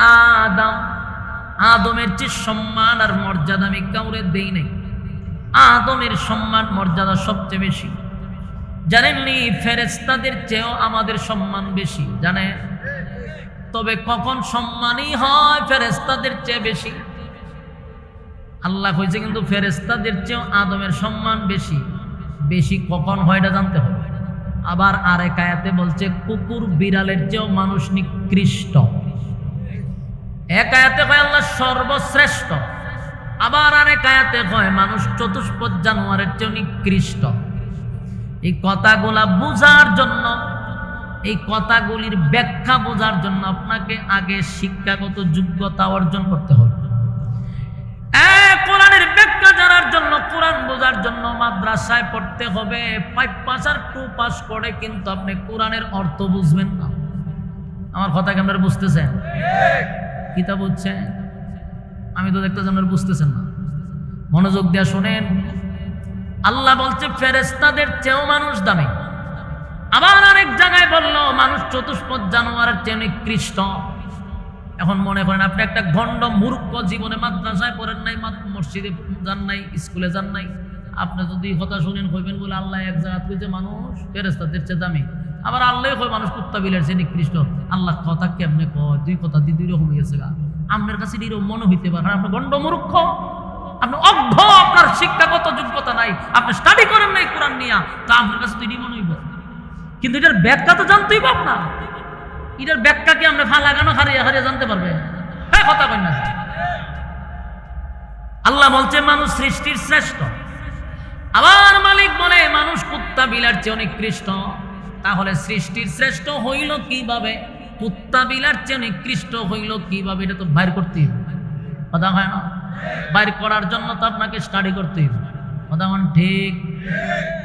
আদম, আদমের যে সম্মান আর মর্যাদা আমি কাউরে দেই নাই। আদমের সম্মান মর্যাদা সবচেয়ে বেশি। জানেননি ফেরেশতাদের চেয়েও আমাদের সম্মান বেশি, জানেন? তবে কখন সম্মানই হয় ফেরেশতাদের চেয়ে বেশি? আল্লাহ কইছে কিন্তু ফেরেশতাদের চেয়েও আদমের সম্মান বেশি। বেশি কখন হয় এটা জানতে হবে। আবার আরেক আয়াতে বলছে কুকুর বিড়ালের চেয়েও মানুষ নিকৃষ্ট। এক আয়াতে কয় আল্লাহ সর্বশ্রেষ্ঠ, আবার আরেক আয়াতে কয় মানুষ চতুষ্পদ জানোয়ারের চেয়েও নিকৃষ্ট। এই কথাগুলা বোঝার জন্য, এই কথাগুলির ব্যাখ্যা বোঝার জন্য আপনাকে আগে শিক্ষাগত যোগ্যতা অর্জন করতে হবে। কোরআনের ব্যাখ্যা জানার জন্য, কোরআন বোঝার জন্য মাদ্রাসায় পড়তে হবে। 5 পাস আর 2 পাস করে কিন্তু আপনি কোরআনের অর্থ বুঝবেন না। আমার কথা কি আপনারা বুঝতেছেন? কিতাব বুঝছেন? আমি তো দেখতেছি আপনারা বুঝতেছেন না। মনোযোগ দিয়ে শুনেন। আল্লাহ বলছে ফেরেশতাদের চেয়েও মানুষ দামি। আবার আরেক জায়গায় বললো মানুষ চতুষ্পদ জানোয়ারের চেয়ে নিকৃষ্ট। এখন মনে করেন আপনি একটা গণ্ড মূর্খ, জীবনে মাদ্রাসায় পড়েন নাই, মসজিদে যান নাই, স্কুলে যান নাই। আপনি যদি কথা শুনেন কইবেন বলে আল্লাহ এক জায়গা কইছে মানুষ ফেরেশতাদের চেয়ে দামি, আবার আল্লাহ কয় মানুষ কুত্তা বিলের চেয়ে নিকৃষ্ট। আল্লাহ কথা কেমনে কয়? দুই কথা দুই রকম হয়ে গেছে গা। আপনার কাছে এরকম মনে হইতে পারে আপনি গণ্ড মূর্খ, আপনি অজ্ঞ, আপনার শিক্ষাগত যোগ্যতা নাই, আপনি স্টাডি করেন নাই কোরআন নিয়া, তা আপনার কাছে তৈরি মনে হইব। কিন্তু এটার ব্যাখ্যা তো জানতেই পাব না। এটার ব্যাখ্যা কি আমরা ফালা গানো হারিয়ে হারিয়ে জানতে পারবে? হ্যাঁ, কথা কই না। আল্লাহ বলছে মানুষ সৃষ্টির শ্রেষ্ঠ, আবার মালিক বলে মানুষ কুত্তা বিলার চেয়ে নিকৃষ্ট। তাহলে সৃষ্টির শ্রেষ্ঠ হইল কিভাবে, কুত্তা বিলার চেয়ে নিকৃষ্ট হইল কিভাবে? এটা তো বাইর করতে হবে। কথা হয় না? বাইর করার জন্য তো আপনাকে স্টাডি করতে হবে। কথা মানে ঠিক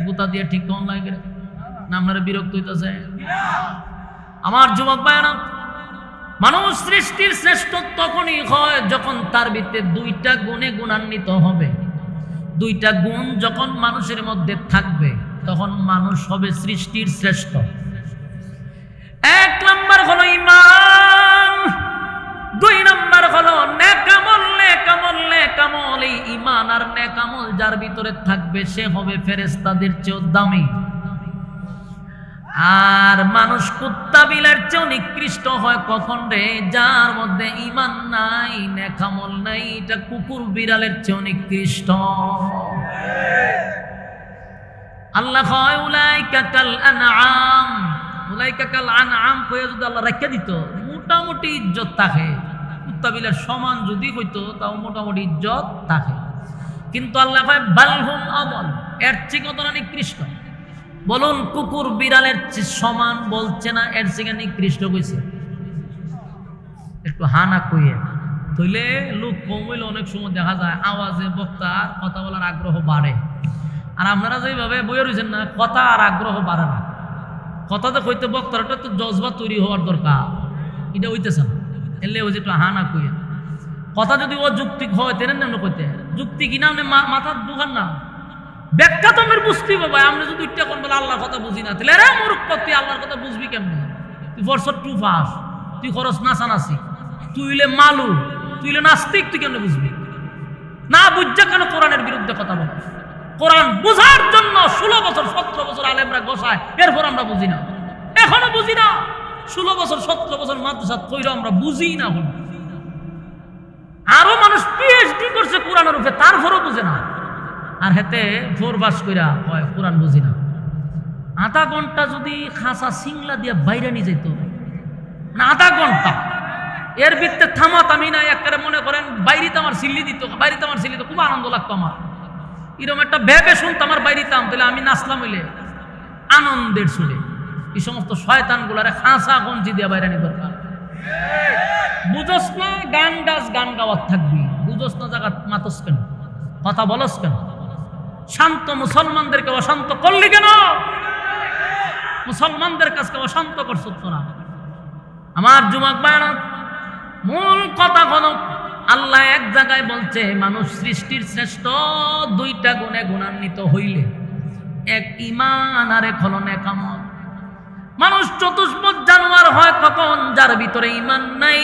গুতা দিয়ে ঠিক কোন লাগে না? আপনারা বিরক্ত হইতেছে? আমার যুবক ভাইরা, মানুষ সৃষ্টির শ্রেষ্ঠ তখনই হয় যখন তার ভিতরে 2টা গুণে গুণান্বিত হবে। 2টা গুণ যখন মানুষের মধ্যে থাকবে তখন মানুষ হবে সৃষ্টির শ্রেষ্ঠ। 1 নাম্বার হলো ঈমান, 2 নাম্বার হলো নেকামল। নেকামল নেকামল এই ঈমান আর নেকামল যার ভিতরে থাকবে সে হবে ফেরেশতাদের চেয়েও দামি। আর মানুষ কুত্তা বিলার চেয়েও নিকৃষ্ট হয় কখন রে? যার মধ্যে ঈমান নাই, নেকামল নাই। এটা কুকুর বিড়ালের চেয়েও নিকৃষ্ট। আল্লাহ কয় উলাইকা কাল আনআম, উলাইকা কাল আনআম কয়ে যদি আল্লাহ রাখা দিত মোটামুটি ইজ্জত থাকে, কুত্তা বিলার সমান যদি হইতো তাও মোটামুটি ইজ্জত থাকে। কিন্তু আল্লাহ কয় বালহুম আদল, এর চেয়ে কত নিকৃষ্ট। বলুন কুকুর বিড়ালের সমান বলছে না, এর থেকে নিকৃষ্ট কইছে? একটু হানা কইয়ে তইলে লোক কম হইলে অনেক সময় দেখা যায় আওয়াজে বক্তার কথা বলার আগ্রহ বাড়ে। আর আপনারা যেভাবে বইয়ে রয়েছেন না, কথা আর আগ্রহ বাড়ে না। কথাতে কইতে বক্তারটা তো জজবা তৈরি হওয়ার দরকার, এটা হইতেছে না। এলে ওই যে একটু হানা কইয়ে কথা যদি অযৌক্তিক হয় তেনে না কইতে যুক্তি কিনা আপনি মাথার দোকান না, ব্যাখ্যা তো আমি বুঝতেই পাবো। আপনি যদি উঠতে কোন বলে আল্লাহর কথা বুঝি না, তাহলে রে মূর্খ, তুই আল্লাহর কথা বুঝবি কেমনি? তুই বর্ষর 2 পাস, তুই খরচ নাচানাচি, তুই হইলে মালু, তুই হইলে নাস্তিক, তুই কেন বুঝবি না? বুঝছে কেন কোরআনের বিরুদ্ধে কথা বল? কোরআন বুঝার জন্য 16 বছর 17 বছর আলেমরা গোসায়, এরপর আমরা বুঝি না, এখনো বুঝি না। 16 বছর 17 বছর মাদ্রাসা কইরা আমরা বুঝি না। আরো মানুষ পিএইচডি করছে কোরআনের উপরে, তারপরও বুঝে না। আর হেতে 4 পাস কইরা হয় কোরআন বুঝি না। আধা ঘন্টা যদি খাসা সিংলা দিয়ে বাইরে নিয়ে যেত না, আধা ঘন্টা এর ভিতরে থামাতামি না। একবারে মনে করেন বাইরেতে আমার সিল্লি দিত, বাইরেতে আমার সিল্লি দিত, খুব আনন্দ লাগতো আমার। এরকম একটা ভেবে শুনতাম আমার বাইরেতাম, তাহলে আমি নাচলাম হইলে আনন্দের সুরে। এই সমস্ত শয়তান গুলারে খাসা গঞ্জি দিয়ে বাইরে নিয়ে দরকার। বুঝোস না গান গাছ, গান গাওয়ার থাকবি। বুঝোস না জায়গা মাতস কেন, কথা বলস কেন? শান্ত মুসলমানদেরকে অশান্ত করলি কেন? মুসলমানদের কাছে অশান্ত করছ তোরা। আমার যুবক ভাইরা, মূল কথা হলো আল্লাহ এক জায়গায় বলছে মানুষ সৃষ্টির শ্রেষ্ঠ 2টা গুণে গুণান্বিত হইলে, 1 ঈমান আর 1 হলো নেকামল। মানুষ চতুষ্পদ জানোয়ার হয় কখন? যার ভিতরে ঈমান নাই,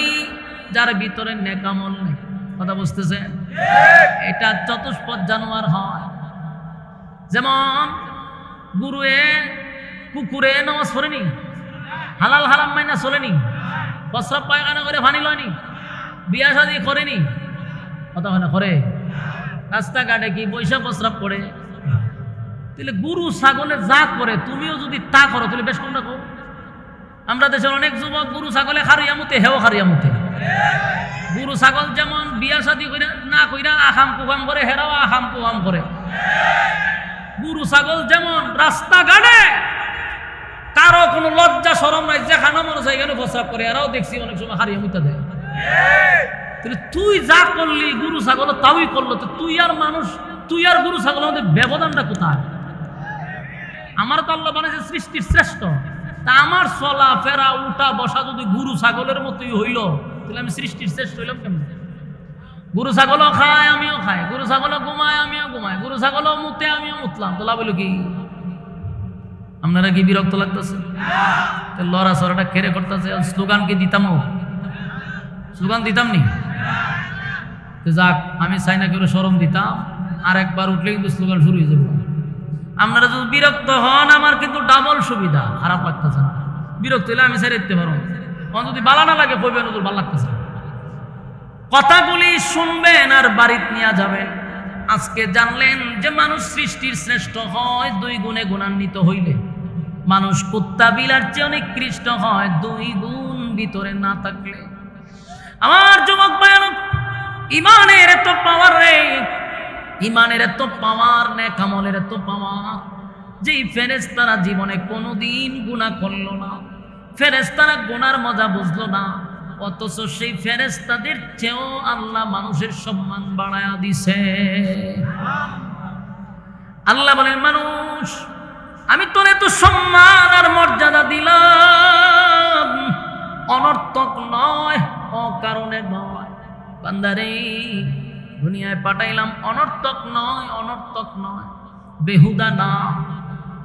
যার ভিতরে নেকামল নেই। কথা বুঝতেছেন? এটা চতুষ্পদ জানোয়ার হয়। যেমন গুরুয়ে কুকুরে নামাজ পড়েনি, হালাল হারাম মাইনা চলেনি, প্রস্রাব পায়খানা করে পানি লয়নি, বিয়া শাদী করেনি, কথা হয় না করে, রাস্তাঘাটে কি পয়সা প্রস্রাব করে। তাহলে গুরু ছাগলের যা করে তুমিও যদি তা করো তাহলে বেশ কোনটা করো? আমরা দেশের অনেক যুবক গুরু ছাগলে খারিয়া মুতে, হেও খারিয়া মুতে। গুরু ছাগল যেমন বিয়া শাদী কইরা না কইরা আখাম কুখাম করে, হেরাও আখাম কুখাম করে। গুরু ছাগল যেমন রাস্তাঘাটে কারো কোনো লজ্জা শরম নাই, যেখানে মনে হয় এখানে প্রস্রাব করে, এরাও দেখছি অনেক সময় হারিয়ে মুতে দেয়। তাহলে তুই যা করলি গুরু ছাগল তাওই করলো, তো তুই আর মানুষ, তুই আর গুরু ছাগল আমাদের ব্যবধানটা কোথায়? আমার তো আল্লাহ বানাইছে সৃষ্টির শ্রেষ্ঠ, তা আমার চলা ফেরা উঠা বসা যদি গুরু ছাগলের মতোই হইল, তাহলে আমি সৃষ্টির শ্রেষ্ঠ হইলাম কেমন? গুরু ছাগলও খায় আমিও খাই, গুরু ছাগলও ঘুমায় আমিও ঘুমাই, গুরু ছাগলও মুতে আমিও মুতলাম, তো লাভ হইল কি? আপনারা কি বিরক্ত লাগতেছে? লড়া সরাটা কেড়ে করতেছে। স্লোগান কি দিতামও? স্লোগান দিতাম নি? যাক, আমি চাই না কেউ সরম দিতাম, আর একবার উঠলে কিন্তু স্লোগান শুরু হয়ে যাবে। আপনারা যদি বিরক্ত হন আমার কিন্তু ডাবল সুবিধা, খারাপ লাগতেছে না। বিরক্ত হলে আমি ছেড়ে দিতে পারবো, যদি ভালো না লাগে কইবেন ওদের ভালো লাগতেছে। কথাগুলি শুনবেন আর বাড়িতে নিয়ে যাবেন। আজকে জানলেন যে মানুষ সৃষ্টির শ্রেষ্ঠ হয় 2 গুণে গুণান্বিত হইলে, মানুষ কুত্তা বিলার চেয়ে অনেক কৃষ্ট হয় 2 গুণ ভিতরে না থাকলে। আমার যুবক ভাইয়েরা, ইমানের এত পাওয়ার রে, ইমানের এত পাওয়ার, নেক আমলের এত পাওয়ার, যেই ফেরেশতারা জীবনে কোনোদিন গুনাহ করলো না, ফেরেশতারা গুনার মজা বুঝলো না, অথচ সেই ফেরেশতাদের চেয়েও আল্লাহ মানুষের সম্মান বাড়ায়া দিছে। আল্লাহ বলেন, মানুষ আমি তোর এত সম্মান আর মর্যাদা দিলাম অনর্থক নয়, অকারণে নয়। বান্দারে দুনিয়ায় পাঠাইলাম অনর্থক নয়, অনর্থক নয়, বেহুদা না।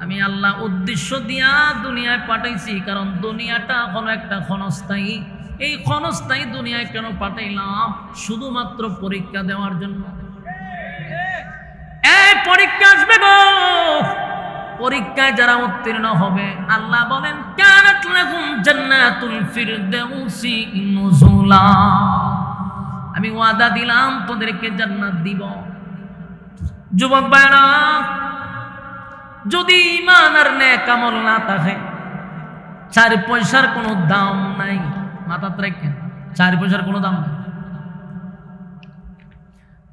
আমি আল্লাহ উদ্দেশ্য দিয়া দুনিয়ায় পাঠাইছি, কারণ দুনিয়াটা কোনো একটা ক্ষণস্থায়ী। এই ক্ষণস্থায়ী দুনিয়ায় কেন পাঠাইলাম? শুধুমাত্র পরীক্ষা দেওয়ার জন্য। এই পরীক্ষা আসবে গো, পরীক্ষায় যারা উত্তীর্ণ হবে আল্লাহ বলেন, কানাত লাকুম জান্নাতুল ফিরদাউসি নুজুলা, আমি ওয়াদা দিলাম তোদেরকে জান্নাত দিব। যুবক ভাইরা, যদি ঈমান আর নেক আমল না থাকে, 4 পয়সার কোনো দাম নাই। মাথাতে রাখেন, 4 পয়সার কোনো দাম নাই।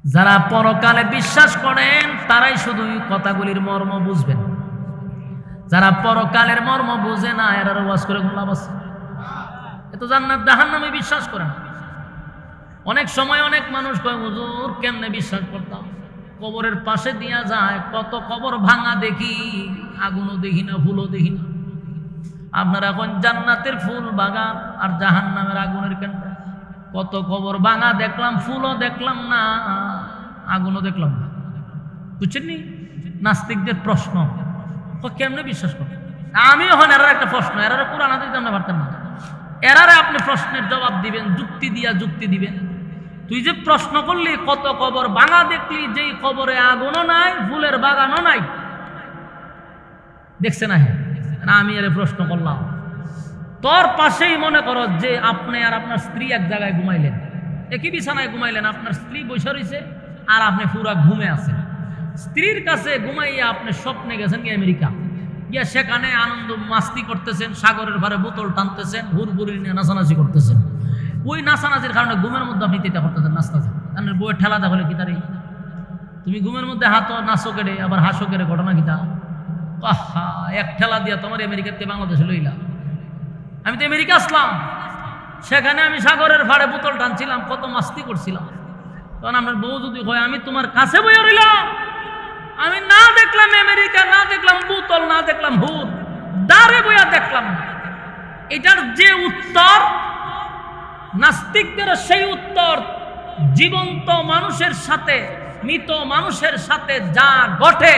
যারা পরকালে বিশ্বাস করেন তারাই শুধু কথাগুলির মর্ম বুঝবেন। যারা পরকালের মর্ম বুঝে না, এরা ওয়াজ করে কোনো লাভ আছে? এত জান্নাত জাহান্নামে বিশ্বাস করে না। অনেক সময় অনেক মানুষ কয়, হুজুর কেমনে বিশ্বাস করতাম? কবরের পাশে দিয়া যায়, কত কবর ভাঙা দেখি, আগুনও দেখি না, ফুলও দেখি না। আপনারা এখন জান্নাতের ফুল বাগান আর জাহান্নামের আগুনের কেন? কত কবর ভাঙা দেখলাম, ফুলও দেখলাম না, আগুনও দেখলাম না। বুঝছেন নি? নাস্তিকদের প্রশ্ন, কেমনে বিশ্বাস করেন? আমি হন এরার একটা প্রশ্ন, এরারে কোরআন হাদিস জানতে পারতেন না। এরারে আপনি প্রশ্নের জবাব দিবেন, যুক্তি দিয়া যুক্তি দিবেন। তুই যে প্রশ্ন করলি কত কবর ভাঙা দেখলি, যেই কবরে আগুনও নাই, ফুলের বাগানও নাই, দেখছে না? হ্যাঁ, আমি এর প্রশ্ন করলাম। তোর পাশেই মনে করো যে আপনি আর আপনার স্ত্রী এক জায়গায় ঘুমাইলেন, একই বিছানায় ঘুমাইলেন, আপনার স্ত্রী বসে রয়েছে আর আপনি পুরা ঘুমে আছেন। স্ত্রীর কাছে ঘুমাইয়া আপনি স্বপ্নে গেছেন কি আমেরিকা, গিয়া সেখানে আনন্দ মাস্তি করতেছেন, সাগরের ভারে বোতল টানতেছেন, হুড়বুড়ি নিয়ে নাচানাচি করতেছেন। ওই নাচানাচির কারণে ঘুমের মধ্যে আপনি তেতা করতেছেন, নাচতেছেন। আপনার বইয়ের ঠেলা দেখলে কি তারি? তুমি ঘুমের মধ্যে হাতও নাচো কেড়ে আবার হাসো কেড়ে, ঘটনা কিতা? আহা, এক ঠেলা দিয়া তোমার আমেরিকাতে বাংলাদেশে লইলা। আমি তো আমেরিকা আসলাম, সেখানে আমি সাগরের ভাড়ে বোতল টানছিলাম, কত মাস্তি করছিলাম। তখন আপনার বউ যদি হয়, আমি তোমার কাছে বইয়া রইলাম, আমি না দেখলাম আমেরিকা, না দেখলাম বোতল, না দেখলাম ভূত, দাঁড়ে বইয়া দেখলাম। এটার যে উত্তর নাস্তিকদের, সেই উত্তর জীবন্ত মানুষের সাথে, মৃত মানুষের সাথে যা ঘটে,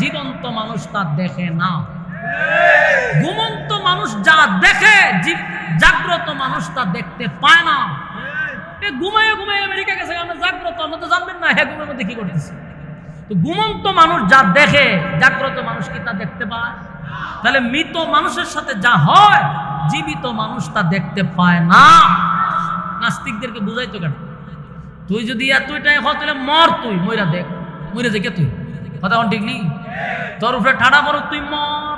জীবন্ত মানুষ তা দেখে না। ঘুমন্ত মানুষ যা দেখে, জাগ্রত মানুষ তা দেখতে পায় না। ঘুমায় ঘুমায় আমেরিকা গেছে, আমরা জাগ্রত, আমরা তো জানবেন না হ্যাঁ ঘুমের মধ্যে কি করতেছে। তো ঘুমন্ত মানুষ যা দেখে জাগ্রত মানুষ কি তা দেখতে পায়? তাহলে মৃত মানুষের সাথে যা হয় জীবিত মানুষ তা দেখতে পায় না। নাস্তিকদেরকে বুঝাইতো কেন? তুই যদি এতটাই হয় তাহলে মর, তুই মইরা দেখ, মইরা দেখে তুই কথা ঠিক নেই, তোর উপরে ঠাড়া পড়ো, তুই মর,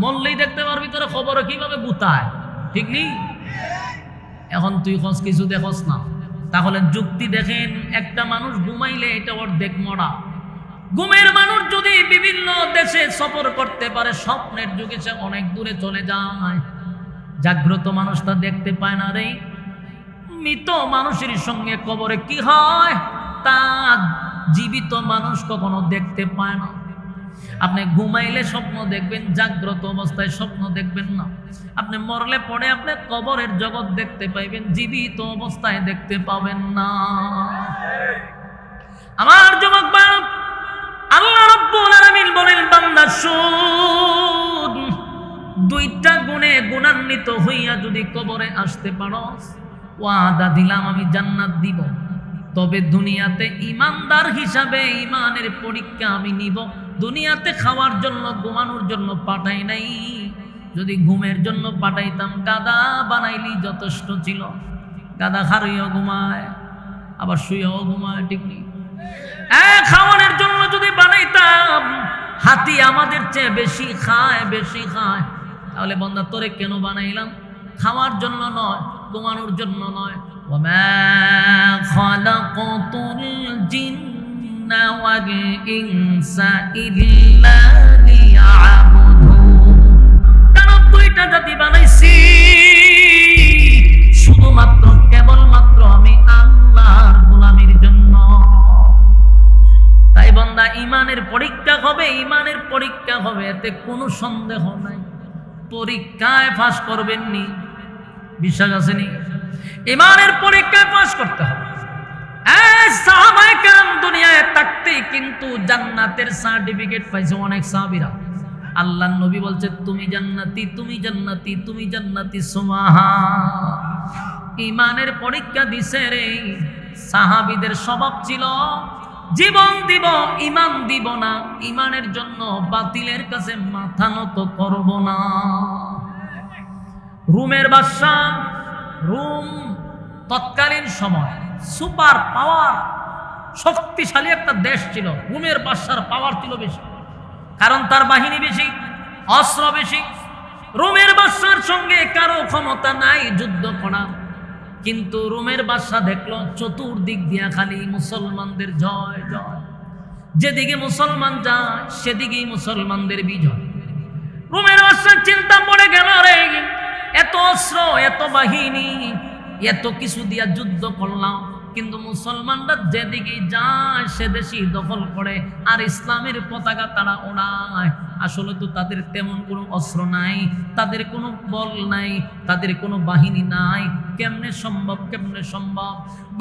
মরলেই দেখতে পারবি তোর খবর কিভাবে গুতায়, ঠিক নেই? এখন তুই খোঁজ কিছু দেখোস না, তাহলে যুক্তি দেখেন, একটা মানুষ ঘুমাইলে এটা অর্ধেক মরা। ঘুমের মানুষ যদি বিভিন্ন দেশে সফর করতে পারে, স্বপ্নের যুগে সে অনেক দূরে চলে যায়। জাগ্রত মানুষ তা দেখতে পায় না রে। মৃত মানুষের সঙ্গে কবরে কি হয় তা জীবিত মানুষ কখনো দেখতে পায় না। আপনি ঘুমাইলে স্বপ্ন দেখবেন, জাগ্রত অবস্থায় স্বপ্ন দেখবেন না। আপনি মরলে পরে আপনি কবরের জগৎ দেখতে পাইবেন, জীবিত অবস্থায় দেখতে পাবেন না। আমার যুবক ভাই, আল্লাহ রাব্বুল আলামিন বলেন, বান্দা শুন, দুইটা গুণে গুণান্বিত হইয়া যদি কবরে আসতে পারো, ওয়াদা দিলাম আমি জান্নাত দিব। তবে দুনিয়াতে ইমানদার হিসাবে ইমানের পরীক্ষা আমি নিব। দুনিয়াতে খাওয়ার জন্য ঘুমানোর জন্য পাঠাই নাই। যদি ঘুমের জন্য পাঠাইতাম গাদা বানাইলি যথেষ্ট ছিল। গাদা খারইও ঘুমায়, আবার শুয়েও ঘুমায়, ঠিক নেই? খাওয়ানোর জন্য যদি বানাইতাম, হাতি আমাদের চেয়ে বেশি খায়, তাহলে বান্দা তোরে কেন বানাইলাম? খাওয়ার জন্য নয়, ঘুমানোর জন্য নয়। ওয়ামা খালাকাতুল জিন্না ওয়াল ইনসা ইল্লা লিয়াবুদুন। কারণ দুইটা জাতি বানাইছি শুধুমাত্র কেবলমাত্র আমি আল্লাহর গোলামির জন্য। তাই বান্দা ইমানের পরীক্ষা হবে, ইমানের পরীক্ষা হবে, এতে কোনো সন্দেহ নাই। পরীক্ষায় পাস করবেন নি, বিশ্বাস আসেনি? ইমানের পরীক্ষায় পাস করতে হবে। সাহাবায়ে কেরাম দুনিয়ায় থাকতেই কিন্তু জান্নাতের সার্টিফিকেট পাইছে অনেক সাহাবীরা। আল্লাহর নবী বলছে, তুমি জান্নাতি, তুমি জান্নাতি, তুমি জান্নাতি, সুবহান। ইমানের পরীক্ষা দিছে রে। সাহাবীদের স্বভাব ছিল জীবন দিব, ইমান দিব না, ইমানের জন্য বাতিলের কাছে মাথা নত করব না। রোমের বাদশা, রোম তৎকালীন সময় সুপার পাওয়ার, শক্তিশালী একটা দেশ ছিল। রোমের বাদশার পাওয়ার ছিল বেশি, কারণ তার বাহিনী বেশি, অস্ত্র বেশি। রোমের বাদশার সঙ্গে কারো ক্ষমতা নাই যুদ্ধ করা। কিন্তু রোমের বাদশা দেখলো চতুর্দিক দিয়া খালি মুসলমানদের জয় জয়, যেদিকে মুসলমান যায় সেদিকেই মুসলমানদের বিজয়। রোমের বাদশার চিন্তা পড়ে গেল, রে এত অস্ত্র, এত বাহিনী, এত কিছু দিয়া যুদ্ধ করলাম, কিন্তু মুসলমানরা যেদিকে যায় সেদেশই দখল করে, আর ইসলামের পতাকা তারা ওড়ায়। আসলে তো তাদের তেমন কোনো অস্ত্র নাই, তাদের কোনো বল নাই, তাদের কোনো বাহিনী নাই। কেমনে সম্ভব, কেমনে সম্ভব?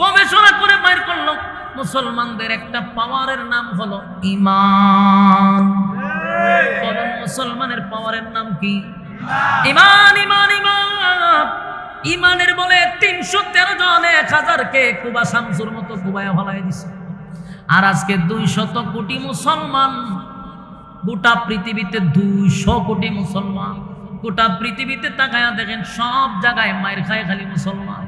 গবেষণা করে বাইর করলো মুসলমানদের একটা পাওয়ারের নাম হলো ইমান। বলেন মুসলমানের পাওয়ারের নাম কি? ইমান, ইমান, ইমান। ইমানের বলে 313 জন 1000কে কুবা শামসুর মতো কুবায় ফলাই দিছে। আর আজকে 200 কোটি মুসলমান, গোটা পৃথিবীতে 200 কোটি মুসলমান। গোটা পৃথিবীতে তাকায়া দেখেন, সব জায়গায় মায়ের খায় খালি মুসলমান,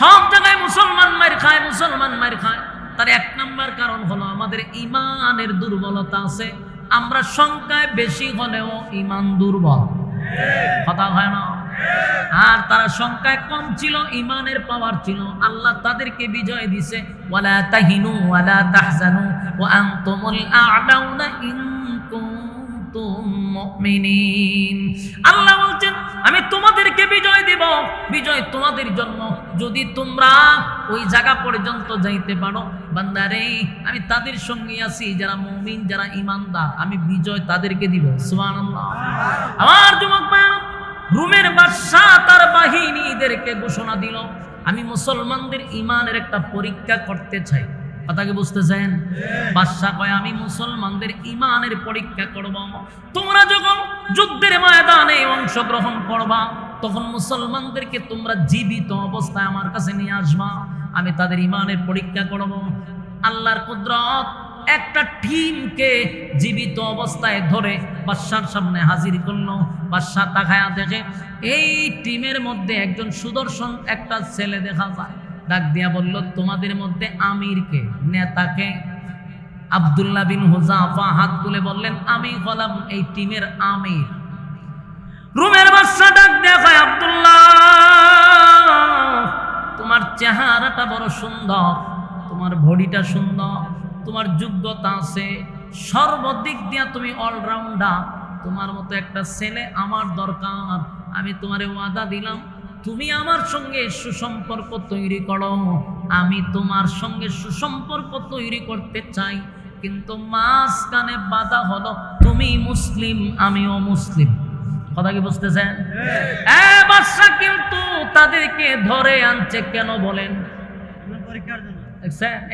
সব জায়গায় মুসলমান মায়ের খায়, মুসলমান মায়ের খায়। তার এক নাম্বার কারণ হলো আমাদের ইমানের দুর্বলতা আছে। আমরা সংখ্যায় বেশি হলেও ইমান দুর্বল, কথা হয় না? আর তারা সংখ্যায় কম ছিল, ইমানের পাওয়ার ছিল, আল্লাহ তাদেরকে বিজয় দিছে। ওয়ালা তাহিনু ওয়ালা তাহজানু ওয়া আনতুমুল আ'লাউনা ইন কুনতুম মুমিনিন। আল্লাহ বলছেন, আমি তোমাদেরকে বিজয় দেব, বিজয় তোমাদের জন্য, যদি তোমরা ওই জায়গা পর্যন্ত যাইতে পারো। বান্দারে, আমি তাদের সঙ্গে আছি যারা মুমিন, যারা ইমানদার, আমি বিজয় তাদেরকে দিব। সুবহানাল্লাহ। আমার যুবক ভাই, রোমের বাদশা তার বাহিনীদেরকে ঘোষণা দিল, আমি মুসলমানদের ইমানের একটা পরীক্ষা করতে চাই। কথাকে বুঝতেছেন? বাদশা কয়, আমি মুসলমানদের ইমানের পরীক্ষা করব। তোমরা যখন যুদ্ধের ময়দানে অংশগ্রহণ করবা, তখন মুসলমানদেরকে তোমরা জীবিত অবস্থায় আমার কাছে নিয়ে আসবা, আমি তাদের ঈমানের পরীক্ষা করব। আল্লাহর কুদরত একটা টিমকে জীবিত অবস্থায় ধরে বাদশার সামনে হাজির করলো। বাদশা তাকায়া দেখে এই টিমের মধ্যে একজন সুদর্শন একটা ছেলে দেখা যায়। ডাক দিয়া বলল, তোমাদের মধ্যে আমিরকে, নেতাকে? আব্দুল্লাহ বিন হুযাফা হাত তুলে বললেন, আমি হলাম এই টিমের আমির। রুমের বাদশা ডাক দিয়া কয়, আব্দুল্লাহ, তোমার চেহারাটা বড় সুন্দর, তোমার বডিটা সুন্দর, তোমার যোগ্যতা আছে, সর্বদিক দিয়া তুমি অলরাউন্ডার, তোমার মতো একটা ছেলে আমার দরকার। আমি তোমারে ওয়াদা দিলাম, তুমি আমার সঙ্গে সুসম্পর্ক তৈরি করো। আমি তোমার সঙ্গে সুসম্পর্ক তৈরি করতে চাই, কিন্তু মাঝখানে বাধা হলো তুমি মুসলিম, আমিও মুসলিম। কথা কি বুঝতেছেন? বাদশা কিন্তু তাদেরকে ধরে আনছে কেন বলেন? পরীক্ষার জন্য।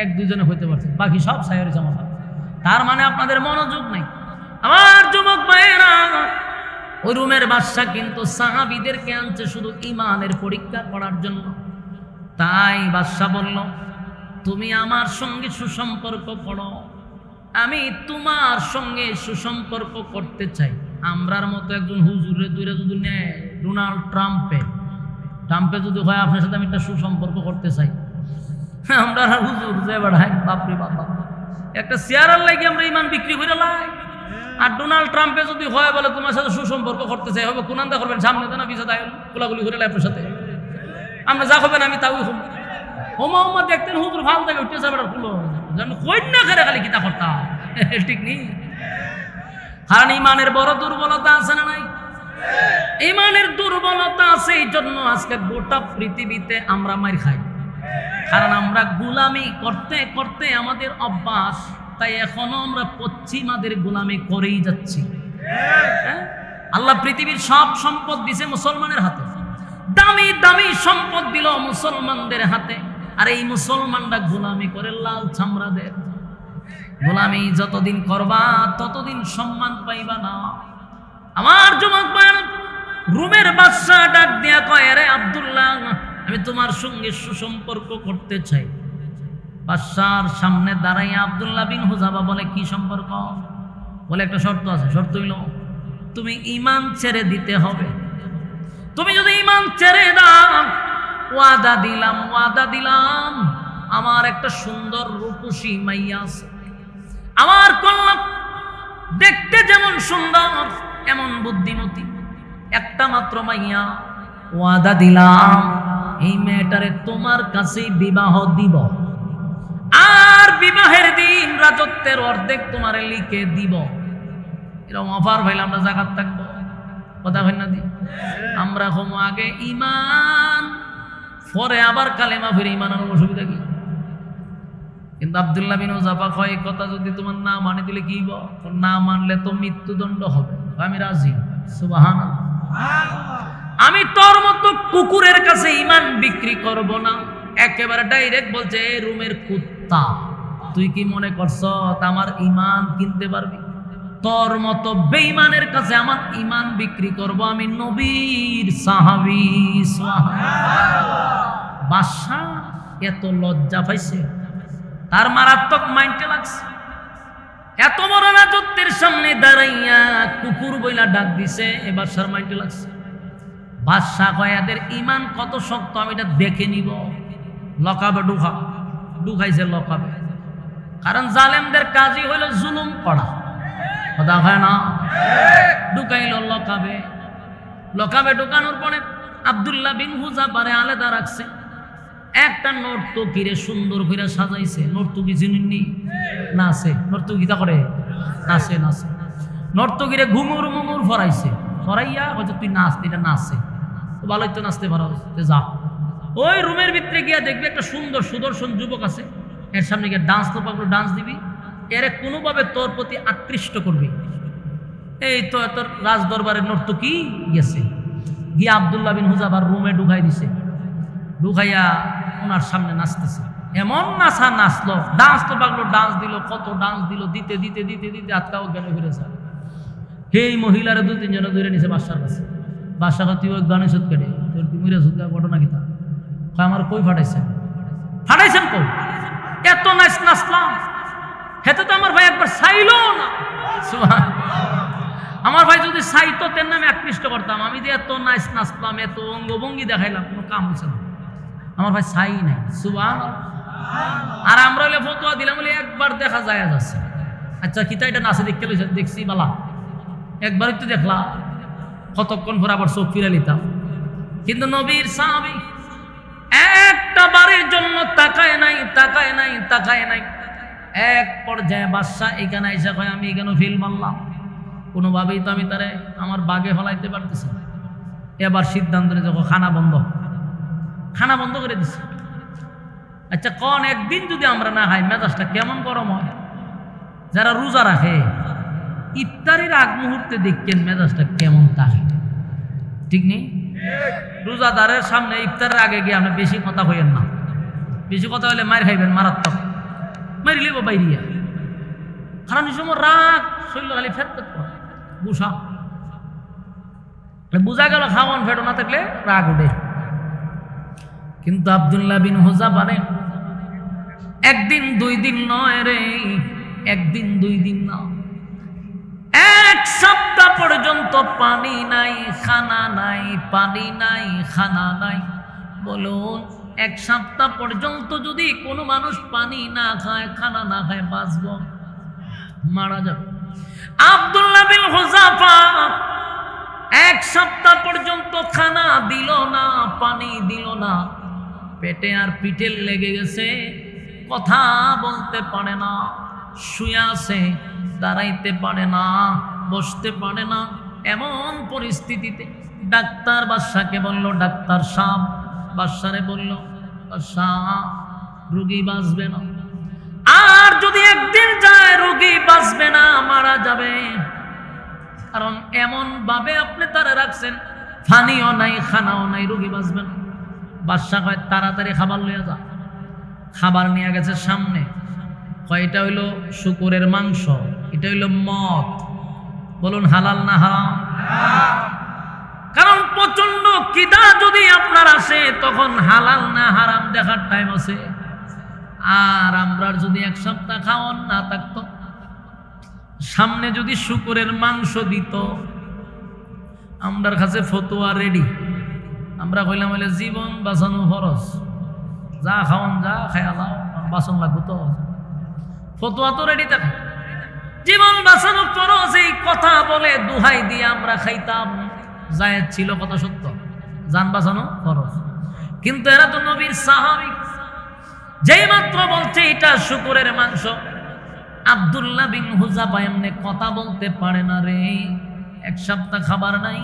এক দুজনে হইতে পারছে, বাকি সব সাইরে জামাতা। তার মানে আপনাদের মনোযোগ নেই। আমার যুবক ভাইয়েরা, ওই রুমের বাদশা কিন্তু সাহাবীদেরকে আনছে শুধু ঈমানের পরীক্ষা করার জন্য। তাই বাদশা বলল, তুমি আমার সঙ্গে সুসম্পর্ক করো, আমি তোমার সঙ্গে সুসম্পর্ক করতে চাই। আমরার মতো একজন হুজুরে দুইরা যদি নেয়, ডোনাল্ড ট্রাম্পে যদি হয় আপনার সাথে আমি একটা সুসম্পর্ক করতে চাই, আমরা হুজুর যে বাড়াই বাপরে বাবা, একটা চেয়ারের লাগে আমরা ইমান বিক্রি করে লাই। আর ডোনাল্ড ট্রাম্পে যদি হয় বলে তোমার সাথে সুসম্পর্ক করতে চাই, হবে কোনান্দা করবেন, সামনে দেন পিছাতে কোলাগুলি করে লাই আপনার সাথে, আমরা যা করবেন আমি তাও হব। হোমা দেখতেন হুজুর ভালো থাকে, উঠতে যাবে কন্যা করে খালি কিতা করতাম, ঠিক নেই? কারণ ইমানের বড় দুর্বলতা আছে না নাই? ইমানের দুর্বলতা আছে, এই জন্য আজকে গোটা পৃথিবীতে আমরা মার খাই। কারণ আমরা গোলামি করতে করতে আমাদের অভ্যাস, তাই এখনো আমরা পশ্চিমাদের গোলামি করেই যাচ্ছি। আল্লাহ পৃথিবীর সব সম্পদ দিছে মুসলমানের হাতে, দামি দামি সম্পদ দিল মুসলমানদের হাতে, আর এই মুসলমানরা গোলামি করে লাল চামড়াদের। গোলামি যতদিন করবা ততদিন সম্মান পাইবা না। আমার যুবক ভাই, রুমের বাদশা ডাক দিয়া কয়, আরে আব্দুল্লাহ, আমি তোমার সঙ্গে সুসম্পর্ক করতে চাই। বাদশার সামনে দাঁড়াইয়া আব্দুল্লাহ বিন হুযাফা বলে, কি সম্পর্ক? বলে, একটা শর্ত আছে। শর্ত হইল তুমি ঈমান ছেড়ে দিতে হবে। তুমি যদি ঈমান ছেড়ে দাও, ওয়াদা দিলাম আমার একটা সুন্দর রূপসী মাইয়া আছে, আমার কন্যা দেখতে যেমন সুন্দর এমন বুদ্ধিমতী, একটা মাত্র মাইয়া, ওয়াদা দিলাম এই মেয়েটারে তোমার কাছে বিবাহ দিব, আর বিবাহের দিন রাজত্বের অর্ধেক তোমারে লিখে দিব। এরকম অফার ভাইলে আমরা জাকাত থাকবো, কথা ভাই না দি। আমরা হম আগে ঈমান, পরে আবার কালেমা ফিরে ঈমান আনার অসুবিধা কি? কিন্তু আব্দুল্লাহ বিন হুযাফা কয়, কথা যদি তোমার না মানে দিলে কি হইব? না মানলে তো মৃত্যুদণ্ড হবে। আমি রাজি। সুবহানাল্লাহ। আমি তোর মতো কুকুরের কাছে ঈমান বিক্রি করব না। একেবারে ডাইরেক্ট বলছে, এই রুমের কুত্তা, তুই কি মনে করছ আমার ঈমান কিনতে পারবি? তোর মতো বেঈমানের কাছে আমার ঈমান বিক্রি করব আমি, নবীর সাহাবী। বাদশা এত লজ্জা পাইছে, তার মারাত্মক মাইন্ডে লাগছে। এত বড় রাজত্বের সামনে দাঁড়াইয়া কুকুর বইলা ডাক দিছে, এবার সার মাইন্ডে লাগছে। বাদশা কয়, এদের ঈমান কত শক্ত আমি এটা দেখে নিব। লকাবে ঢুকাইছে লকাবে, কারণ জালেমদের কাজই হইল জুলুম করা, কথা হয় না? ঢুকাইল লকাবে ঢুকানোর পরে আব্দুল্লাহ বিন হুযাফারে আলাদা রাখছে। একটা নর্তকীরে সুন্দর করে সাজাইছে। নর্তকী চিনেননি? নাচে। নর্তকীটা করে নাচে। নর্তকীরে ঘুঙুর মুঙুর ফরাইছে, ফরাইয়া হয়তো তুই নাচ, এটা নাচে, তো ভালোই তো নাচতে পারো, যা। ওই রুমের ভিতরে গিয়া দেখবি একটা সুন্দর সুদর্শন যুবক আছে, এর সামনে গিয়ে ডান্স তো পাবো, ডান্স দিবি, এর কোনোভাবে তোর প্রতি আকৃষ্ট করবি। এই তো তোর রাজ দরবারের নর্তকী গেছে, গিয়ে আব্দুল্লাহ বিন হুযাফার রুমে ঢুকাই দিছে। ঢুকাইয়া ওনার সামনে নাচতেছে। এমন নাচা নাচলো, ডান্স তো পাগলো, ডান্স দিল, কত ডান্স দিল, দিতে দিতে দিতে দিতে আজকাও জ্ঞান ফিরে যায়। এই মহিলারা 2-3 জন ধরে নিছে বাদশার কাছে। বাসা তুই ওই গানে সুদ কেটে তোর তুই মিরে সুদ ঘটনা কিতা আমার কই ফাটাইছেন কই এত নাচলাম হেতে তো আমার ভাই একবার চাইলো না আমার ভাই যদি চাইতো তেন আমি আকৃষ্ট করতাম আমি যে এত নাচলাম এত অঙ্গভঙ্গি দেখাইলাম কোনো কাম হচ্ছে না আমার ভাই চাই নাই সুবহানাল্লাহ আর আমরা হলে ফতোয়া দিলাম বলে একবার দেখা যায় যাচ্ছে আচ্ছা কিতা এটা নাচে দেখতে লইছে দেখছি বালা একবারই তো দেখলা কতক্ষণ পর আবার চোখ ফিরে নিতাম কিন্তু নবীর সাহাবী একটা বারের জন্য তাকায় নাই এক পর্যায়ে বাদশা এখানে আইসা কয় আমি এখানে ফিল মারলাম কোনোভাবেই তো আমি তারে আমার বাগে ফলাইতে পারতেছি এবার সিদ্ধান্ত নিয়ে যখন খানা বন্ধ করে দিছে আচ্ছা কোন একদিন যদি আমরা না খাই মেজাজটা কেমন গরম হয় যারা রোজা রাখে ইফতারির আগ মুহূর্তে দেখছেন মেজাজটা কেমন থাকে ঠিক নেই রোজাদারের সামনে ইফতারের আগে গিয়ে আপনি বেশি কথা হইয়েন না বেশি কথা হলে মার খাইবেন মারাত্মক মারি লিব বাইরিয়া কারণ এই সময় রাগ শৈল খালি ফেট বুঝা বুঝা গেল খাওয়ান ফেটো না থাকলে রাগ উঠে কিন্তু আব্দুল্লাহ বিন হুযাফা একদিন দুই দিন নয় রে একদিন দুই দিন না এক সপ্তাহ পর্যন্ত পানি নাই খানা নাই পানি নাই খানা নাই বলুন এক সপ্তাহ পর্যন্ত যদি কোনো মানুষ পানি না খায় খানা না খায় বাঁচব মারা যাবে আব্দুল্লাহ বিন হুযাফা এক সপ্তাহ পর্যন্ত খানা দিল না পানি দিল না পেটে আর পিঠে লেগে গেছে কথা বলতে পারে না শুয়ে আছে দাঁড়াইতে পারে না বসতে পারে না এমন পরিস্থিতিতে ডাক্তার বাদশাকে বলল ডাক্তার সাহেব বাদশারে বলল বাদশাহ রোগী বাঁচবে না আর যদি একদিন যায় রোগী বাঁচবে না মারা যাবে কারণ এমন ভাবে আপনি তারা রাখছেন পানিও নাই খানাও নাই রোগী বাঁচবে না বাদশা কয় তাড়াতাড়ি খাবার লইয়া যা খাবার নিয়ে গেছে সামনে কয়টা হইলো শুকরের মাংস এটা হইলো মদ বলুন হালাল না হারাম কারণ প্রচন্ড খিদা যদি আপনার আসে তখন হালাল না হারাম দেখার টাইম আছে আর আমরা যদি এক সপ্তাহ খাওয়ান না থাকতো সামনে যদি শুকরের মাংস দিত আমরার কাছে ফতোয়া রেডি আমরা কইলাম হইলে জীবন বাঁচানো ফরজ যা খাওয়ান যা খায়া যাও বাঁচন লাগবো তো ফতোয়া তো রেডি থাকে জীবন বাঁচানো ফরজ এই কথা বলে দুহাই দিয়ে আমরা খাইতাম জায়েজ ছিল কথা সত্য জান বাঁচানো ফরজ কিন্তু এরা তো নবীর সাহাবী যেই মাত্র বলছে এটা শুকরের মাংস আব্দুল্লাহ বিন হুযাফা এমনি কথা বলতে পারে না রে এক সপ্তাহ খাবার নাই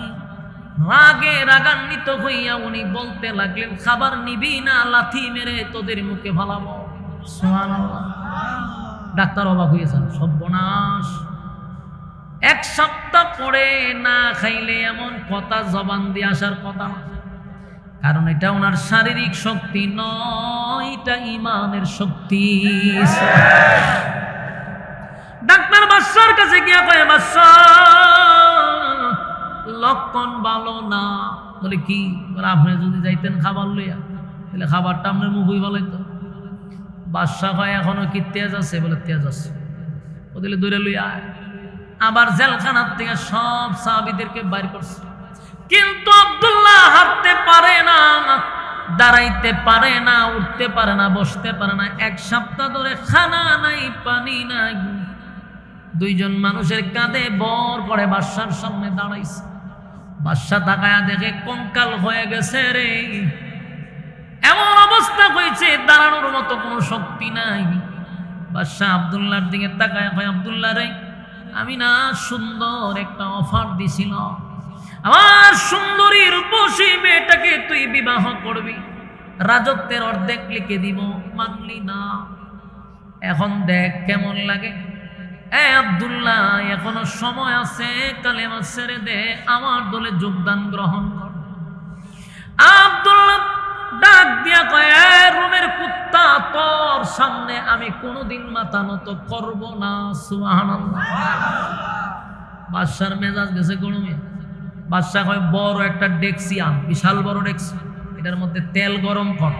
রাগে রাগান্বিত হইয়া উনি বলতে লাগলেন খাবার নিবি না লাথি মেরে তোদের মুখে ফালাবো সুবহানাল্লাহ ডাক্তার অবাক হয়েছেন সর্বনাশ এক সপ্তাহ পরে না খাইলে এমন কথা জবান দিয়ে আসার কথা কারণ এটা ওনার শারীরিক শক্তি নয় এটা ঈমানের শক্তি ডাক্তার বাদশার কাছে গিয়া কয় বাদশা লক্ষণ ভালো না বলে কি বলে আপনি যদি যাইতেন খাবার লইয়া তাহলে খাবারটা আপনার মুখই বলাইতো বাদশা কয় এখনো কি তেজ আছে বলে তেজ আছে ও দিলে দূরে লইয়া আবার জেলখানার থেকে সব সাহাবীদেরকে বাইর করছে কিন্তু আব্দুল্লাহ হাঁটতে পারে না দাঁড়াইতে পারে না উঠতে পারে না বসতে পারে না এক সপ্তাহ ধরে খানা নাই পানি নাই দুইজন মানুষের কাঁধে বর করে বাদশার সামনে দাঁড়াইছে বাদশা তাকায়া দেখে কঙ্কাল হয়ে গেছে রে এমন অবস্থা হয়েছে দাঁড়ানোর মতো কোনো শক্তি নাই বাদশা আব্দুল্লাহর দিকে তাকায়া কয় আব্দুল্লাহ রে আমি না সুন্দর একটা অফার দিছিল আমার সুন্দরী রূপসী মেয়েটাকে তুই বিবাহ করবি রাজত্বের অর্ধেক লিখে দিব মানলি না এখন দেখ কেমন লাগে আব্দুল্লাহ এখনো সময় আছে কালেমা ছেড়ে দে আমার দলে যোগদান গ্রহণ কর আব্দুল্লাহ ডাক দিয়া কয় রুমের কুত্তা তোর সামনে আমি কোনোদিন মাথা নত করব না সুবহানাল্লাহ বাদশার মেজাজ গেছে গরমে বাদশা কয় বড় একটা ডেকসি আন, বিশাল বড় ডেকসি, এটার মধ্যে তেল গরম কর।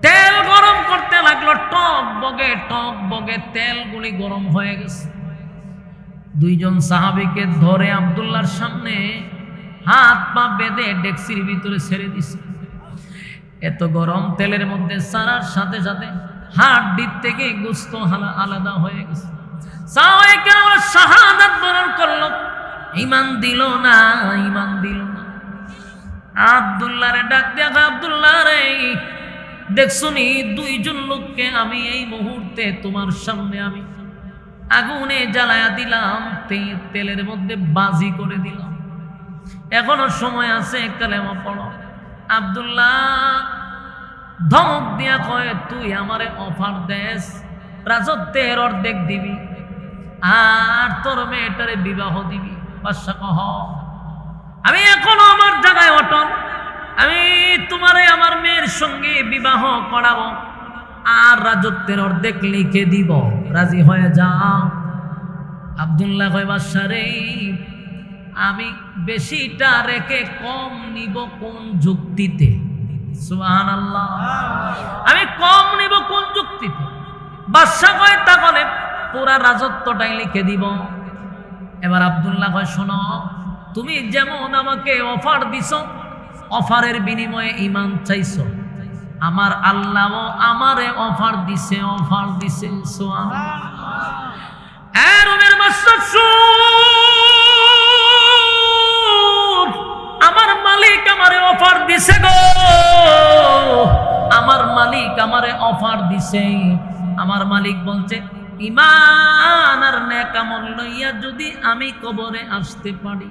তেল গরম করতে লাগলো, টক বগে তেলগুলি গরম হয়ে গেছে। দুইজন সাহাবীকে ধরে আব্দুল্লাহর সামনে হাত পা বেঁধে ডেকসির ভিতরে ছেড়ে দিছে। এত গরম তেলের মধ্যে সারার সাথে সাথে হাড়ির থেকে গোশত আলাদা হয়ে গেছে। সাহাবায়ে কেরাম শাহাদাত বরণ করলো, ঈমান দিল না। আব্দুল্লাহরে ডাক দিয়া, আব্দুল্লাহ রে, দেখছনি দুইজন লোককে আমি এই মুহূর্তে তোমার সামনে আমি আগুনে জ্বালায়া দিলাম, তেলের মধ্যে বাজি করে দিলাম, এখনো সময় আছে, কালেমা পড়ো। আব্দুল্লাহ ধমক দিয়া কয়, তুই আমারে অফার দেস, রাজত্বের অর্ধেক দিবি আর তোর মেয়েটারে বিবাহ দিবি। বাদশা কহ, আমি এখনো আমার জায়গায় অটল, আমি তোমারে আমার মেয়ের সঙ্গে বিবাহ করাবো আর রাজত্বের অর্ধেক লিখে দিব, রাজি হয়ে যাও। আব্দুল্লাহ কয়, বাদশা রে, আমি বেশিটা রেখে কম নিব কোন যুক্তিতে? সুবহানাল্লাহ, আমি কম নিব কোন যুক্তিতে? বাদশা কয়, তাহলে পুরা রাজত্বটাই লিখে দিব। এবার আব্দুল্লাহ কয়, শোনো, তুমি যেমন আমাকে অফার দিছো, অফারের বিনিময়ে ঈমান চাইছো, আমার আল্লাহ আমারে অফার দিছে। সুবহানাল্লাহ। রুমের মাস্টার, আমার মালিক আমারে অফার দিছে গো, আমার মালিক আমারে অফার দিছে। আমার মালিক বলছে, ঈমান আর নেক আমল লইয়া যদি আমি কবরে আসতে পারি,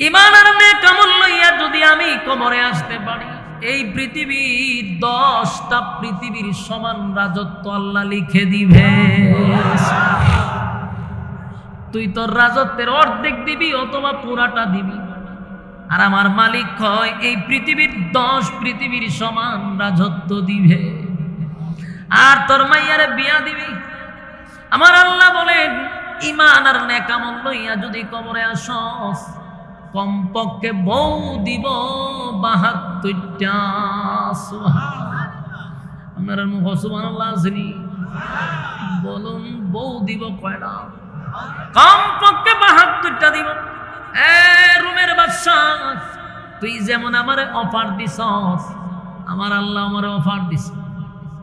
ঈমান আর নেক আমল লইয়া যদি আমি কবরে আসতে পারি, এই পৃথিবীর 10টা পৃথিবীর সমান রাজত্ব আল্লাহ লিখে দিবে। তুই তোর রাজত্বের অর্ধেক দিবি অথবা পুরাটা দিবি, আর আমার মালিক কয় এই পৃথিবীর 10 পৃথিবীর সমান রাজত্ব দিবে, আর তোর মাইয়ারে বিয়া দিবি। আমার আল্লাহ বলেন, ঈমান আর নেক আমল লইয়া যদি কবরে আসস, কমপক্ষে বউ দিব 72টা। আপনারা মুখ সুবহানাল্লাহ আসেনি? বলুন, বউ দিব কয়টা? কমপক্ষে 72টা দিব। রুমের বাদশা, তুই যেমন আমারে অফার দিছস, আমার আল্লাহ আমারে অফার দিছ,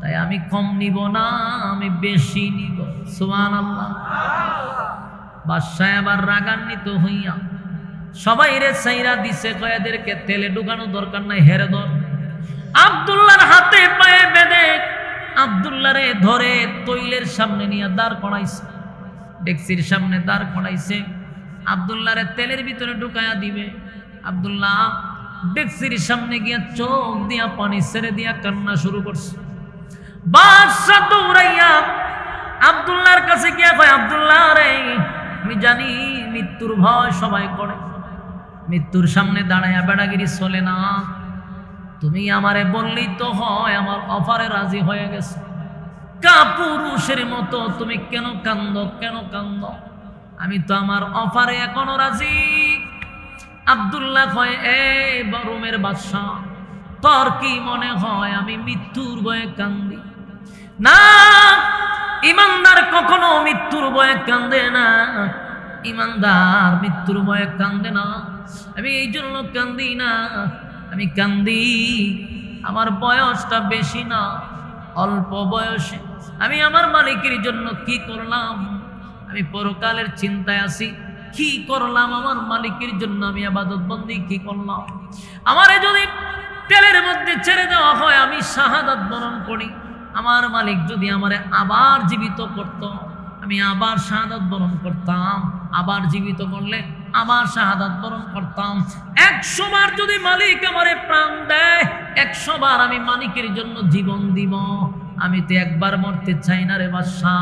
তাই আমি কম নিব না, আমি বেশি নিব। সুবহানাল্লাহ। বাদশা এবার রাগান্বিত হইয়া সবাই রে চাইরা দিছে, কয়েদেরকে তেলে ঢুকানো দরকার নাই, হেরে ধর। আব্দুল্লাহর হাতে পায়ে বেঁধে আব্দুল্লাহরে ধরে তৈলের সামনে নিয়ে দাঁড় করাইছে, ডেকসির সামনে দাঁড় করাইছে। আব্দুল্লাহরে তেলের ভিতরে ঢুকায়া দিবে। আব্দুল্লাহ ডেকসির সামনে গিয়া চোখ দিয়া পানি ছেড়ে দিয়া কান্না শুরু করছে। বাদশা দৌড়াইয়া আব্দুল্লাহর কাছে গিয়া কয়, আব্দুল্লাহ রে, আমি জানি মৃত্যুর ভয় সবাই করে, মৃত্যুর সামনে দাঁড়াইয়া বেড়াগিরি চলে না, তুমি আমারে বললেই তো হয়, আমার অফারে রাজি হয়ে গেছে, কাপুরুষের মতো তুমি কেন কান্দ? আমি তো আমার অফারে এখনো রাজি। আব্দুল্লাহ কয়, এই রুমের বাদশা, তোর কি মনে হয় আমি মৃত্যুর ভয়ে কান্দি? না, ঈমানদার কখনো মৃত্যুর ভয়ে কান্দে না, ঈমানদার মৃত্যুর ভয়ে কান্দে না। আমি এই জন্য কান্দি না, আমি কান্দি আমার বয়সটা বেশি না, অল্প বয়সে আমি আমার মালিকের জন্য কি করলাম, আমি পরকালের চিন্তায় আছি, কি করলাম আমার মালিকের জন্য, আমি ইবাদত বন্দি কি করলাম। আমারে যদি তেলের মধ্যে ছেড়ে দেওয়া হয়, আমি শাহাদাত বরণ করি, আমার মালিক যদি আমারে আবার জীবিত করত, আমি আবার শাহাদাত বরণ করতাম, আবার জীবিত করলে আবার শাহাদাত বরণ করতাম। 100 বার যদি মালিক আমারে প্রাণ দেয়, 100 বার আমি মালিকের জন্য জীবন দিব। আমি তো একবার মরতে চাই না রে বাদশা,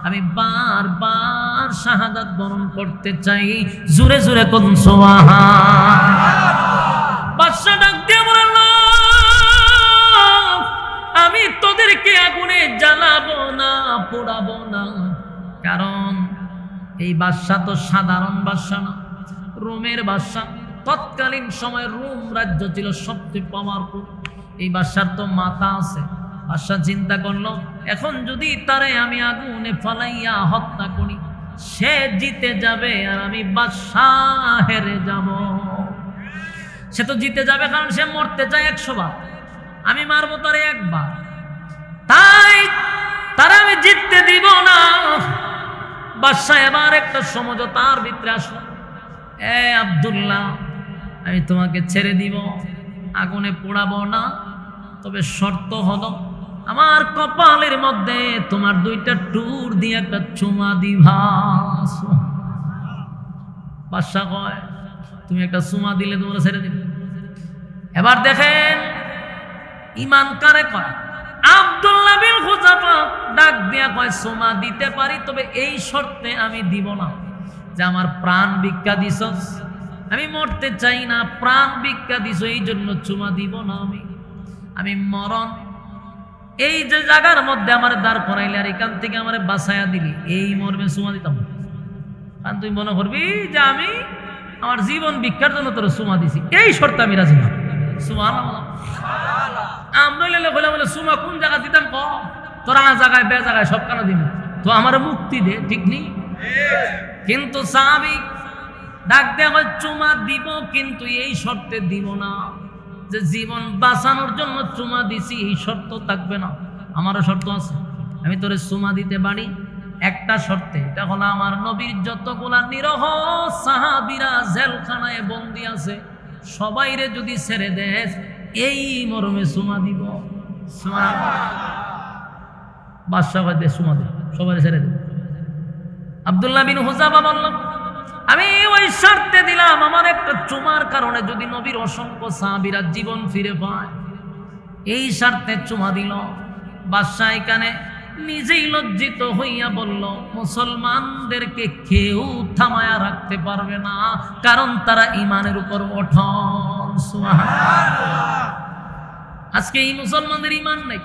আমি বারবার শাহাদাত বরণ করতে চাই। জোরে জোরে কোন সুবহান। বাদশা ডাক দিয়ে বলল, আমি তোদেরকে আগুনে জ্বালাবো না, পোড়াবো না, কারণ এই বাদশা তো সাধারণ বাদশা না, রোমের বাদশা। তৎকালীন সময় রোম রাজ্য ছিল সবচেয়ে পাওয়ারফুল। এই বাদশার তো মাথা আছে। বাদশা চিন্তা করলো, এখন যদি তারে আমি আগুনে ফালাইয়া হত্যা করি, সে জিতে যাবে আর আমি বাদশা হেরে যাব। সে তো জিতে যাবে, কারণ সে মরতে চায় 100 বার, আমি মারবো তারে একবার, তাই তারা আমি জিততে দিব না। বাদশা এবার একটা সমঝোতার ভিতরে আসলো, এ আব্দুল্লাহ, আমি তোমাকে ছেড়ে দিব, আগুনে পোড়াবো না, তবে শর্ত হলো আমার কপালের মধ্যে তোমার 2টা টুর দিয়ে একটা চুমা দিবা। বাদশা কয়, তুমি একটা চুমা দিলে তোমরা ছেড়ে দিবে। এবার দেখেন ঈমান কারে কয়। আব্দুল্লাহ বিন হুযাফা ডাক দিয়া কয়, চুমা দিতে পারি, তবে এই শর্তে আমি দিব না যে আমার প্রাণ ভিক্ষা দিছস, আমি মরতে চাই না, প্রাণ ভিক্ষা দিছ, এই জন্য চুমা দিব না। আমি মরণ এই যে জায়গার মধ্যে আমার দাঁড় করাইলে আর এখান থেকে আমার বাঁচাইয়া দিলি, এই মর্মে চুমা দিতাম না। কারণ তুই মনে করবি যে আমি আমার জীবন ভিক্ষার জন্য তোর চুমা দিছি, এই শর্তে আমি রাজি না। সুবহানাল্লাহ। আমরা বলে চুমা কোন জায়গা দিতাম ক, তোরা জায়গায় বে জায়গায় সব কেন দিবি, তো আমার মুক্তি দে, ঠিক নেই? কিন্তু সাহাবী ডাক দেওয়া হয়, চুমা দিব, কিন্তু এই শর্তে দিব না যে জীবন বাঁচানোর জন্য চুমা দিছি, এই শর্ত থাকবে না। আমারও শর্ত আছে, আমি তোরে চুমা দিতে পারি একটা শর্তে, এটা হলো আমার নবীর যতগুলা নিরহ সাহাবীরা জেলখানায় বন্দী আছে, সবাইরে যদি ছেড়ে দেয় এই মরমে চুমা দিব। বাদশা দে চুমা দে, সবাই ছেড়ে দেব। আব্দুল্লাহ বিন হুযাফা বলল, আমি ওই শর্তে দিলাম, আমার একটা চুমার কারণে যদি নবীর অসংখ্য সাহাবীরা জীবন ফিরে পায়, এই শর্তে চুমা দিল। বাদশা এখানে নিজেই লজ্জিত হইয়া বলল, মুসলমানদেরকে কেউ থামায়া রাখতে পারবে না, কারণ তারা ঈমানের উপর অটল। সুবহানাল্লাহ। আজকে এই মুসলমানদের ঈমান নেই।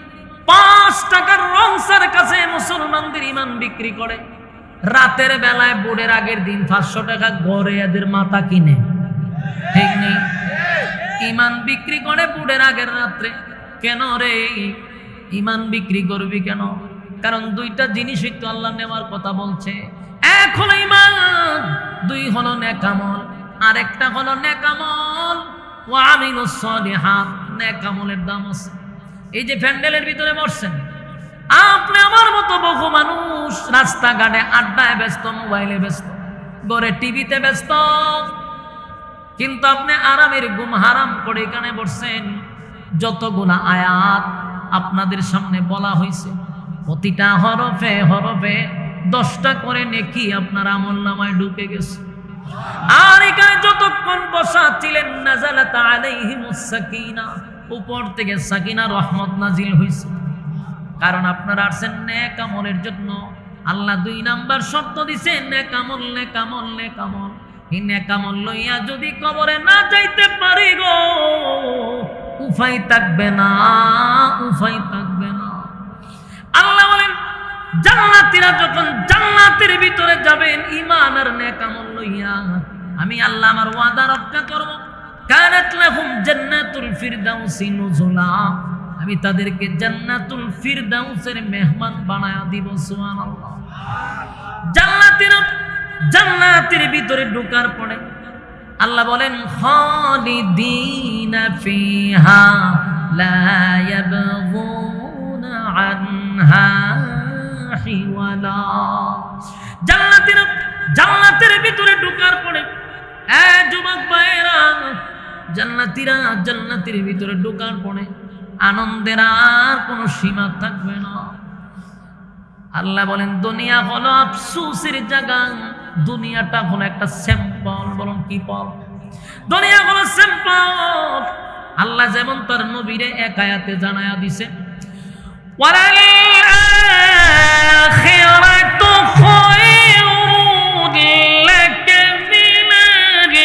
5 টাকার রংসার কাছে মুসলমানদের ঈমান বিক্রি করে, রাতের বেলায় বুড়ের আগের দিন 500 টাকা গড়ে এদের মাথা কিনে, ঠিক নেই? ঈমান বিক্রি করে বুড়ের আগের রাত্রে। কেন রে ঈমান বিক্রি করবি কেন? কারণ 2টা জিনিসই তো আল্লাহ নেওয়ার কথা বলছে। এক হলো ঈমান, 2 হলো নেক আমল, আরেকটা হলো নেক আমল ওয়া আমিলুস সালিহাত। নেক আমলের দাম আছে। এই যে প্যান্ডেলের ভিতরে বসছেন, আপনি আমার মতো বহু মানুষ রাস্তাঘাটে আড্ডায় ব্যস্ত, মোবাইলে ব্যস্ত, ঘরে টিভিতে ব্যস্ত, কিন্তু আপনি আরামের ঘুম হারাম করে এখানে বসছেন। যতগুলো আয়াত আপনাদের সামনে বলা হয়েছে, প্রতিটা হরফে হরফে 10টা করে নেকি আপনার আমলনামায় ঢুকে গেছে। আর এখানে যতক্ষণ বসা ছিলেন, নাযালাত আলাইহিমুস সাকিনা, উপর থেকে সাকিনা রহমত নাজিল হয়েছে। কারণ আপনারা আসছেন নেক আমলের জন্য। আল্লাহ 2 নাম্বার শর্ত দিছে, নেক আমল, নেক আমল, নেক আমল। এই নেক আমল লইয়া যদি কবরে না যাইতে পারি গো, উপায় থাকবে না, উপায় থাকবে না। আল্লাহ বলেন, জান্নাতীরা যখন জান্নাতের ভিতরে যাবেন ঈমান আর নেক আমল লইয়া, আমি আল্লাহ আমার ওয়াদা রক্ষা করব। কানাত লাহুম জান্নাতুল ফিরদাউসি নুজুলা, আমি তাদেরকে জান্নাতুল ফিরদাউসের মেহমান বানায়া দিব। সুবহানাল্লাহ। জান্নাতীরা জান্নাতের ভিতরে ঢোকার পরে আল্লাহ বলেন, খালিদিনা ফিহা লা ইয়াবগুনা আনহা হিওয়ালা। জান্নাতীরা জান্নাতের ভিতরে ঢোকার পরে, যুবক ভাইরা, জান্নাতীরা জান্নাতের ভিতরে ঢোকার পরে আনন্দের আর কোনো সীমা থাকবে না। আল্লাহ বলেন, দুনিয়া হলো আফসোসের জায়গা, দুনিয়াটা হলো একটা স্যাম্পল। বলুন কি পল? দুনিয়া হলো স্যাম্পল। আল্লাহ যেমন তার নবীরে এক আয়াতে জানায়া দিছে, ওয়ালাল আখিরাতু খায়রুন লাকা মিনাল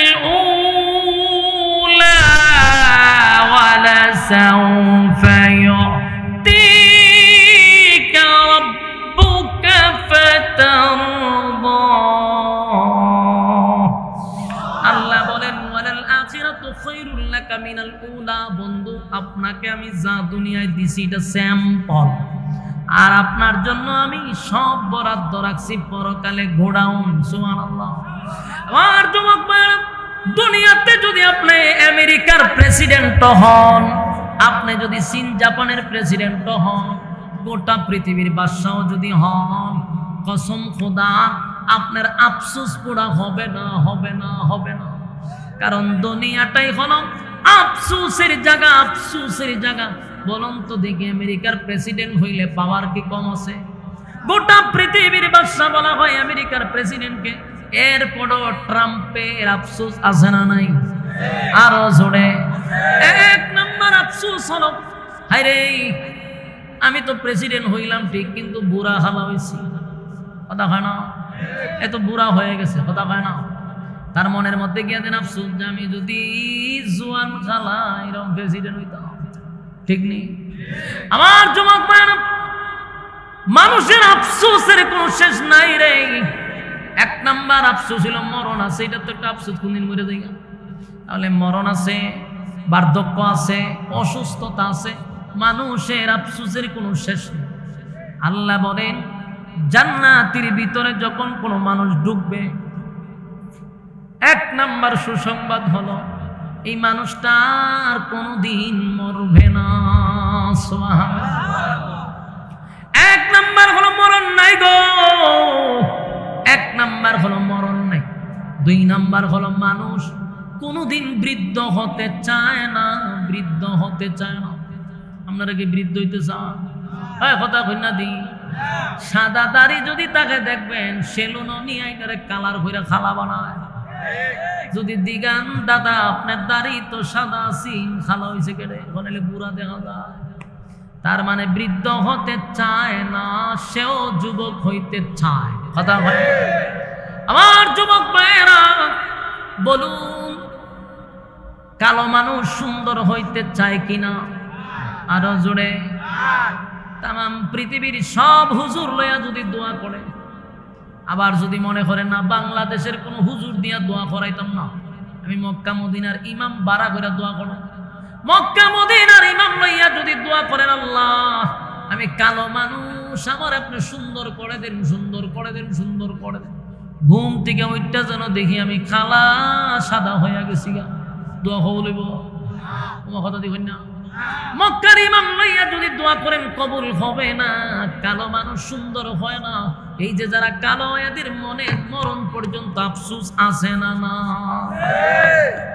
উলা ওয়ালা সাওফা ইউ'তিকা রাব্বুকা ফাতারদা। আপনাকে আমি যা দুনিয়ায় দিছি এটা স্যাম্পল, আর আপনার জন্য আমি সব বরাদ্দ রাখছি পরকালে গোডাউন। সুবহানাল্লাহ। আমার যুবক ভাইরা, দুনিয়াতে যদি আপনি আমেরিকার প্রেসিডেন্ট হন, আপনি যদি চীন জাপানের প্রেসিডেন্ট হন, গোটা পৃথিবীর বাদশাহ যদি হন, কসম খোদা আপনার আফসোস পুরা হবে না, হবে না, হবে না। কারণ দুনিয়াটাই হলো আফসোসের জায়গা, আফসোসের জায়গা। বলুন তো দেখি, আমেরিকার প্রেসিডেন্ট হইলে পাওয়ার কি কম আছে? গোটা পৃথিবীর বাদশা বলা হয় আমেরিকার প্রেসিডেন্টকে। এরপরও ট্রাম্পের আফসোস আছে না নাই? আরো জোরে। এক নম্বর আফসোস হলো, হায়রে আমি তো প্রেসিডেন্ট হইলাম ঠিক, কিন্তু বুড়া হালা হয়েছি। কথা হয় না? এত বুড়া হয়ে গেছে, কথা হয় না? তার মনের মধ্যে গিয়ে দেন আফসোস যে আমি যদি জোয়ান শালা এরকম প্রেসিডেন্ট হইতাম। ঠিক নেই? আমার যুবক ভাইরা, মানুষের আফসোসের কোনো শেষ নাই রে। এক নাম্বার আফসোস ছিল মরণ আছে। এটা তো একটা আফসোস, কোনদিন মরে যাই। তাহলে মরণ আছে, বার্ধক্য আছে, অসুস্থতা আছে, মানুষের আফসোসের কোনো শেষ নেই। আল্লাহ বলেন জান্নাতের ভিতরে যখন কোনো মানুষ ঢুকবে, এক নাম্বার সুসংবাদ হলো এই মানুষটা আর কোনোদিন মরবে না। সুবহানাল্লাহ। এক নাম্বার হলো মরণ নাই গো, এক নাম্বার হলো মরণ নাই। দুই নাম্বার হলো মানুষ কোনোদিন বৃদ্ধ হতে চায় না, বৃদ্ধ হতে চায় না। আপনারা কি বৃদ্ধ হইতে চান? হ্যাঁ, কথা কই না দি। সাদা দাড়ি যদি তাকে দেখবেন, সেলুন নিয়ে এটারে কালার করে খালা বানায়। যদি দিগান দাদা আপনার দাড়ি তো সাদা সিং, খালা হয়েছে কেটে বলে বুড়া দেখা যায়। তার মানে বৃদ্ধ হতে চায় না, সেও যুবক হইতে চায়। কথা হয়? আমার যুবক ভাইয়েরা বলুন, কালো মানুষ সুন্দর হইতে চায় কিনা? আরো জোরে। তাম পৃথিবীর সব হুজুর লইয়া যদি দোয়া করে, আবার যদি মনে করেন না বাংলাদেশের কোন হুজুর দিয়া দোয়া করাইতাম না, আমি মক্কা মদিনার ইমাম বাড়া করে দোয়া করো। মক্কা মদিনার ইমাম লইয়া যদি দোয়া করেন, আল্লাহ আমি কালো মানুষ, আমার আপনি সুন্দর করে দেন, সুন্দর করে দেন, সুন্দর করে দেন। ঘুম থেকে ওইটা যেন দেখি আমি খালা সাদা হইয়া গেছি গা, দোয়া হইব। তোমার কথা দেখুন না, মক্কার ইমাম লইয়া যদি দোয়া করেন কবুল হবে না। কালো মানুষ সুন্দর হয় না। এই যে যারা কালো, এদের মনে মরণ পর্যন্ত আফসোস আছে না? না,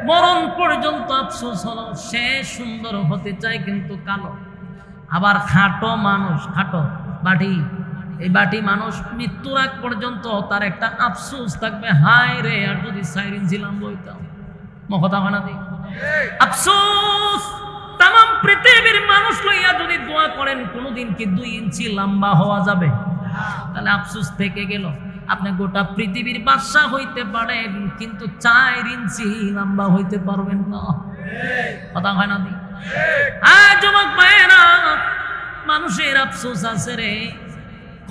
মরণ পর্যন্ত আফসোস হলো সে সুন্দর হতে চায় কিন্তু কালো। আবার খাটো মানুষ, খাটো বাটি, এই বাটি মানুষ মৃত্যুর আগ পর্যন্ত তার একটা আফসোস থাকবে, হায় রে আর যদি সাইরিন ছিলাম বইতাম। কথা হয় না? আফসোস। তাম পৃথিবীর মানুষ লইয়া যদি দোয়া করেন, কোনোদিন কি 2 ইঞ্চি লম্বা হওয়া যাবে? তাহলে আফসোস থেকে গেল। আপনি গোটা পৃথিবীর বাদশা হইতে পারেন, কিন্তু 4 ইঞ্চি লম্বা হইতে পারবেন না। কথা হয় না? হ্যাঁ যুবক ভাইয়েরা, মানুষের আফসোস আছে রে।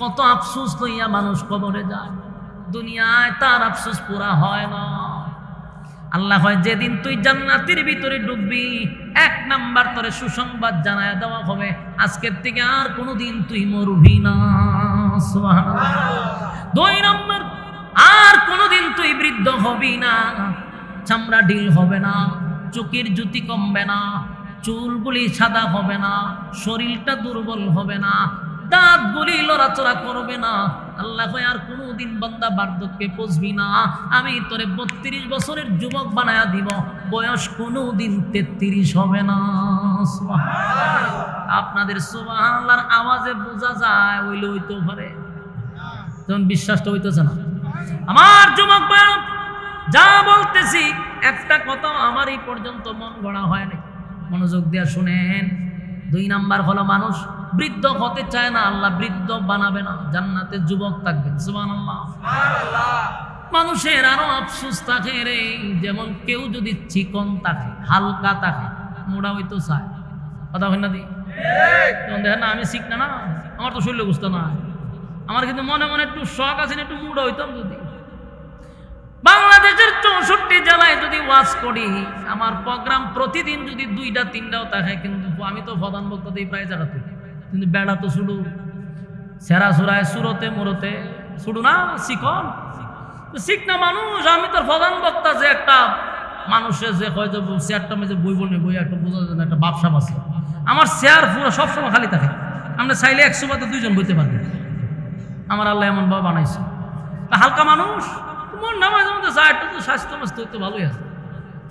কত আফসোস লইয়া মানুষ কবরে যায়, দুনিয়ায় তার আফসোস পুরা হয় না। আল্লাহ হয় যেদিন তুই জান্নাতের ভিতরে ঢুকবি, 1 নাম্বার তোরে সুসংবাদ জানায় দেওয়া হবে, আজকের থেকে আর কোনোদিন তুই মরবি না। সুবহানাল্লাহ। 2 নাম্বার, আর কোনোদিন তুই বৃদ্ধ হবি না, চামড়া ঢিল হবে না, চোখের জ্যোতি কমবে না, চুলগুলি সাদা হবে না, শরীরটা দুর্বল হবে না, দাঁতগুলি লড়াচড়া করবে না। আল্লাহ কয় আর কোনোদিন বান্দা বার্ধক্যে পৌঁছবি না, আমি তোরে 32 বছরের যুবক বানায়া দিব, বয়স কোনোদিন 33 হবে না। আপনাদের সুবহানাল্লাহর আওয়াজে বোঝা যায় ওইলে হইতে পারে, তখন বিশ্বাসটা হইতেছে না। আমার যুবক ভাই, যা বলতেছি একটা কথা আমার এই পর্যন্ত মন গড়া হয় নাই, মনোযোগ দিয়া শুনেন। 2 নাম্বার হলো মানুষ বৃদ্ধ হতে চায় না, আল্লাহ বৃদ্ধ বানাবে না, জান্নাতে যুবক থাকবেন। সুবহানাল্লাহ। মানুষের আরো আফসোস থাকে রে, যেমন কেউ যদি চিকন থাকে, হালকা থাকে, মোড়া হইতো চায়। কথা হয় না? দেখেন না, আমি শিখনা না, আমার তো শরীরে বুঝতো না, আমার কিন্তু মনে মনে একটু শখ আছে, একটু মোড়া হইতাম। যদি বাংলাদেশের 64 জেলায় যদি ওয়াজ করি, আমার প্রোগ্রাম প্রতিদিন যদি 2টা 3টাও থাকে, কিন্তু আমি তো প্রধান বক্তা দিই প্রায় জায়গাতে, কিন্তু বেড়া তো শুধু সেরা সুরায় সুরতে মুরতে শুধু না শিখন শিখ না মানুষ। আমি তোর প্রধান বক্তা যে একটা মানুষের যে কয় যে চেয়ারটা মেঝে বইব নি বই একটা বোঝা যায় না, একটা বাপসাপ আছে। আমার চেয়ার পুরো সবসময় খালি থাকে, আমরা চাইলে 100 বাতে 2 জন বইতে পারবেন। আমার আল্লাহ এমন ভাবে বানাইছে। হালকা মানুষ মন নামাজ মধ্যে চায় একটু তো স্বাস্থ্য মাস্ত হইতে ভালোই আছে,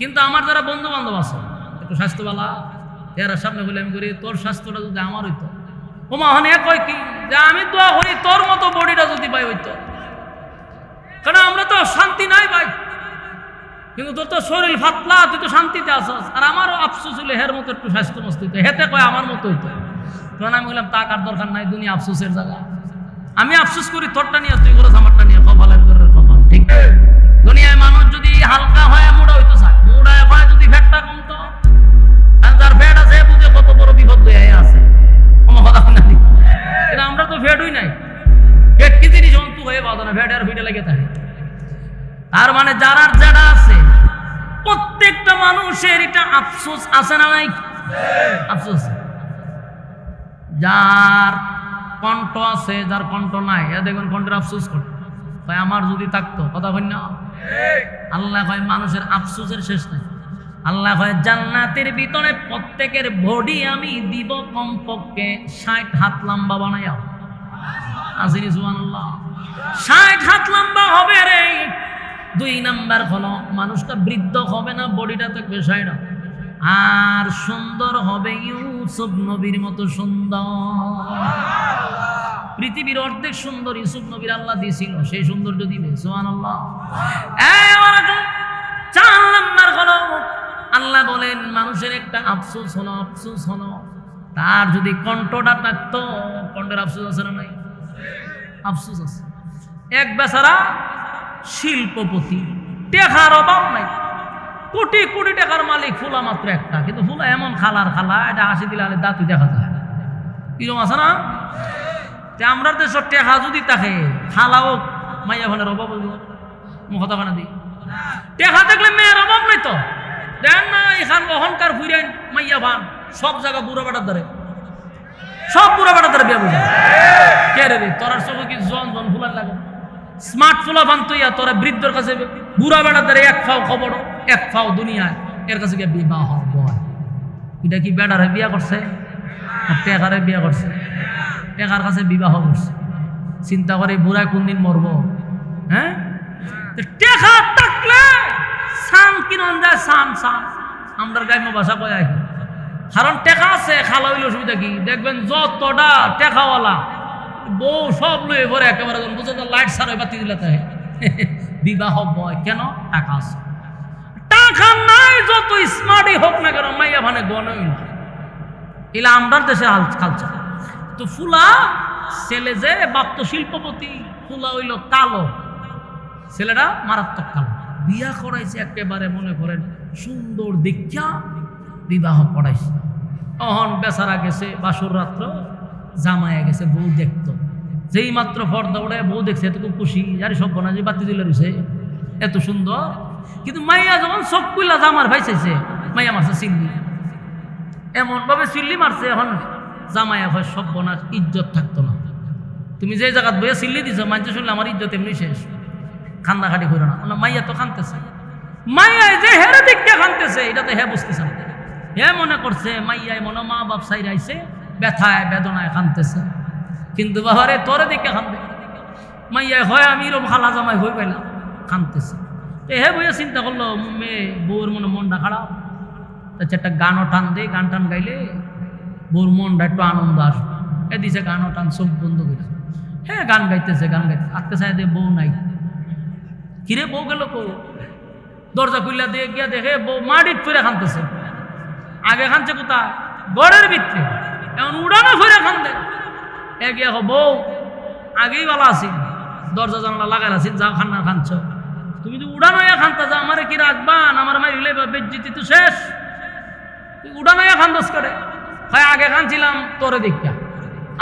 কিন্তু আমার যারা বন্ধু বান্ধব আছে একটু স্বাস্থ্যবালা এরা সামনে বলে আমি করি তোর স্বাস্থ্যটা যদি আমার হইতো, ওমা হনে কয় কি যে আমি দোয়া করি তোর মতো বডিটা যদি পাই হইতো, কারণ আমরা তো শান্তি নাই ভাই, কিন্তু তোর তো শরীর ফাতলা, তুই তো শান্তিতে আসস। আর আমারও আফসোস হইলে হের মতো একটু স্বাস্থ্য মস্ত হইতো, হেতে কয় আমার মতো হইতো। তখন আমি বললাম টাকার দরকার নাই, দুনিয়া আফসোসের জায়গা। আমি আফসোস করি তোরটা নিয়ে, তুই করস আমারটা নিয়ে, কপালের করে কপাল। ঠিক দুনিয়ায় মানুষ যদি হালকা হয় মোড়া হইতো চায়, মোড়া হয় যদি ফ্যাটটা কমতো, যার ফ্যাট আছে বুঝে কত বড় বিপদ লইয়া আছে। কিন্তু আমরা তো ফ্যাটই নাই, ফ্যাট কি জিনিস অন্তু হয়ে পাবো না, ফ্যাট আর ফিটে লেগে থাকে। তার মানে যারা যারা আছে প্রত্যেকটা মানুষের এটা আফসোস আছে না নাই? আফসোস। যার কণ্ঠ আছে, যার কণ্ঠ নাই, এ দেখবেন কণ্ঠের আফসোস করে, ভাই আমার যদি থাকতো। কথা বল না? আল্লাহ কয় মানুষের আফসোসের শেষ নাই। আল্লাহ কয় জান্নাতের ভিতরে প্রত্যেকের বডি আমি দিব কমপক্ষে 60 হাত লম্বা বানাইয়া। আসিনি সুবহানাল্লাহ, 60 হাত লম্বা হবে রে। 2 নাম্বার হলো মানুষটা বৃদ্ধ হবে না, বডিটা থাকবে 60, আর সুন্দর হবে ইউসুফ নবীর মতো সুন্দর। পৃথিবীর অর্ধেক সুন্দর ইউসুফ নবীর আল্লাহ দিয়েছিল, সেই সৌন্দর্য দিবে। সুবহানাল্লাহ। 4 নাম্বার হলো আল্লাহ বলেন মানুষের একটা আফসোস হলো, আফসোস হলো তার যদি কণ্ঠটা থাকতো। কণ্ঠের আফসোস আছে না নাই? আফসোস আছে। এক বেচারা শিল্পপতি, টাকার অভাব নাই, কোটি কোটি টাকার মালিক, ফুলা মাত্র একটা, কিন্তু ফুলা এমন খালার খালা, এটা হাসি দিলে আলে দাঁতই দেখা যায়। কিরকম আছে না? আমরা দেশের টেকা যদি থাকে খালাও মাইয়া ভানের অভাব হইব, কথা বানা দিই। টেকা থাকলে মেয়ের অভাব নাই তো, দেন না এখান অহংকার ফুইরেন মাইয়া ভান সব জায়গা বুড়া বাটার ধরে, সব বুড়া বাটার ধরে বিয়া বুঝা। কে রে তোরার চোখে কি জন জন ফুলার লাগে? স্মার্ট ফুলা ভান তৈয়া তোরা বৃদ্ধর কাছে বুড়া বাটার ধরে এক ফাও খবর, এক ফাও দুনিয়ায়, এর কাছে গিয়ে বিবাহ হয়। এটা কি বেটারে বিয়া করছে? টেকারে বিয়া করছে, টেকার কাছে বিবাহ করছে। চিন্তা করে বুড়ায় কোন দিন মরবো? হ্যাঁ, টেকা থাকলে সান কিনন যায়, সান সান আমরা গ্রাম্য ভাষা কয়ে আহি। কারণ টেকা আছে, খালা হইলে অসুবিধা কি? দেখবেন যতটা টেকাওয়ালা বউ সব লয়ে পরে একেবারে বুঝে লাইট সার বাতি দিলে তাই বিবাহ বয়। কেন? টাকা আছে। টাকা নাই যত স্মার্টই হোক না কেন, মাইয়া ভানে গণই না। এলা আমরার দেশে কালচার। তো ফুলা ছেলে যে বাপ তো শিল্পপতি, ফুলা হইল কালো, ছেলেটা মারাত্মক কালো। বিয়া করাইছে একেবারে মনে করেন সুন্দর দীক্ষা, বিবাহ করাইছে। অহন বেচারা গেছে বাসর রাত্র, জামাইয়া গেছে বউ দেখতো, যেই মাত্র পর্দা উড়ে বউ দেখছে এত খুব খুশি, আরে সব বনা যে বাতি দিলে রয়েছে এত সুন্দর। কিন্তু মাইয়া যখন সব কুইলা জামার ভাই চাইছে, মাইয়া মারছে চিল্লি, এমন ভাবে চিল্লি মারছে, এখন জামাইয়া হয় সব বনার ইজ্জত থাকতো না। তুমি যে জায়গা বইয়া চিল্লি দিছো, মানছে শুনলে আমার ইজ্জত এমনি শেষ, খান্দাখাটি করে না। মাইয়া তো খানতেছে, মাইয়া যে হেরে দিকটা খানতেছে, এটা তো হে বুঝতেছে না। হে মনে করছে মাইয়ায় মনে মা বাপ সাইড আইছে, ব্যথায় বেদনায় খানতেছে, কিন্তু বাবারে তোরে দিকে খানতে মাইয়ায় হয় আমি এরকম খালা জামাই হয়ে পাইলাম, খানতেছে। হে বইয়া চিন্তা করলো মেয়ে বউর মনে মনটা খারাপ, তার একটা গানও টান দে, গান টান গাইলে বউর মনটা একটু আনন্দ আসবে। এ দিছে গানও টান, চোখ বন্ধ করে। হ্যাঁ গান গাইতেছে, গান গাইতে আঁকতে চাই দে, বউ নাই। কিরে বউ গেল কো? দরজা খুললা দিয়ে গিয়া দেখে বউ মাটির ফিরে খানতেছে। আগে খানছে কোথায়? গড়ের ভিতরে। এখন উড়ানো ফিরে খান দে। এ গিয়া বউ আগেই বালা আছি, দরজা জানলা লাগাই আছি, যা খান্না খানছ। তুমি তো উড়ানো খানতা যা, আমারে কি রাখবান? আমার মাইলে বেজ্জিতি তো শেষ। তুই উড়ানো খান্দস করে হয় আগে খানছিলাম তোরে দেখা,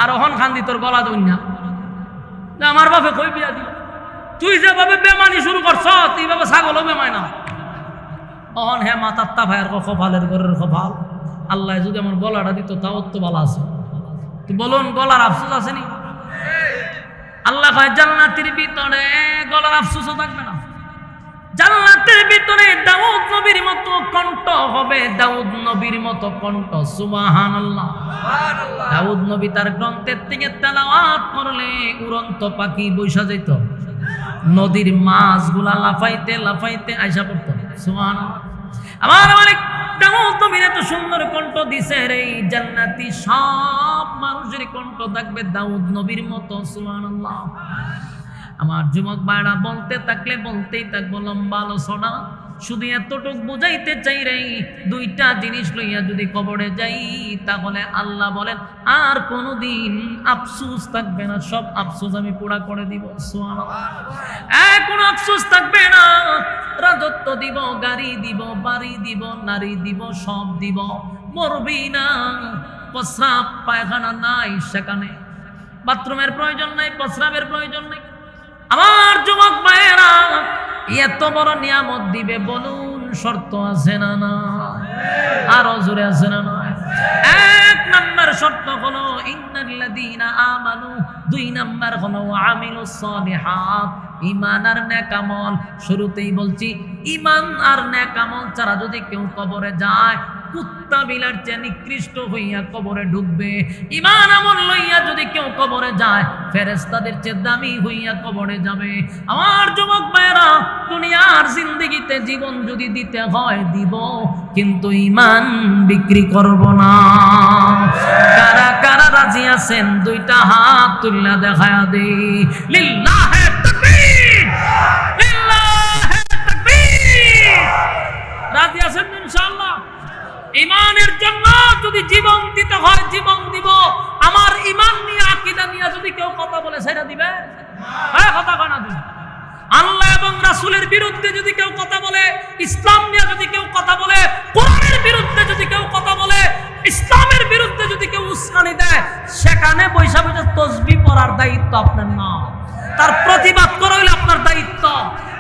আর অহন খান্দি তোর গলা দইনা। আমার বাপে কই বিয়া দিল? তুই যেভাবে বেমানি শুরু করছ, তুই ভাবে ছাগলও বেমায় না। অহন হে মাতার তা ভাইয়ের কপালের ঘরের কপাল, আল্লাহ যদি আমার গলাটা দিত তাও তো ভালো আছে। তো বলুন গলার আফসোস আসেনি? আল্লাহ কয় জান্নাতের ভিতরে গলার আফসোসও থাকবে না। জান্নাতের ভিতরে দাউদ নবীর মতো কণ্ঠ হবে, দাউদ নবীর মতো কণ্ঠ। সুবহানাল্লাহ। দাউদ নবী তার গ্রন্থের থেকে তেলাওয়াত করলে উড়ন্ত পাখি বৈশা যেত, নদীর মাছগুলা লাফাইতে লাফাইতে আইসা পড়তো। সুবহানাল্লাহ। আমার মালিক দাউদ নবীর এত সুন্দর কণ্ঠ দিছে রে, জান্নাতি সব মানুষের কণ্ঠ থাকবে দাউদ নবীর মতো। সুবহানাল্লাহ। আমার যুবক ভাইরা বলতে থাকলে বলতেই থাকবো, লম্বা আলোচনা। শুধু এতটুক বুঝাইতে চাই রে, দুইটা জিনিস লইয়া যদি কবরে যাই তাহলে আল্লাহ বলেন আর কোনোদিন আফসোস থাকবে না, সব আফসোস আমি পুরা করে দিব। সুবহানাল্লাহ। কোনো আফসোস থাকবে না। রাজত্ব দিব, গাড়ি দিব, বাড়ি দিব, নারী দিব, সব দিব, মরবি না। প্রস্রাব পায়খানা নাই, সেখানে বাথরুমের প্রয়োজন নাই, প্রস্রাবের প্রয়োজন নাই। আমার যুবক ভাইয়েরা, এত বড় নিয়ামত দিবে, বলুন শর্ত আছে না না? আরো জোরে আছে না না? এক নাম্বার শর্ত হলো ইন্নাল্লাযীনা আমানু, দুই নাম্বার হলো আমিলুস সালিহাত, ঈমান আর নেক আমল। শুরুতেই বলছি ঈমান আর নেক আমল ছাড়া যদি কেউ কবরে যায়, কুত্তা বিলার চেয়ে নিকৃষ্ট হইয়া কবরে ঢুকবে। ঈমান আমল লইয়া যদি কেউ কবরে যায়, ফেরেশতাদের চেয়ে দামি হইয়া কবরে যাবে। আমার যুবক ভাইয়েরা, দুনিয়ার জিন্দেগিতে জীবন যদি দিতে হয় দিব, কিন্তু ঈমান বিক্রি করব না। কারা কারা রাজি আছেন দুইটা হাত তুললা দেখায়া দে। লিল্লাহে তাকবীর, লিল্লাহে তাকবীর। রাজি আছেন ইনশাআল্লাহ? ঈমানের জন্য যদি জীবন দিতে হয় জীবন দিব। আমার ঈমান নিয়ে, আকীদা নিয়ে যদি কেউ কথা বলে সেটা দিবে? হ্যাঁ, কথা কয় না দিবে। আল্লাহ এবং রাসূলের বিরুদ্ধে যদি কেউ কথা বলে, ইসলাম নিয়ে যদি কেউ কথা বলে, কোরআনের বিরুদ্ধে যদি কেউ কথা বলে, ইসলামের বিরুদ্ধে যদি কেউ উস্কানি দেয়, সেখানে বৈশা বৈশা তাসবিহ পড়ার দায়িত্ব আপনার না, তার প্রতিবাদ করা হলো আপনার দায়িত্ব।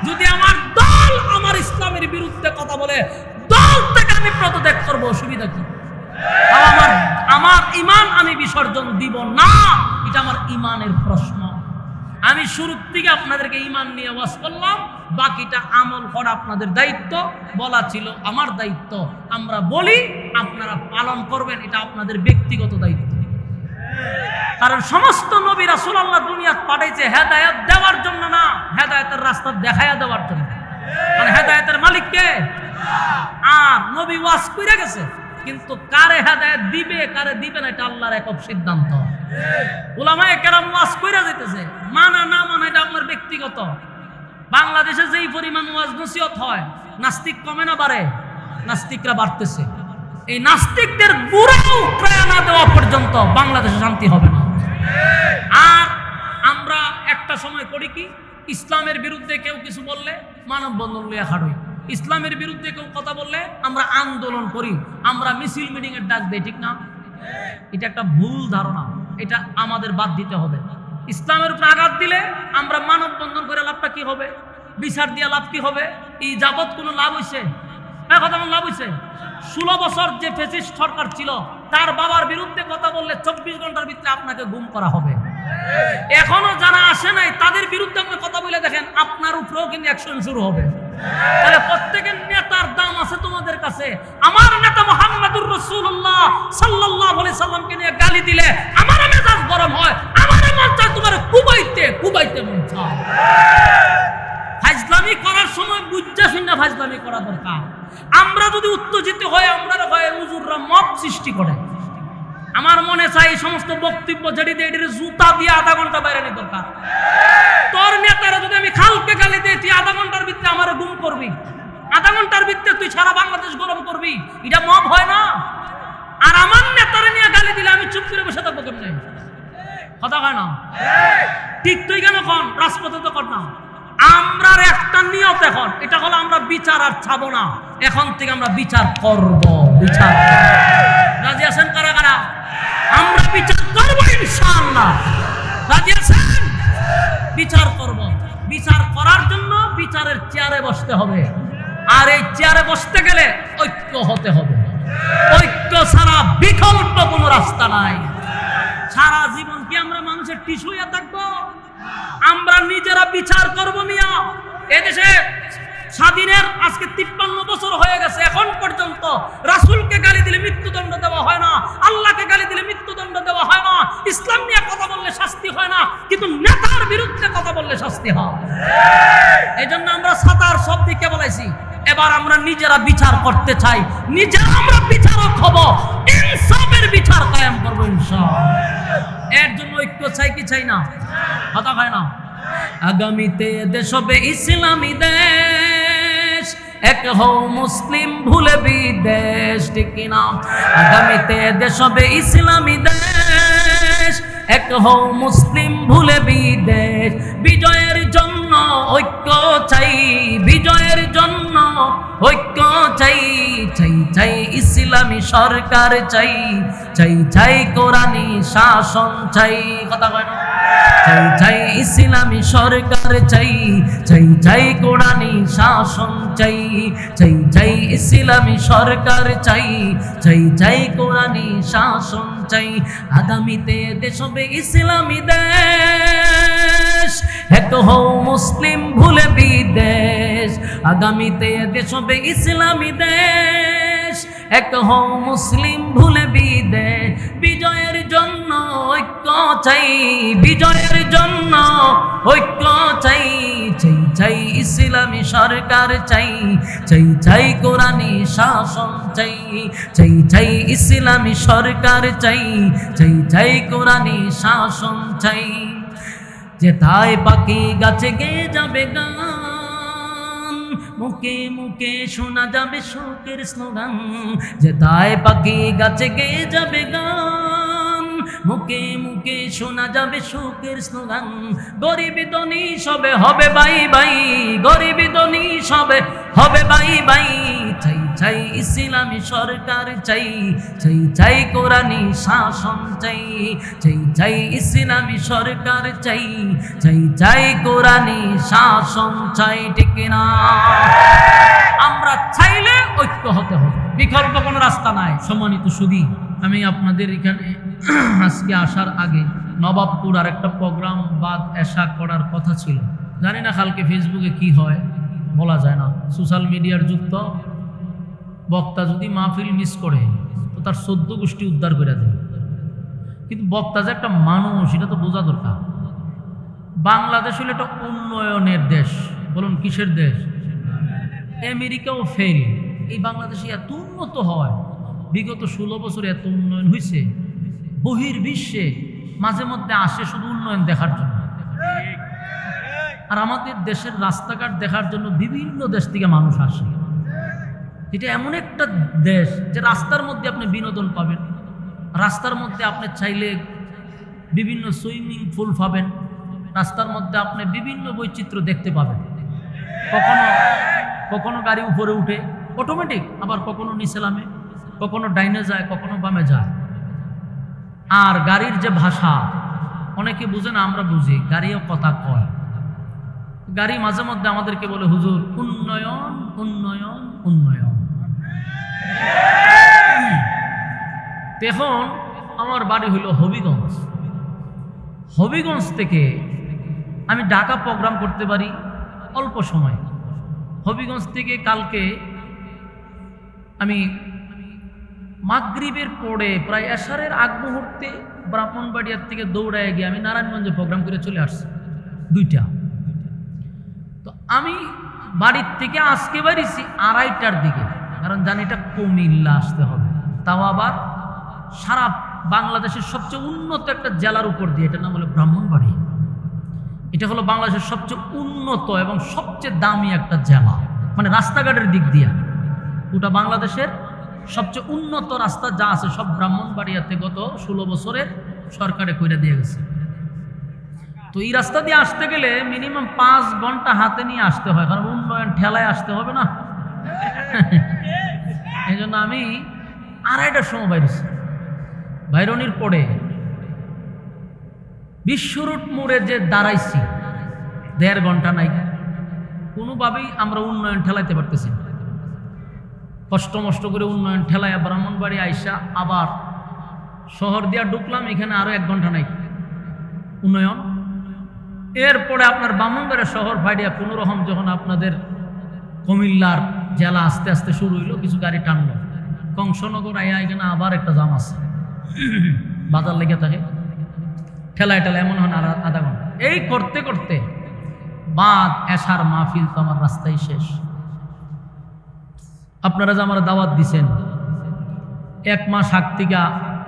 যদি আমার দল আমার ইসলামের বিরুদ্ধে কথা বলে, দল থেকে আমি পদত্যাগ করবো, অসুবিধা কি? আমার ঈমান আমি বিসর্জন দিব না, এটা আমার ঈমানের প্রশ্ন। আমি শুরুর থেকে আপনাদেরকে ঈমান নিয়ে ওয়াজ করলাম, বাকিটা আমল করা আপনাদের দায়িত্ব, বলা ছিল আমার দায়িত্ব। আমরা বলি, আপনারা পালন করবেন, এটা আপনাদের ব্যক্তিগত দায়িত্ব। কারণ সমস্ত নবী রাসূল আল্লাহ দুনিয়াত পাঠাইছে হেদায়েত দেওয়ার জন্য না, হেদায়েতের রাস্তা দেখাইয়া দেওয়ার জন্য। কারণ হেদায়েতের মালিক কে? আর নবী ওয়াজ কইরা গেছে, কিন্তু কারে হেদায়েত দিবে কারে দিবে না, এটা আল্লাহর একক সিদ্ধান্ত। উলামায়ে কেরাম ওয়াজ কইরা যাইতেছে, মানা না মানা এটা আপনার ব্যক্তিগত। বাংলাদেশে যেই পরিমাণ ওয়াজ নসিহত হয়, নাস্তিক কমে না বাড়ে? নাস্তিকরা বাড়তেছে। এই নাস্তিকদের বুড়া উৎরায় না দেওয়া পর্যন্ত বাংলাদেশে শান্তি হবে না। আর আমরা একটা সময় করি কি, ইসলামের বিরুদ্ধে কেউ কিছু বললে মানববন্ধন লইয়া খাড়ই, ইসলামের বিরুদ্ধে কেউ কথা বললে আমরা আন্দোলন করি, আমরা মিছিল মিটিং এর ডাক দেই, ঠিক না? এটা একটা ভুল ধারণা, এটা আমাদের বাদ দিতে হবে। ইসলামের উপর আঘাত দিলে আমরা মানববন্ধন করে লাভটা কি হবে? বিচার দিয়া লাভ কি হবে? এই যাবৎ কোনো লাভ হইছে? হ্যাঁ, কথা বল, লাভ হইছে? 16 বছর যে ফ্যাসিস্ট সরকার ছিল, তার বাবার বিরুদ্ধে কথা বললে 24 ঘন্টার ভিতরে আপনাকে গুম করা হবে। এখনো যারা আসে নাই তাদের বিরুদ্ধে আপনি কথা বলে দেখেন, আপনার উপরেও কিন্তু অ্যাকশন শুরু হবে। তাহলে প্রত্যেকের নেতার দাম আছে তোমাদের কাছে। আমার নেতা মুহাম্মদুর রাসূলুল্লাহ সাল্লাল্লাহু আলাইহি সাল্লামকে নিয়ে গালি দিলে আমার মেজাজ গরম হয়, আমার মন চায় তোমার কুবাইতে মন চায়। ফাজলামি করার সময় বুঝা শুনে ফাজলামি করা দরকার। আমরা যদি উত্তেজিত হয়, আমরা হয় হুজুররা মব সৃষ্টি করে। আমার মনে চাই এই সমস্ত বক্তব্য যেটি এটির জুতা দিয়ে আধা ঘন্টা বাইরে নিয়ে দরকার। তোর নেতারা যদি আমি খালকে গালি দিই, তুই আধা ঘন্টার ভিতরে আমার গুম করবি, আধা ঘন্টার ভিতরে তুই সারা বাংলাদেশ গরম করবি, এটা মব হয় না? আর আমার নেতারা নিয়ে গালি দিলে আমি চুপ করে বসে থাকবো কেমনে? কথা হয় না? ঠিক তুই কেন কন রাজপথে তো কর না। আমরা একটা নিয়ত এখন, এটা হলো আমরা বিচার আর ছাবো না, এখন থেকে আমরা বিচার করব। বিচার রাজি আছেন কারা কারা? আমরা বিচার করব ইনশাআল্লাহ। রাজি আছেন? বিচার করব। বিচার করার জন্য বিচারের চেয়ারে বসতে হবে, আর এই চেয়ারে বসতে গেলে ঐক্য হতে হবে। ঐক্য ছাড়া বিকল্প কোনো রাস্তা নাই। সারা জীবন কি আমরা মানুষের টিস্যু হয়ে থাকবো? আমরা নিজেরা বিচার করবো মিয়া। এদেশে স্বাধীনের আজকে 53 বছর হয়ে গেছে, এখন পর্যন্ত রাসূলকে গালি দিলে মৃত্যুদণ্ড দেওয়া হয় না, আল্লাহকে গালি দিলে মৃত্যুদণ্ড দেওয়া হয় না, ইসলাম নিয়ে কথা বললে শাস্তি হয় না, কিন্তু নেতার বিরুদ্ধে কথা বললে শাস্তি হয়। এই জন্য আমরা সাতার সব দিকে বলেছি, এবার আমরা নিজেরা বিচার করতে চাই, নিজেরা আমরা বিচারক হব, ইনসাফের বিচার কায়েম করবো ইনশাআল্লাহ। এর জন্য ঐক্য চাই কি চাই না? কথা হয় না। আগামীতে দেশ হবে ইসলামী দেশ, এক হও মুসলিম ভুলে বিদেশ, ঠিক কিনা? আগামীতে দেশ হবে ইসলামী দেশ, এক হও মুসলিম ভুলে বিদেশ। বিজয়ের জন্য ঐক্য চাই, বিজয়ের জন্য ঐক্য চাই, চাই চাই ইসলামী সরকার চাই, চাই চাই কোরআনী শাসন চাই। কথা কয় না? চাই চাই ইসলামী সরকার চাই, চাই চাই কোরআনী শাসন চাই, চাই চাই ইসলামী সরকার চাই, চাই চাই কোরআনী শাসন চাই। আগামীতে দেশ হবে ইসলামী দেশ, এক হও মুসলিম ভুলে বিদেশ। আগামীতে দেশ হবে ইসলামী দেশ, এক হও মুসলিম ভুলে বিদেশ। বিজয়ের জন্য ঐক্য চাই, বিজয়ের জন্য ঐক্য চাই, চাই চাই ইসলামী সরকার চাই, চাই চাই কোরআনী শাসন চাই, চাই চাই ইসলামী সরকার চাই, চাই চাই কোরআনী শাসন চাই। যেথায় পাখি গাছে গেয়ে যাবে গান, মুখে মুখে শোনা যাবে শোকের স্লোগান। যেথায় পাখি গাছে গেয়ে যাবে গান, মুখে মুখে শোনা যাবে শোকের স্লোগান। গরিব ধনী সবে হবে বাই বাই, গরিব ধনী সবে হবে বাই বাই। চাই চাই ইসলামী সরকার চাই, চাই চাই কোরআনী শাসন চাই, চাই চাই ইসলামী সরকার চাই, চাই চাই কোরআনী শাসন চাই, ঠিক না? আমরা চাইলে ঐক্য হতে হবে, বিকল্প কোনো রাস্তা নাই। সম্মানিত সুধী, আমি আপনাদের এখানে আজকে আসার আগে নবাবপুর আর একটা প্রোগ্রাম বাদ এশা করার কথা ছিল। জানি না কালকে ফেসবুকে কি হয়, বলা যায় না। সোশ্যাল মিডিয়ার যুগ তো, বক্তা যদি মাহফিল মিস করে তো তার 14 গোষ্ঠী উদ্ধার করে দেয়। কিন্তু বক্তা যে একটা মানুষ এটা তো বোঝা দরকার। বাংলাদেশ হলো একটা উন্নয়নের দেশ। বলুন কিসের দেশ? আমেরিকাও ফেল, এই বাংলাদেশে এত উন্নত হয়, বিগত 16 বছরে এত উন্নয়ন হয়েছে। বহির্বিশ্বে মাঝে মধ্যে আসে শুধু উন্নয়ন দেখার জন্য, আর আমাদের দেশের রাস্তাঘাট দেখার জন্য বিভিন্ন দেশ থেকে মানুষ আসে। এটা এমন একটা দেশ যে রাস্তার মধ্যে আপনি বিনোদন পাবেন, রাস্তার মধ্যে আপনি চাইলে বিভিন্ন সুইমিং পুল পাবেন, রাস্তার মধ্যে আপনি বিভিন্ন বৈচিত্র্য দেখতে পাবেন। কখনো কখনো গাড়ি উপরে উঠে অটোমেটিক, আবার কখনো নিচে নামে, কখনো ডাইনে যায়, কখনো বামে যায়। আর গাড়ির যে ভাষা অনেকে বুঝে না, আমরা বুঝি। গাড়িও কথা কয়। গাড়ি মাঝে মধ্যে আমাদেরকে বলে, হুজুর উন্নয়ন উন্নয়ন উন্নয়ন। এখন আমার বাড়ি হইল হবিগঞ্জ। হবিগঞ্জ থেকে আমি ঢাকা প্রোগ্রাম করতে পারি অল্প সময়। হবিগঞ্জ থেকে কালকে আমি মাগরিবের পরে প্রায় এশারের আগ মুহূর্তে ব্রাহ্মণবাড়িয়ার থেকে দৌড়ায় গিয়ে আমি নারায়ণগঞ্জে প্রোগ্রাম করে চলে আসছি 2টা। তো আমি বাড়ির থেকে আজকে বেরিয়েছি 2:30টার দিকে, কারণ জানি এটা কুমিল্লা আসতে হবে, তাও আবার সারা বাংলাদেশের সবচেয়ে উন্নত একটা জেলার উপর দিয়ে। এটার নাম হলো ব্রাহ্মণবাড়িয়া। এটা হলো বাংলাদেশের সবচেয়ে উন্নত এবং সবচেয়ে দামি একটা জেলা, মানে রাস্তাঘাটের দিক দিয়ে ওটা বাংলাদেশের সবচেয়ে উন্নত রাস্তা যা আছে সব ব্রাহ্মণবাড়িয়াতে গত 16 বছরের সরকারে কইরা দিয়ে গেছে। তো এই রাস্তা দিয়ে আসতে গেলে মিনিমাম 5 ঘন্টা হাতে নিয়ে আসতে হয়, কারণ উন্নয়ন ঠেলায় আসতে হবে না। এই জন্য আমি 2:30টার সময় বাইরেছি। বাইরনির পরে বিশ্বরোড মোড়ে যে দাঁড়াইছি 1.5 ঘন্টা নাই, কোনোভাবেই আমরা উন্নয়ন ঠেলাইতে পারতেছি না। কষ্ট মষ্ট করে উন্নয়ন ঠেলায় ব্রাহ্মণবাড়ি আইসা আবার শহর দিয়া ঢুকলাম, এখানে আরো 1 ঘন্টা নাই উন্নয়ন। এরপরে আপনার ব্রাহ্মণবাড়িয়া শহর ফাইডিয়া কোনো রকম যখন আপনাদের কুমিল্লার জেলা আস্তে আস্তে শুরু হইলো, কিছু গাড়ি টানলো, কংসনগর আইয়া এখানে আবার একটা জাম আছে, বাজার লেগে থাকে, ঠেলায় ঠেলায় এমন হয় আর আধা ঘন্টা। এই করতে করতে বাদ এশার মাহফিল তো আমার রাস্তায় শেষ। আপনারা যে আমার দাওয়াত দিছেন, 1 মাস আগ থেকে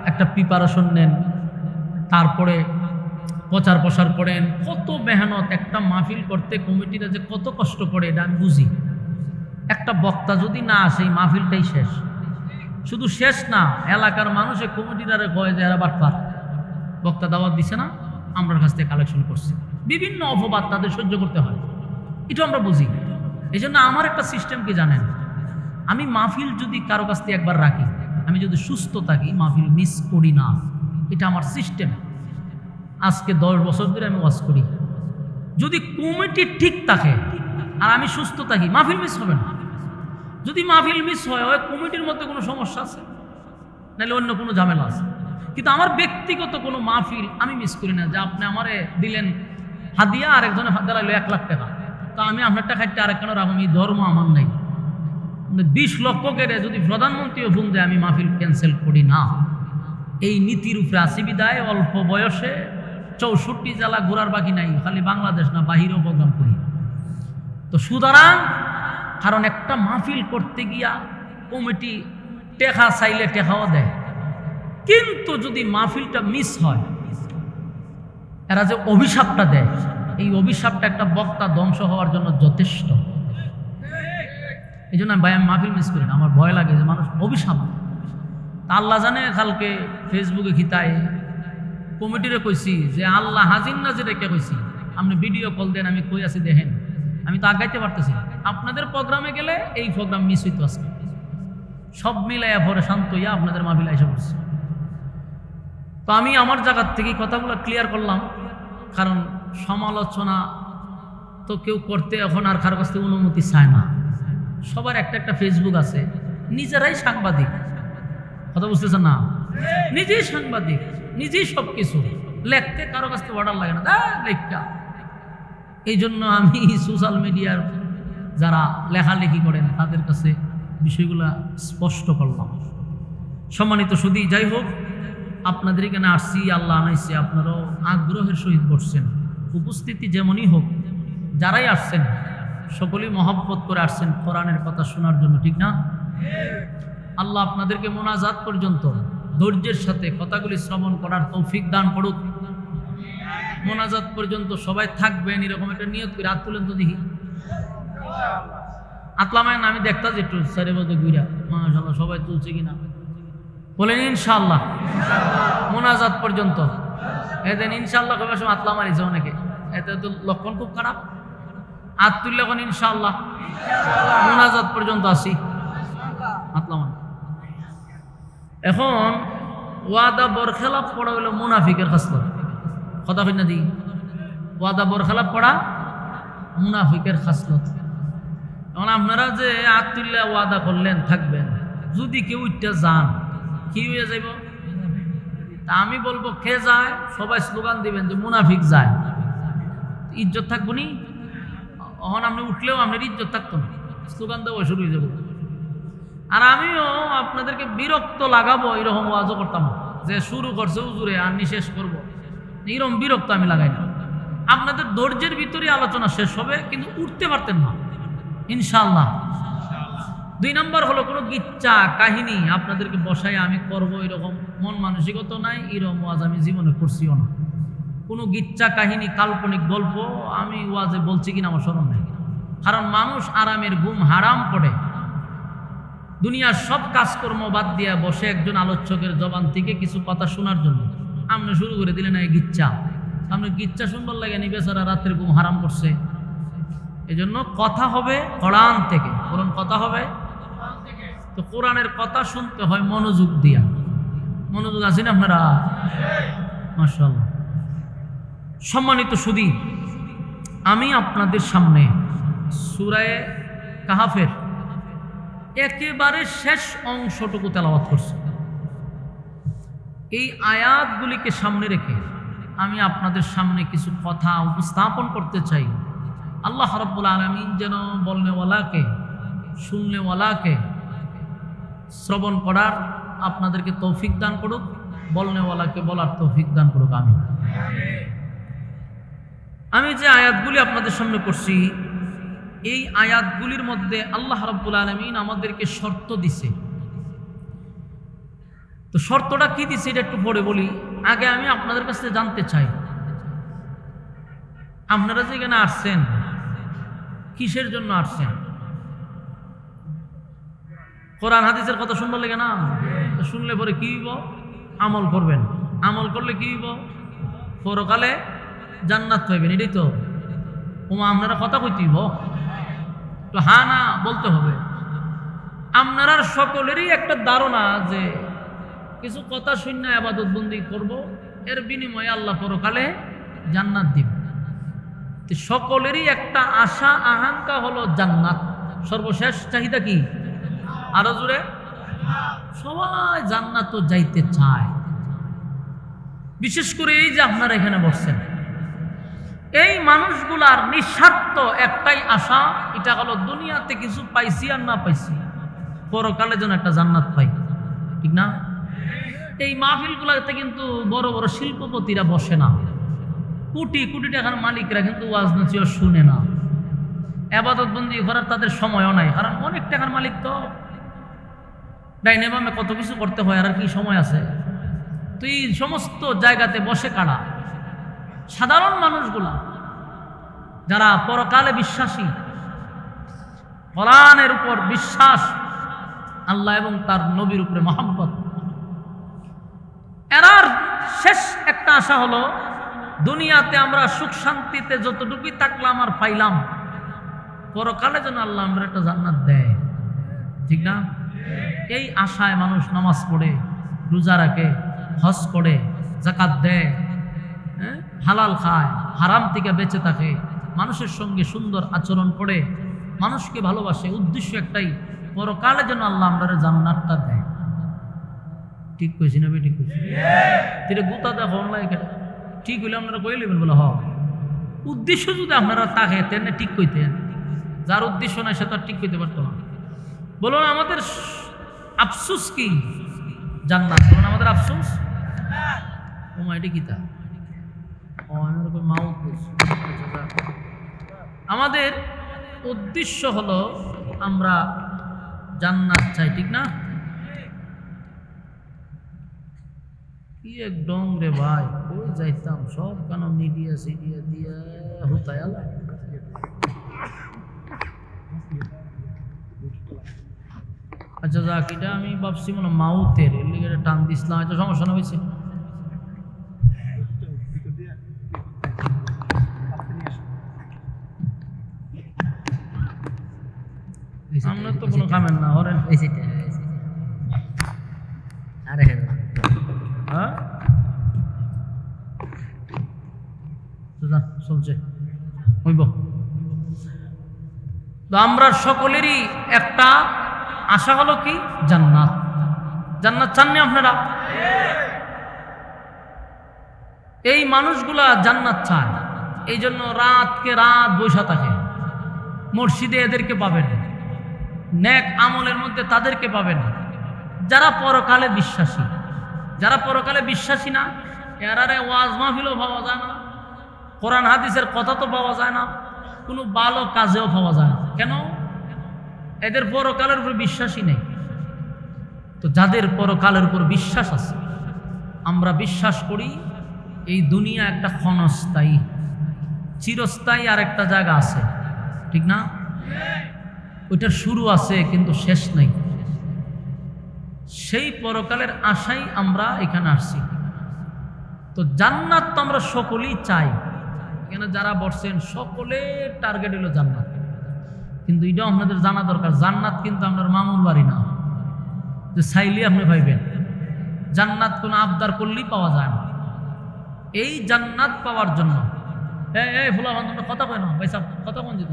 একটা প্রিপারেশন নেন, তারপরে প্রচার প্রসার করেন, কত মেহনত একটা মাহফিল করতে কমিটিরা যে কত কষ্ট করে এটা আমি বুঝি। একটা বক্তা যদি না আসে এই মাহফিলটাই শেষ। শুধু শেষ না, এলাকার মানুষে কমিটিদারে কয় যে এরা বাটপার, বক্তা দাওয়াত দিছে না, আমরা কাছ থেকে কালেকশন করছি, বিভিন্ন অপবাদ তাদের সহ্য করতে হয়, এটা আমরা বুঝি। এই জন্য আমার একটা সিস্টেম কি জানেন, আমি মাহফিল যদি কারো কাছ থেকে একবার রাখি, আমি যদি সুস্থ থাকি মাহফিল মিস করি না, এটা আমার সিস্টেম। আজকে 10 বছর ধরে আমি ওয়াজ করি। যদি কমিটি ঠিক থাকে আর আমি সুস্থ থাকি, মাহফিল মিস হবে না। যদি মাহফিল মিস হয়, ওই কমিটির মধ্যে কোনো সমস্যা আছে, নাহলে অন্য কোনো ঝামেলা আছে। কিন্তু আমার ব্যক্তিগত কোনো মাহফিল আমি মিস করি না। যে আপনি আমারে দিলেন হাদিয়া, আরেকজনে হাদিয়া 1 লাখ টাকা, তা আমি আপনারটা খাইতে আরেকখানে রাখুন, এই ধর্ম আমার নাই। 20 লক্ষ কেটে যদি প্রধানমন্ত্রীও ফোন দেয়, আমি মাহফিল ক্যান্সেল করি না। এই নীতির উপরে আসি বিদায় অল্প বয়সে 64 জেলা ঘোরার বাকি নাই, খালি বাংলাদেশ না বাহিরেও প্রোগ্রাম করি। তো সুতরাং কারণ একটা মাহফিল করতে গিয়া কমিটি টেকা চাইলে টেকাও দেয়, কিন্তু যদি মাহফিলটা মিস হয়, এরা যে অভিশাপটা দেয়, এই অভিশাপটা একটা বক্তা ধ্বংস হওয়ার জন্য যথেষ্ট। এই জন্য ভাই আমি মাহফিল মিস করি না, আমার ভয় লাগে যে মানুষ অভিশাপ। আল্লাহ জানে কালকে ফেসবুকে খিতায় কমিটিরে কইছি যে আল্লাহ হাজির নাজির রেখে কইছি, আপনি ভিডিও কল দেন, আমি কই আছি দেখেন, আমি তো আগাইতে পারতেছি। আপনাদের প্রোগ্রামে গেলে এই প্রোগ্রাম মিস হইতো আজকে। সব মিলাইয়া পরে শান্ত হইয়া আপনাদের মাহফিল এসে পড়ছে। তো আমি আমার জায়গার থেকে কথাগুলো ক্লিয়ার করলাম, কারণ সমালোচনা তো কেউ করতে এখন আর কারো কাছ থেকে অনুমতি চায় না। সবার একটা ফেসবুক আছে, নিজেরাই সাংবাদিক, কথা বুঝতেছেন না, নিজেই সাংবাদিক, নিজেই সব কিছু লেখতে কারো কাছ থেকে অর্ডার লাগে না, লেখা। এই জন্য আমি সোশ্যাল মিডিয়ার যারা লেখালেখি করেন তাদের কাছে বিষয়গুলা স্পষ্ট করলাম। সম্মানিত সুধী, যাই হোক, আপনাদের এখানে আসছি, আল্লাহ আনাইছে, আপনারাও আগ্রহের সহিত বসছেন। উপস্থিতি যেমনই হোক, যারাই আসছেন সকলেই মহব্বত করে আসছেন কোরআনের কথা শোনার জন্য, ঠিক না? আল্লাহ আপনাদেরকে মোনাজাত পর্যন্ত ধৈর্যের সাথে কথাগুলি শ্রবণ করার তৌফিক দান করুক। মোনাজাত পর্যন্ত সবাই থাকবেন, এরকম একটা নিয়ত করে হাত তুলেন তো দেখি। আতলামায় আমি দেখতাম যে একটু সারে মধ্যে ঘুরা, মাশাআল্লাহ সবাই তুলছে কিনা বলেন ইনশাআল্লাহ। মোনাজাত পর্যন্ত এদিন ইনশাআল্লাহ কবার সময় আতলা মারিছে অনেকে, এতে তো লক্ষণ খুব খারাপ। হাত তুললে এখন ইনশাআল্লাহ মোনাজাত পর্যন্ত আসি আতলামান। এখন ওয়াদা বরখেলাপ পড়া হইল মুনাফিকের খাসলত, কথা কই না দি? ওয়াদা বরখেলাপ পড়া মুনাফিকের খাসলত। এখন আপনারা যে হাত তুললে ওয়াদা করলেন থাকবেন, যদি কেউ উঠতে যান কি হয়ে যাইব? তা আমি বলবো কে যায়, সবাই স্লোগান দিবেন যে মুনাফিক যায়, ইজ্জত থাকবো নি? এখন আপনি উঠলেও আপনার ইজ্জত থাকতো না, স্লোগান দেওয়া শুরু হয়ে যাবো। আর আমিও আপনাদেরকে বিরক্ত লাগাবো এরকম ওয়াজও করতাম যে শুরু করছে হুজুরে আর শেষ করবো, এরকম বিরক্ত আমি লাগাই না। আপনাদের ধৈর্যের ভিতরে আলোচনা শেষ হবে, কিন্তু উঠতে পারতেন না ইনশাআল্লাহ। 2 নম্বর হলো কোনো গিচ্ছা কাহিনী আপনাদেরকে বসায় আমি করব এরকম মন মানসিকতা নাই, এরকম ওয়াজ আমি জীবনে করছিও না। কোনো গিচ্ছা কাহিনী কাল্পনিক গল্প আমি ওয়াজে বলছি কিনা আমার স্মরণ নেই, কারণ মানুষ আরামের ঘুম হারাম পড়ে দুনিয়ার সব কাজকর্ম বাদ দিয়ে বসে একজন আলোচকের জবান থেকে কিছু কথা শোনার জন্য। আপনি শুরু করে দিলেন এই গিচ্ছা, আপনি গিচ্ছা শুনবার লাগে নি, বেচারা রাত্রের ঘুম হারাম করছে। এই জন্য কথা হবে কোরআন থেকে, কোরআন কথা হবে। তো কোরআনের কথা শুনতে হয় মনোযোগ দিয়া। মনোযোগ আছেন আপনারা? মাশাআল্লাহ। সম্মানিত সুধী, আমি আপনাদের সামনে সূরা কাহাফের একেবারে শেষ অংশটুকু তেলাওয়াত করছে। এই আয়াতগুলিকে সামনে রেখে আমি আপনাদের সামনে কিছু কথা উপস্থাপন করতে চাই। আল্লাহ রাব্বুল আলামিন যেন বলনেওয়ালাকে, শুননেওয়ালাকে শ্রবণ করার আপনাদেরকে তৌফিক দান করুক, বলনেওয়ালাকে বলার তৌফিক দান করুক। আমি যে আয়াতগুলি আপনাদের সামনে করছি, এই আয়াতগুলির মধ্যে আল্লাহ রাব্বুল আলামিন আমাদেরকে শর্ত দিছে। তো শর্তটা কি দিছে এটা একটু পরে বলি। আগে আমি আপনাদের কাছে জানতে চাই, আপনারা যে এখানে আসছেন কিসের জন্য আসছেন? কোরআন হাদিসের কথা শুনবার লেগে না? শুনলে পরে কি হইব? আমল করবেন। আমল করলে কি হইব? পরকালে জান্নাত পাইবেন। এটাই তো আপনারা কথা কইতেইব, তো হ্যাঁ না বলতে হবে। আপনারা সকলেরই একটা ধারণা যে কিছু কথা শূন্য ইবাদত বন্দি করব, এর বিনিময়ে আল্লাহ পরকালে জান্নাত দিবে। সকলেরই একটা আশা আকাঙ্ক্ষা হলো জান্নাত। সর্বশেষ চাহিদা কি? আরো জোরে। সবাই জান্নাত যাইতে চায়। বিশেষ করে এই যে আপনারা এখানে বসছেন, এই মানুষগুলার নিঃস্বার্থ একটাই আশা, এটা হলো দুনিয়াতে কিছু পাইছি আর না পাইছি, পরকালে যেন একটা জান্নাত পাই। ঠিক না? এই মাহফিলগুলাতে কিন্তু বড় বড় শিল্পপতিরা বসে না, কোটি কোটি টাকার মালিকরা কিন্তু ওয়াজ নসিহত শুনে না, ইবাদত বন্দি করার তাদের সময়ও নাই। কারণ অনেক টাকার মালিক তো, ডাইনে বামে কত কিছু করতে হয়, আর কি সময় আছে? তো এই সমস্ত জায়গাতে বসে কারা? সাধারণ মানুষগুলা যারা পরকালে বিশ্বাসী, কোরআনের উপর বিশ্বাস, আল্লাহ এবং তার নবীর উপরে মহব্বত, এরার শেষ একটা আশা হলো দুনিয়াতে আমরা সুখ শান্তিতে যতটুকুই থাকলাম আর পাইলাম, পরকালে যেন আল্লাহ আমরা একটা জান্নাত দেয়। ঠিক না? এই আশায় মানুষ নামাজ পড়ে, রোজা রাখে, হজ করে, যাকাত দেয়, হালাল খায়, হারাম থেকে বেঁচে থাকে, মানুষের সঙ্গে সুন্দর আচরণ করে, মানুষকে ভালোবাসে। উদ্দেশ্য একটাই, পরকালে যেন আল্লাহ আমরা জান্নাতটা দেয়। ঠিক কইছি না? ঠিক কইছি? তিরে গুতা দেখো অনলাইন, ঠিক হইলে আপনারা কই নেবেন বলে? উদ্দেশ্য যদি আপনারা থাকে তেমনি ঠিক কইতেন। যার উদ্দেশ্য নাই সে তো আর ঠিক কইতে পারতো না। বলুন আমাদের আফসোস কি? জান্নাত। বলুন আমাদের আফসোস। এটি কি? তা আমাদের উদ্দেশ্য হলো আমরা জান্নাত চাই। ঠিক না? কি একদম রে ভাই, কই যাইতাম সব কেন মিডিয়া সিডিয়া দিয়া হুতায় আলা। আচ্ছা যাক, এটা আমি ভাবছি মনে মাউতের, এর লিগে টান দিছিলাম। এটা সমস্যা না হয়েছে? আমরা তো কোনো কামেন না হরেন। আরে হ্যাঁ চলছে হইব। তো আমরা সকলেরই একটা আশা হলো কি? জান্নাত। জান্নাত চাননি আপনারা? এই মানুষগুলা জান্নাত চায়, এই জন্য রাতকে রাত বৈশা থাকে। মসজিদে এদেরকে পাবেন, নেক আমলের মধ্যে তাদেরকে পাবেন যারা পরকালে বিশ্বাসী। যারা পরকালে বিশ্বাসী না, এরারে ওয়াজ মাহফিলও পাওয়া যায় না, কোরআন হাদিসের কথা তো পাওয়া যায় না, কোনো ভালো কাজেও পাওয়া যায় না। কেন? এদের পরকালের উপর বিশ্বাসই নেই। তো যাদের পরকালের উপর বিশ্বাস আছে, আমরা বিশ্বাস করি এই দুনিয়া একটা ক্ষণস্থায়ী, চিরস্থায়ী আর একটা জায়গা আছে। ঠিক না? ওইটার শুরু আছে কিন্তু শেষ নেই। সেই পরকালের আশাই আমরা এখানে আসছি। তো জান্নাত তো আমরা সকলেই চাই। এখানে যারা বসছেন সকলের টার্গেট হলো জান্নাত। কিন্তু এটাও আপনাদের জানা দরকার, জান্নাত কিন্তু আপনার মামুর বাড়ি না যে চাইলে আপনি পাইবেন। জান্নাত কোনো আবদার করলেই পাওয়া যায় না। এই জান্নাত পাওয়ার জন্য এই ফুলা বান্ধব কথা কয় না ভাই সাহেব, কথা কোন যেত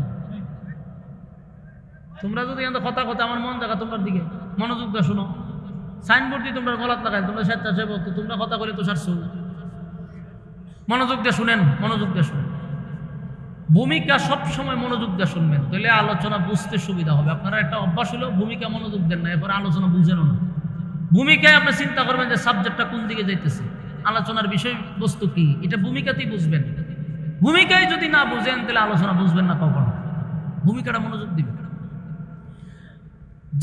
তোমরা যদি কথা কথা আমার মন জায়গা তোমার দিকে মনোযোগ দিয়ে শোনো, সাইনবোর্ড দিয়ে তোমরা গলাত লাগাই, তোমরা স্বেচ্ছাসেবক, তোমরা কথা বলে তো সারছো। মনোযোগ দিয়ে শুনেন, মনোযোগ দিয়ে শুনেন। ভূমিকা সবসময় মনোযোগ দিয়ে শুনবেন, তাহলে আলোচনা বুঝতে সুবিধা হবে। আপনারা একটা অভ্যাস হলেও ভূমিকা মনোযোগ দেন না, এরপরে আলোচনা বুঝেনও না। ভূমিকায় আপনি চিন্তা করবেন যে সাবজেক্টটা কোন দিকে যাইতেছে, আলোচনার বিষয়বস্তু কি, এটা ভূমিকাতেই বুঝবেন। ভূমিকায় যদি না বুঝেন তাহলে আলোচনা বুঝবেন না কখনো। ভূমিকাটা মনোযোগ দিবেন।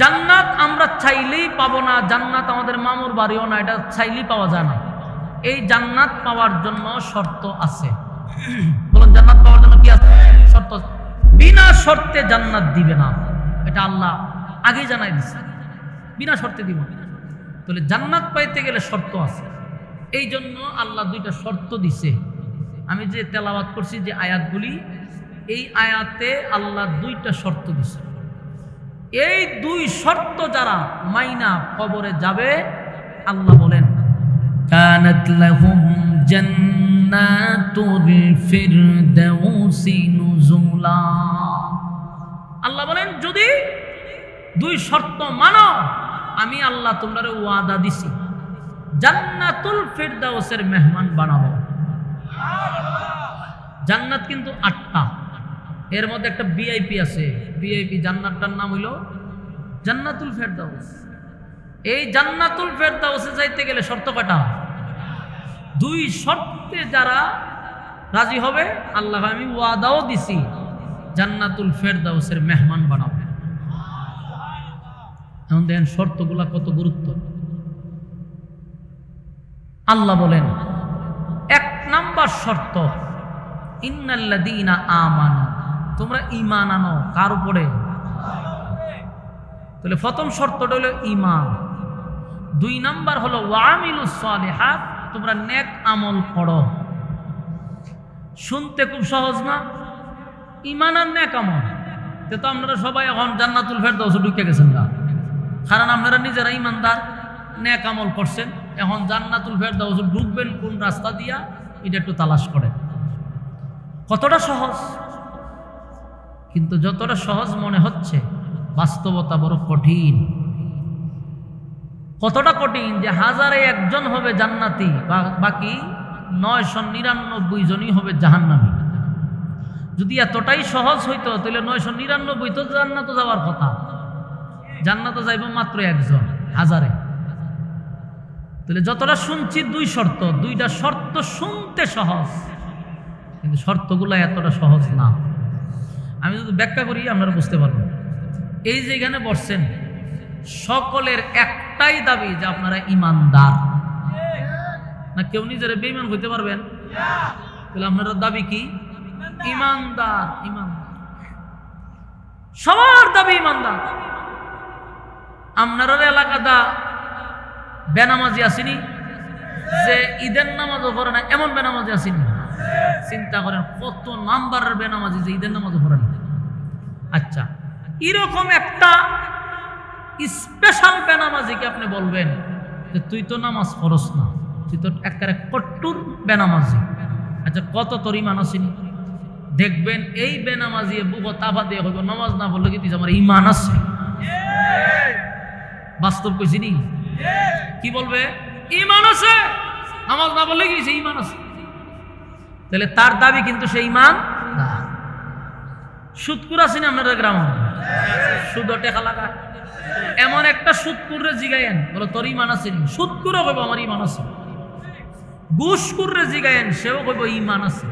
জান্নাত আমরা চাইলেই পাবো না, জান্নাত আমাদের মামুর বাড়িও না, এটা চাইলেই পাওয়া যায় না। এই জান্নাত পাওয়ার জন্য শর্ত আছে। বলুন, জান্নাত পাওয়ার জন্য কি আছে? শর্ত। বিনা শর্তে জান্নাত দিবে না, এটা আল্লাহ আগেই জানাই দিচ্ছে, বিনা শর্তে দিব। তাহলে জান্নাত পাইতে গেলে শর্ত আছে। এই জন্য আল্লাহ দুইটা শর্ত দিছে। আমি যে তেলাওয়াত করছি যে আয়াতগুলি, এই আয়াতে আল্লাহ দুইটা শর্ত দিছে। এই দুই শর্ত যারা মাইনা কবরে যাবে, আল্লাহ বলেন কানাত লাহুম জান্নাতুল ফিরদাউসি নুজুলা। আল্লাহ বলেন যদি দুই শর্ত মানো, আমি আল্লাহ তোমরা ওয়াদা দিছি জান্নাতুল ফিরদাউসের মেহমান বানাবো। জান্নাত কিন্তু 8টা, এর মধ্যে একটা ভিআইপি আছে। ভিআইপি জান্নাতটার নাম হইল জান্নাতুল ফেরদাউস। এই জান্নাতুল ফেরদাউসে যাইতে গেলে শর্ত কয়টা? দুই শর্তে যারা রাজি হবে, আল্লাহ আমি ওয়াদাও দিছি জান্নাতুল ফেরদাউসের মেহমান বানাবো। এখন দেখেন শর্তগুলা কত গুরুত্ব। আল্লাহ বলেন 1 নাম্বার শর্ত, ইন্নাল্লাযীনা আমানু, তোমরা ঈমান আনো। কার উপরে? তাহলে প্রথম শর্তটা হলো ঈমান। 2 নাম্বার হলো ওয়ামিলুস সালিহাত, তোমরা নেক আমল করো। শুনতে খুব সহজ না? ঈমান আর নেক আমল। তো আপনারা সবাই এখন জান্নাতুল ফেরদাউসে ঢুকে গেছেন না, কারণ আপনারা নিজেরা ঈমানদার, নেক আমল করছেন। এখন জান্নাতুল ফেরদাউসে ঢুকবেন কোন রাস্তা দিয়া, এটা একটু তালাশ করেন। কতটা সহজ, কিন্তু যতটা সহজ মনে হচ্ছে বাস্তবতা বড় কঠিন। কতটা কঠিন যে 1000-এ 1 জন হবে জান্নাতি, বাকি 999 জনই হবে জাহান্নামী। যদি এতটাই সহজ হইতো তাহলে 999 তো জান্নাতে যাওয়ার কথা, জান্নাতে যাইব মাত্র 1 জন 1000-এ। তাহলে যতটা শুনছি 2 শর্ত, 2টা শর্ত শুনতে সহজ, কিন্তু শর্তগুলো এতটা সহজ না। আমি যদি ব্যাখ্যা করি আপনারা বুঝতে পারবেন। এই যে এখানে বসছেন, সকলের একটাই দাবি যে আপনারা ঈমানদার। না কেউ নিজের বেঈমান হইতে পারবেন? তাহলে আপনারা দাবি কি? ঈমানদার। ঈমানদার, সবার দাবি ঈমানদার। আপনার এলাকাটা বেনামাজি আসেনি যে ঈদের নামাজও পড়ে না, এমন বেনামাজি আসেনি? চিন্তা করেন কত নাম্বারের বেনামাজি যে ঈদের নামাজও পড়ে না। আচ্ছা, এরকম একটা স্পেশাল বেনামাজিকে আপনি বলবেন যে তুই তো নামাজ পড়স না, তুই তো একেবারে কট্টুর বেনামাজি। আচ্ছা, কত তোর ঈমান আসেনি? দেখবেন এই বেনামাজি বুকো তাফা দিয়ে হইব, নামাজ না পড়লে কি তুই আমার ঈমান আছে? বাস্তব কইছি নি? কি বলবে? ঈমান আছে। নামাজ না পড়লে কি সে ঈমান আছে? তাহলে তার দাবি কিন্তু সেই ঈমান না। সুদকুর আছেন আপনাদের গ্রামে? সুদ টেকা লাগা, এমন একটা সুদকুরে জিগায়েন, বলো তোর ঈমান আছে নি? সুদকুরও কইব আমার ঈমান আছে। ঘুষকুরে জিগায়েন, সেও কইব ঈমান আছে।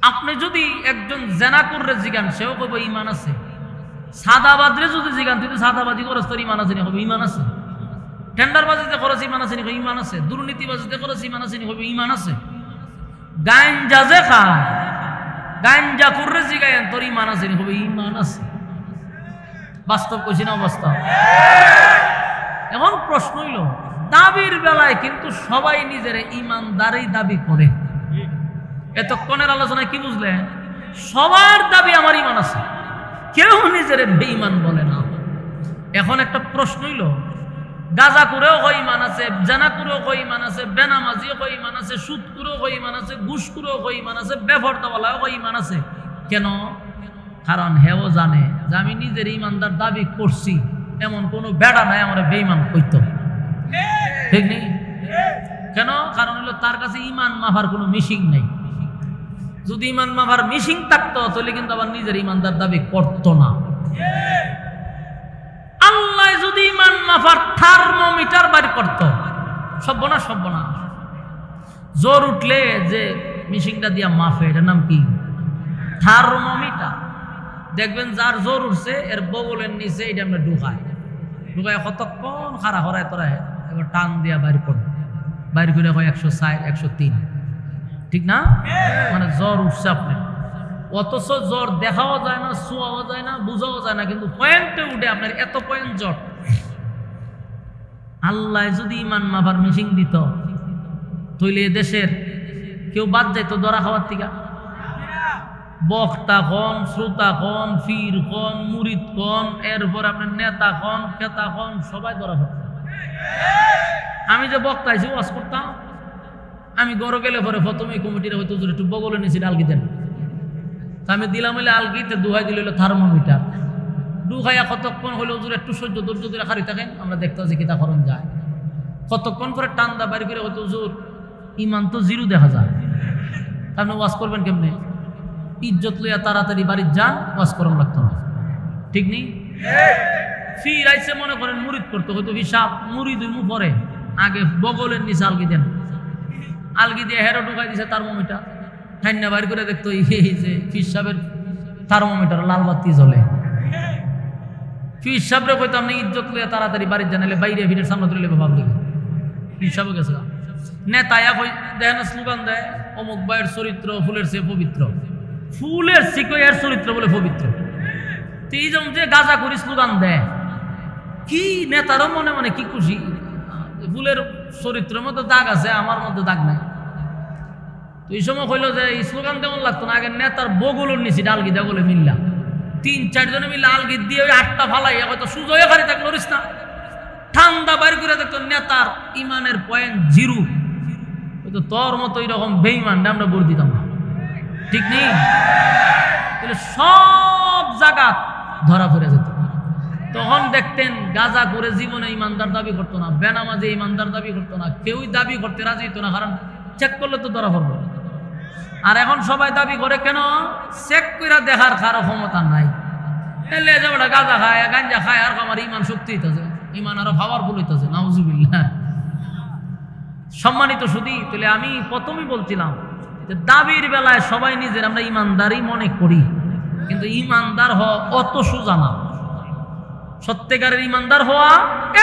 আপনি যদি একজন জেনাকুরে জিগান, সেও কইব ঈমান আছে। সাদাবাদরে যদি জিগান, তুই তো সাদাবাজি করস, তোর ঈমান আছে নি? কইব ঈমান আছে। টেন্ডারবাজিতে খরচ ঈমান আছে নি? কইব ঈমান আছে। দুর্নীতিবাজিতে খরচ ঈমান আছে নি? কইব ঈমান আছে। গাঞ্জা যে খায়, গাঞ্জা কুরে জিগায়েন, তোর ঈমান আছে নি? কইব ঈমান আছে। বাস্তব কইছি না অবস্থা? এখন প্রশ্ন হইল, দাবির বেলায় কিন্তু সবাই নিজের ঈমানদারই দাবি করে। এতক্ষণের আলোচনায় কি বুঝলেন? সবার দাবি আমার ঈমান আছে, কেউ নিজের বেঈমান বলে না। এখন একটা প্রশ্ন হইল, গাঁজা করেও কই ঈমান আছে, জানা করেও কই ঈমান আছে, বেনামাজিও কই ঈমান আছে, সুদ করেও কই ঈমান আছে, ঘুষ করেও কই ঈমান আছে, বেফরদাওয়ালাও কই ঈমান আছে। কেন? কারণ হেও জানে যে আমি নিজের ইমানদার দাবি করছি, এমন কোনো বেড়া নাই আমার বেঈমান কইতো, ঠিক নেই? কেন? কারণ হলো তার কাছে ইমান মাফার কোনো মিশিং নেই। যদি ইমান মাফার মিশিং থাকতো তাহলে কিন্তু আবার নিজের ইমানদার দাবি করতো না। আল্লাহ যদি ইমান মাফার থার্মোমিটার বাড়ি করত, সব্বনা সব্বনা, জ্বর উঠলে যে মিশিংটা দিয়া মাফে, এটার নাম কি? থার্মোমিটার। দেখবেন যার জ্বর উঠছে এর বগলের নিচে এটা আমরা ঢুকায় কতক্ষণ খারা হরায় তোরা এবার টান দিয়া বাইর করে, বাইর করে হয় 160 103, ঠিক না? মানে জ্বর উঠছে আপনার, অথচ জ্বর দেখাও যায় না, ছোঁয়াও যায় না, বুঝাও যায় না, কিন্তু পয়েন্টে উঠে আপনার এত পয়েন্ট জ্বর। আল্লাহ যদি ইমান মাফার মিশিং দিত তাহলে দেশের কেউ বাদ যাইতো ধরা খাওয়ার থেকে। বক্তা কন, শ্রোতা কন, ফির কন, মুরিদ কন, এরপর আপনার নেতা কন, খেতা কন, সবাই ধরা পড়ত। আমি যে বক্তা আছি ওয়াজ করতাম, আমি গড় গেলে পরে প্রথমে কমিটির হয়তো একটু বগলে নিয়েছি আলগি দেন, আমি দিলাম হইলে আলগিতে দুহাই দিল হইলো থার্মোমিটার, দুহাইয়া কতক্ষণ হইলো হুজুর একটু সহ্য ধৈর্য ধরে খারি থাকেন, আমরা দেখতে পাচ্ছি কিতা করণ যায়। কতক্ষণ পরে টান্দা বাড়ি করে হয়তো হুজুর ইমান তো জিরো দেখা যায়, আপনি ওয়াজ করবেন কেমনে? ইজ্জত লইয়া তাড়াতাড়ি বাড়ির যান, ওয়াজ করণ লাগতো না, ঠিক নেই? ফির আইসে মনে করেন মুরিদ করতে হয়তো হিসাব, মুরিদ মু পরে আগে বগলের নিচে আলগি দেন, আলগি দিয়ে হেরো ঢুকাই দিছে থার্মোমিটার, ঠান্ডা বাইর করে দেখতো এই যে ফির সাহেবের থার্মোমিটার লাল বাতি জ্বলে। ফির সাহেবরে কইতো আপনি ইজ্জত লইয়া তাড়াতাড়ি বাড়ির জানালে বাইরে ভিড়ের সামনে তুলে পাবলিক। ফির সাহেব গেছে নেতায়া কই দেখেন স্লোগান দেয় অমুক ভাইয়ের চরিত্র ফুলের চেয়ে পবিত্র, ফুলের শিকয়ের চরিত্র বলে পবিত্র। তো এই যেমন যে গাঁজা করি স্লোগান দেয়, কি নেতারও মনে মনে কি খুশি, ফুলের চরিত্রের মধ্যে দাগ আছে, আমার মধ্যে দাগ নাই। তো এই সময় হইলো যে এই স্লোগান তেমন লাগতো না, আগে নেতার বগলের নিচে আলগি দেয়া বলে মিললা 3-4 জনে মিললে আলগি দিয়ে ওই 8টা ফালাই হয়তো সুজয় খালি থাকলো লরিস না, ঠান্ডা বাইর করে দেখতো নেতার ইমানের পয়েন্ট জিরো। হয়তো তোর মতো এইরকম বেইমান আমরা বলে দিতাম না, ঠিক নেই? তাহলে সব জায়গা ধরা পড়ে যেত। তখন দেখতেন গাঁজা করে জীবনে ইমানদার দাবি করতো না, বেনামাজে ইমানদার দাবি করতো না, কেউই দাবি করতে রাজি হতো না, কারণ চেক করলে তো ধরা পড়বে। আর এখন সবাই দাবি করে কেন? চেক করে দেখার কারো ক্ষমতা নাই। এলে যে ওটা গাঁজা খায়, গাঞ্জা খায়, আর আমার ইমান শক্তি হইতেছে, ইমান আরো পাওয়ারফুল হইতেছে, নাউজুবিল্লাহ। সম্মানিত সুধী, তাহলে আমি প্রথমেই বলছিলাম যে দাবির বেলায় সবাই নিজের আমরা ইমানদারই মনে করি, কিন্তু ইমানদার হওয়া অত সোজা না। সত্যিকারের ইমানদার হওয়া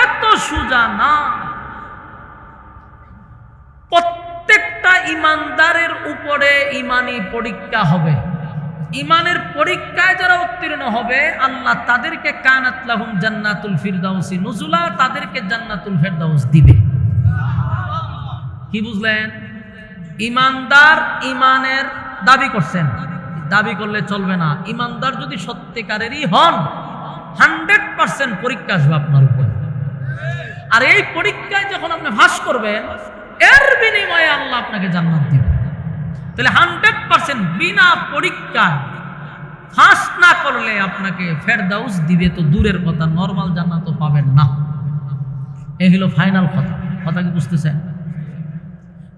এত সোজা না। প্রত্যেকটা ইমানদারের উপরে ইমানি পরীক্ষা হবে। ইমানের পরীক্ষায় যারা উত্তীর্ণ হবে আল্লাহ তাদেরকে কানাত লাহুম জান্নাতুল ফিরদাউসি নুজুলা, তাদেরকে জান্নাতুল ফিরদাউস দিবে। কি বুঝলেন? ইমানদার ইমানের দাবি করছেন, দাবি করলে চলবে না। ইমানদার যদি সত্যিকারেরই হন 100% পরীক্ষা আসবে আপনার উপর। আর এই পরীক্ষায় যখন আপনি পাস করবেন এর বিনিময়ে আল্লাহ আপনাকে জান্নাত দিবে। তাহলে 100% বিনা পরীক্ষায় পাস না করলে আপনাকে ফেরদাউস দিবে তো দূরের কথা, নরমাল জান্নাতও পাবেন না। এই হলো ফাইনাল কথা। কথা কি বুঝতেছেন?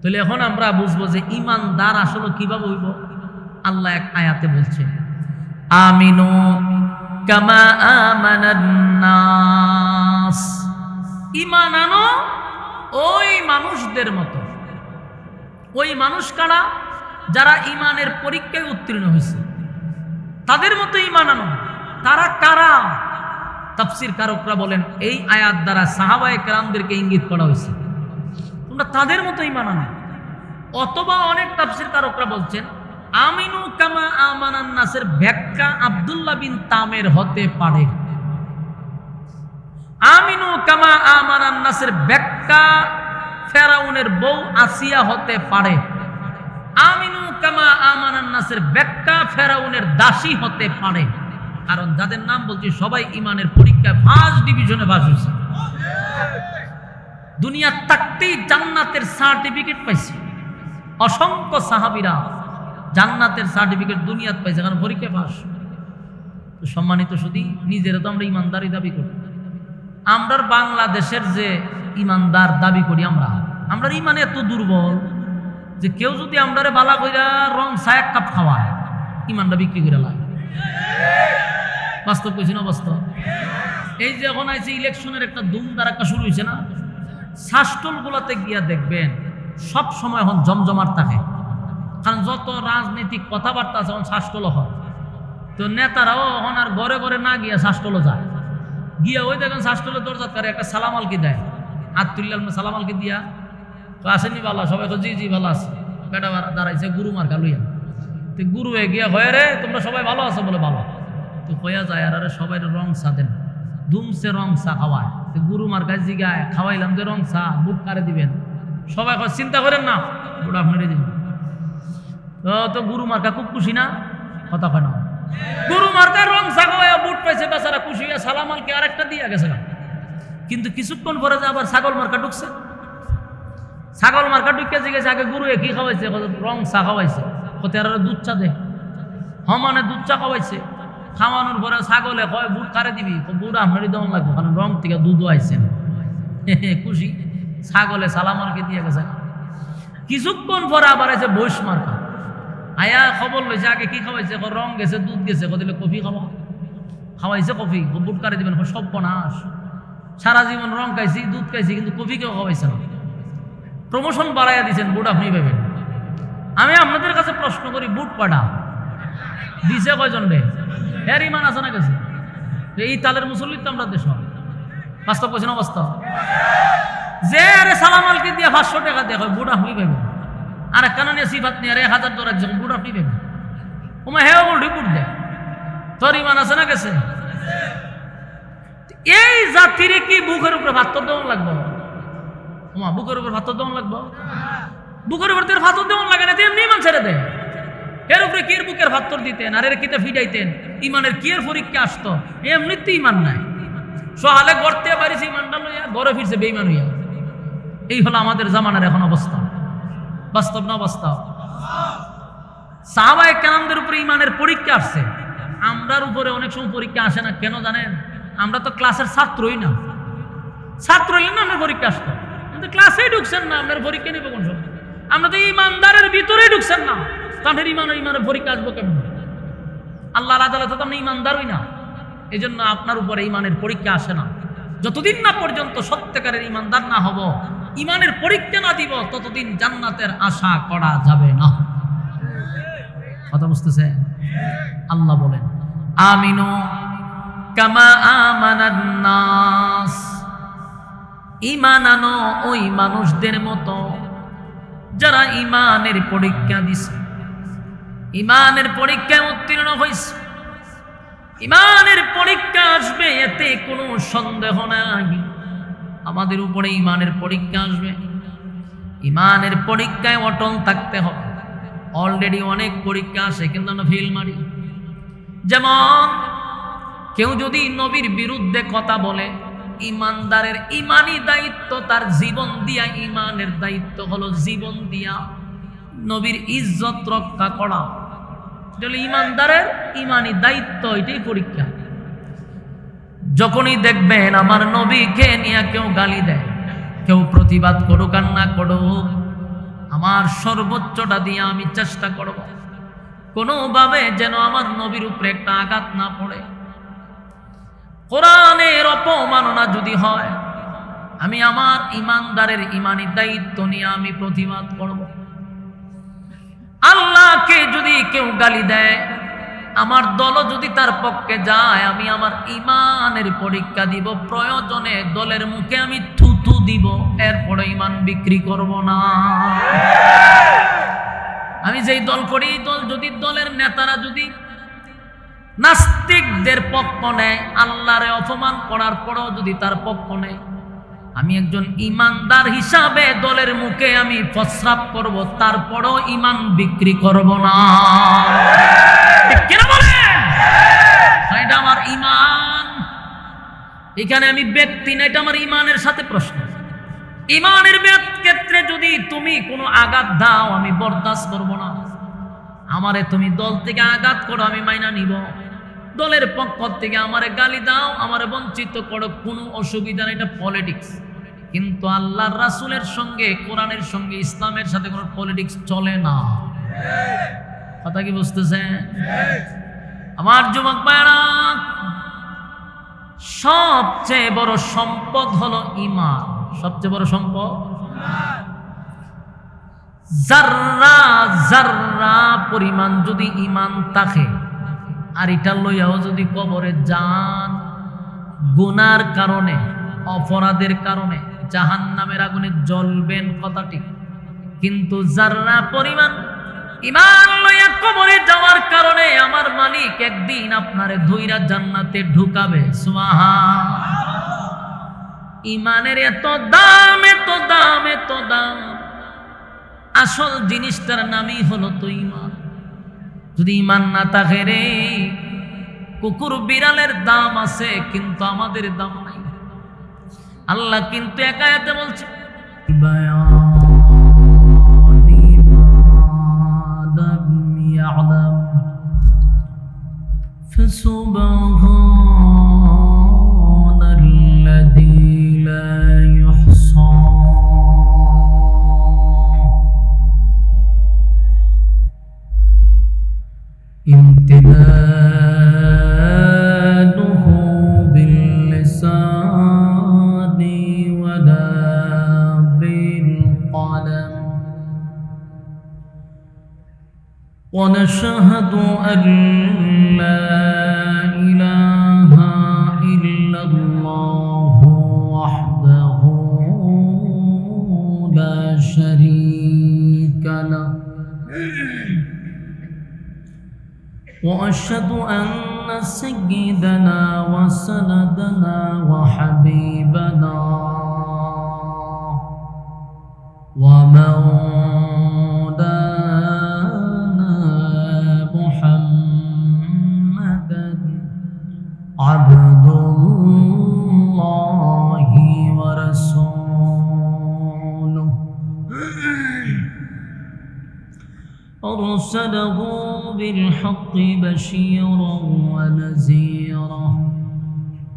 তাহলে এখন আমরা বুঝবো যে ইমানদার আসলে কিভাবে হইব। আল্লাহ এক আয়াতে বলছে, আমিনু কামা আমানান নাস, ঈমান আনো ওই মানুষদের মতো। ওই মানুষ কারা? যারা ঈমানের পরীক্ষায় উত্তীর্ণ হয়েছে তাদের মতো ঈমান আনো। তারা কারা? তাফসীর কারকরা বলেন এই আয়াত দ্বারা সাহাবায়ে কেরামদেরকে ইঙ্গিত করা হয়েছে, তোমরা তাদের মতো ঈমান আনো। অথবা অনেক তাফসীর কারকরা বলছেন আমিনু কামা আমানান নাসের ব্যাখ্যা আব্দুল্লাহ বিন তামের হতে পারে। আমিনু কামা আমানান নাসের ব্যাখ্যা ফেরাউনের বউ আসিয়া হতে পারে। আমিনু কামা আমানান নাসের ব্যাখ্যা ফেরাউনের দাসী হতে পারে। কারণ যাদের নাম বলছি সবাই ইমানের পরীক্ষায় ফার্স্ট ডিভিশনে পাস হয়েছে, দুনিয়া থাকতেই জান্নাতের সার্টিফিকেট পাইছে। অসংখ্য সাহাবীরা জান্নাতের সার্টিফিকেট দুনিয়াতে পাইছে, কারণ পরীক্ষা পাস। তো সম্মানিত শুধু নিজেরা তো আমরা ইমানদারি দাবি করি। আমরা বাংলাদেশের যে ইমানদার দাবি করি, আমরা ইমানে এত দুর্বল যে কেউ যদি আমরারে বালা কইরা রং চা এক কাপ খাওয়ায়, ইমানটা বিক্রি করে লাগে। বাস্তব কইছি না বাস্তব? এই যে এখন আইছে ইলেকশনের একটা দুমদার একটা শুরু হয়েছে না, শাসটল গুলাতে গিয়া দেখবেন সব সময় এখন জমজমাট থাকে। কারণ যত রাজনৈতিক কথাবার্তা আছে এখন শাসটল হয়, তো নেতারাও এখন আর ঘরে ঘরে না গিয়া শাসটলও যায়। গিয়া ওই দেখেন শাসটলের দরজা করে একটা সালাম আলকি দেয়, হাত তুললাম সালাম আলকি দিয়া, তো আসেনি ভালো, সবাই তো জি জি ভালো আছে, বেটা দাঁড়াইছে গুরু মার লইয়া। তো গুরু গিয়া হয়ে রে তোমরা সবাই ভালো আছো বলে ভালো, তো হইয়া যায় আর আরে সবাই রং চা দেন, ধুমসে রং চা খাওয়ায়। তো গুরু মার কাছে জিগায় খাওয়াইলাম যে রং চা, বুট কারে দিবেন? সবাই চিন্তা করেন না, বুট আপনারই দিবেন। তো গুরু মার্কা খুব খুশি না, কথা কয় না? গুরু মার্কা রং চা খাওয়াইয়া বুট পাইছে, বেচারা খুশি হইয়া সালাম আলকে আরেকটা দিয়া গেছে। কিন্তু কিছুক্ষণ পরে যে আবার ছাগল মার্কা ঢুকছে, ছাগল মার্কা ঢুকে জিগেছে আগে গুরু কি খাওয়াইছে? রং চা খাওয়াইছে। কত আর দুধ চা দে, মানে দুধ চা খাওয়াইছে। খাওয়ানোর পরে ছাগলে কয় বুট কারে দিবি? বুট আপনারই দেওয়া লাগবে, কারণ রং থেকে দুধও আইছে না। খুশি, ছাগলে সালাম আলকে দিয়ে গেছে। কিছুক্ষণ পরে আবার আছে বৈশ মার্কা, আয়া খবর লইছে আগে কি খাওয়াইছে? রং গেছে, দুধ গেছে। দিলে কফি খাওয়া, খাওয়াইছে কফি, বুট কারে দিবেন? সব বনাস, সারা জীবন রং খাইছি, দুধ খাইছি, কিন্তু কফি কেউ খাওয়াইছে না। প্রমোশন বাড়াইয়া দিচ্ছেন, বুট আপনি পাবেন। আমি আপনাদের কাছে প্রশ্ন করি, বুট পাঠা দিছে কয়জন রে? এর ইমান আছে না গেছে? এই তালের মুসল্লি তো আমরা দেশ, বাস্তব করছেন অবস্থা। যে আরে সালাম আলকি দিয়ে 500 টাকা দিয়ে বুট আপনি পাবেন, আর কেন নিয়ে সিফাত নিয়ে 1000 দরাজ যখন বুট আপনি পাবেন, ওমা হেও বলটি বুট দেয়। তোর ইমান আছে না গেছে? এই জাতির কি বুকের উপরে ভাতর দেওয়া লাগবো? ওমা বুকের উপর ভাতর দেওয়া লাগবো? বুকের উপর তোর ভাতর দেওয়া লাগে না, এমনি ইমান ছেড়ে দেয়। এর উপরে কি বুকের ভাতর দিতেন, আর এর কিতে ফিডাইতেন? ইমানের কি এর পরীক্ষা আসতো? এমনিতে ইমান নাই, সহালে গড়তে পারিস ইমানটা লইয়া, ঘরে ফিরছে বেইমান হইয়া। এই হলো আমাদের জামানার এখন অবস্থা। বাস্তব না বাস্তব? সাহাবায়ে কেরামদের উপরে ইমানের পরীক্ষা আসছে, আমরার উপরে অনেক সময় পরীক্ষা আসে না। কেন জানেন? আমরা তো ক্লাসের ছাত্রই না। ছাত্র হইলেন না আপনার পরীক্ষা আসতো, কিন্তু ক্লাসেই ঢুকছেন না, আপনার পরীক্ষা নিবে কোন সময়? আমরা তো ইমানদারের ভিতরেই ঢুকছেন না, তাদের ইমানের পরীক্ষা আসবো কেমন? আল্লাহর আদালতে তো আপনি ইমানদারই না, এই জন্য আপনার উপরে ইমানের পরীক্ষা আসে না। যতদিন না পর্যন্ত সত্যিকারের ইমানদার না হব, ইমানের পরীক্ষা না দিব, ততদিন জান্নাতের আশা করা যাবে না। কথা বুঝতেছে? আল্লাহ বলেন, আমিনু কামা আমানান নাস, ঈমান আনো ওই মানুষদের মতো যারা ঈমানের পরীক্ষা দিছে, ঈমানের পরীক্ষায় উত্তীর্ণ হইছে। ঈমানের পরীক্ষা আসবে, এতে কোনো সন্দেহ নাই। আমাদের উপরে ঈমানের পরীক্ষা আসবে, ঈমানের পরীক্ষায় অটল থাকতে হবে। অলরেডি অনেক পরীক্ষা আসে, কিন্তু আমরা ফেল মারি। যেমন কেউ যদি নবীর বিরুদ্ধে কথা বলে, ইমানদারের ইমানি দায়িত্ব তার জীবন দিয়া, ইমানের দায়িত্ব হলো জীবন দিয়া নবীর ইজ্জত রক্ষা করা। ইমানদারের ইমানি দায়িত্ব, এটাই পরীক্ষা। যখনই দেখবেন আমার নবীকে নিয়ে কেউ গালি দেয়, কেউ প্রতিবাদ করুক আর না করুক, আমার সর্বোচ্চটা দিয়ে আমি চেষ্টা করব কোনোভাবে যেন আমার নবীর উপরে একটা আঘাত না পড়ে। কোরআনের অপমাননা যদি হয়, আমি আমার ইমানদারের ইমানি দায়িত্ব নিয়ে আমি প্রতিবাদ করব। আল্লাহকে যদি কেউ গালি দেয়, আমার দল যদি তার পক্ষে যায়, আমি আমার ইমানের পরীক্ষা দিব। প্রয়োজনে দলের মুখে আমি থুতু দিব, এরপরে ইমান বিক্রি করব না। আমি যেই দল করি, দল যদি দলের নেতারা যদি নাস্তিকদের পক্ষ নেয়, আল্লাহরে অপমান করার পরেও যদি তার পক্ষ নেয়, আমি একজন ইমানদার হিসাবে দলের মুখে আমি প্রস্রাব করব, তারপরও ইমান বিক্রি করব না। কেন বলেন? এটা আমার ইমান। এখানে আমি ব্যক্তি না, এটা আমার ইমানের সাথে প্রশ্ন। ইমানের ক্ষেত্রে যদি তুমি কোনো আঘাত দাও, আমি বরদাস্ত করব না। আমারে তুমি দল থেকে আঘাত করো, আমি মাইনা নিব। দলের পক্ষ থেকে আমারে গালি দাও, আমারে বঞ্চিত করো, কোনো অসুবিধা নেই, এটা পলিটিক্স। কিন্তু আল্লাহর রাসূলের সঙ্গে, কোরআনের সঙ্গে, ইসলামের সাথে কোনো পলিটিক্স চলে না। কথা কি বুঝতেছেন? আমার যুবক ভাইরা, সবচেয়ে বড় সম্পদ হলো ঈমান। সবচেয়ে বড় সম্পদ যাররা যাররা পরিমাণ যদি ঈমান থাকে, আর এটা লইয়াও যদি কবরে যান, গুনার কারণে, অপরাধের কারণে জাহান্নামের আগুনে জ্বলবেন, কথা ঠিক। কিন্তু যাররা পরিমাণ ঈমান লইয়া কবরে যাওয়ার কারণে আমার মালিক একদিন আপনারে ধইরা জান্নাতে ঢুকাবে। সুবহানাল্লাহ। ঈমানের এত দাম, এত দাম, এত দাম। আসল জিনিসটার নামই হলো তো ঈমান। যদি ঈমান না থাকে রে, কুকুর বিড়ালের দাম আছে কিন্তু আমাদের দাম নাই। আল্লাহ কিন্তু এক আয়াতে বলছে, فسبحان الذي لا يحصى امتنانه باللسان ولا بالقلم ونشهد أن لا إله إلا الله وحده لا شريك له وأشهد أن سيدنا وسندنا وحبيبنا ومولانا محمدا عبد الله ورسوله أرسله بالحق بشيرا ونذيرا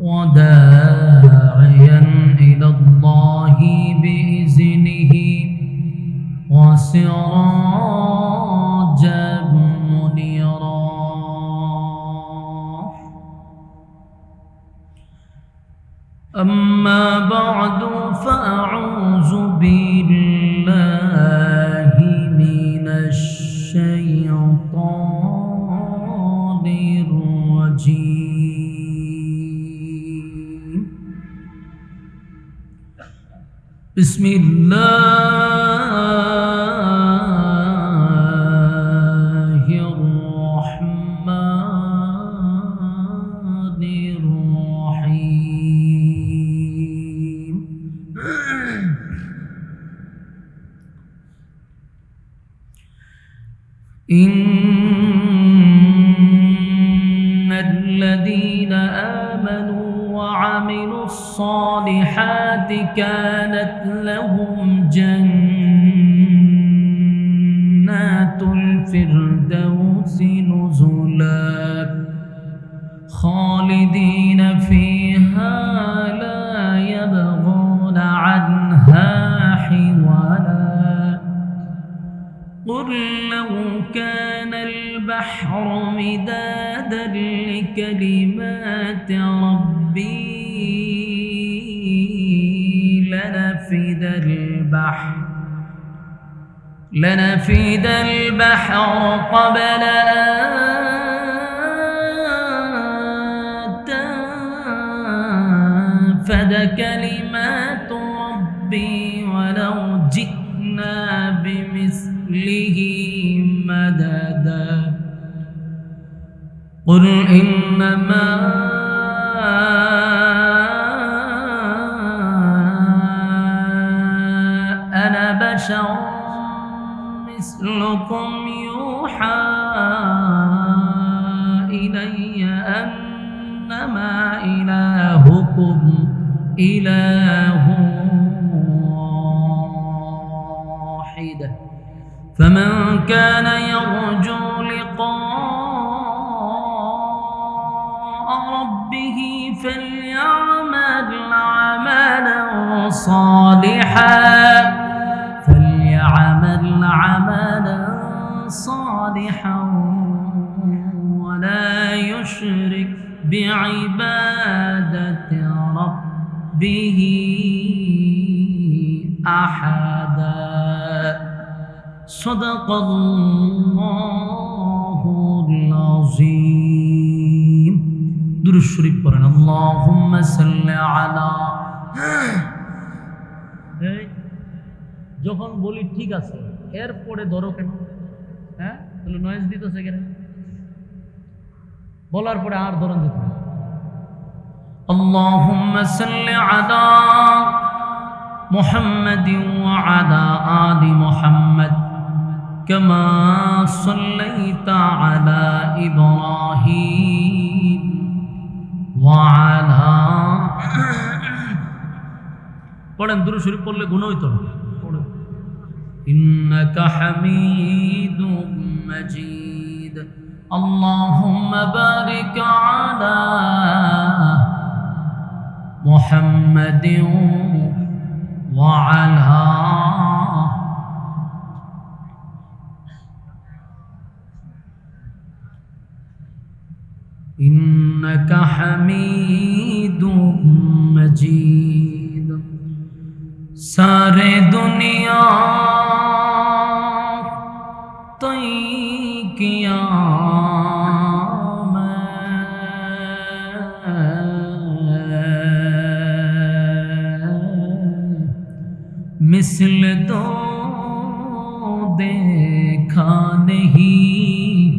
وداعيا إلى الله بإذنه وسراجا منيرا أما بعد فأعوذ بالله من الشيطان الرجيم. بسم الله الرحمن الرحيم. إن الذين آمنوا وعملوا الصالحات كانت لهم جنات الفردوس نزلا خالدين فيها لا يبغون عنها حولا قل لو كان البحر مدادا لكلمات ربي لنفد البحر قبل أن تنفد كلمات ربي ولو جئنا بمثله مددا قل إنما أنا بشر مثلكم يوحى إلي أنما إلهكم إله واحد فمن كان يرجو لقاء ربه فليعمل عملا صالحا ولا يشرك بعبادة ربه أحدا صدق الله العظيم দুরূদ শরীফ পড়েন আল্লাহুম্মা সাল্লি আলা যখন বলি ঠিক আছে এরপরে ধরো কেন হ্যাঁ তাহলে নয়েজ দিতেছে কেন বলার পরে আর ধরন দিতে আল্লাহুম্মা সাল্লি আলা মুহাম্মাদিন ওয়া আলা আলি মুহাম্মাদ কামা সাল্লাইতা আলা ইব্রাহিম ওয়া আলা পড়েন দুরূদ শরীফ পড়লে গুনাহ হইতো না পড়েন ইন্নাকা হামিদুম মাজিদ اللهم بارك على محمد وعلى إنك حميد مجيد सारे दुनिया तई किया मिसल तो देखा नहीं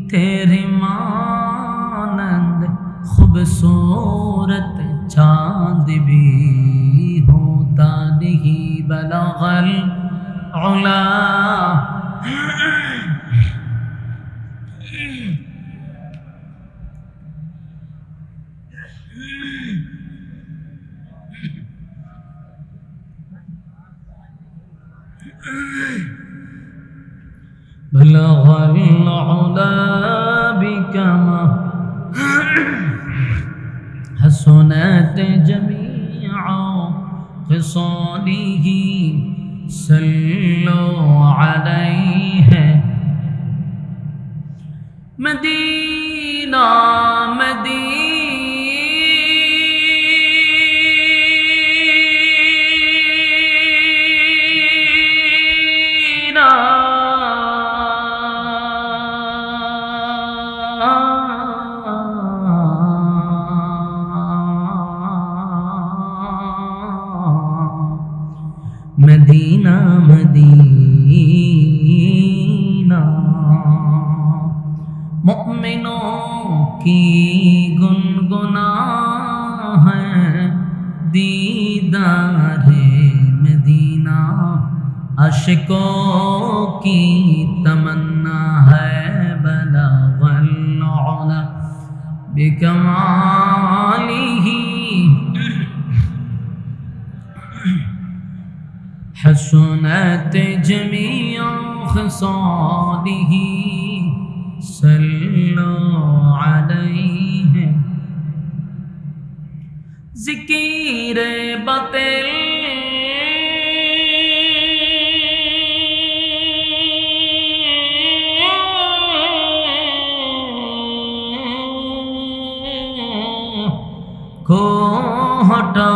तेरे मानंद खूबसूरत चांद भी होता नहीं बलगल उला بلغ العلا بكما حسنت جميع خصاله صلوا عليه مدینہ मदीना मदीना मुमिनों की गुनगुना है दीदारे मदीना आशिकों की तमन्ना है बलगल उला बिकमालिही حسنت جميع خصاله صلوا عليه ذکر باطل को हटा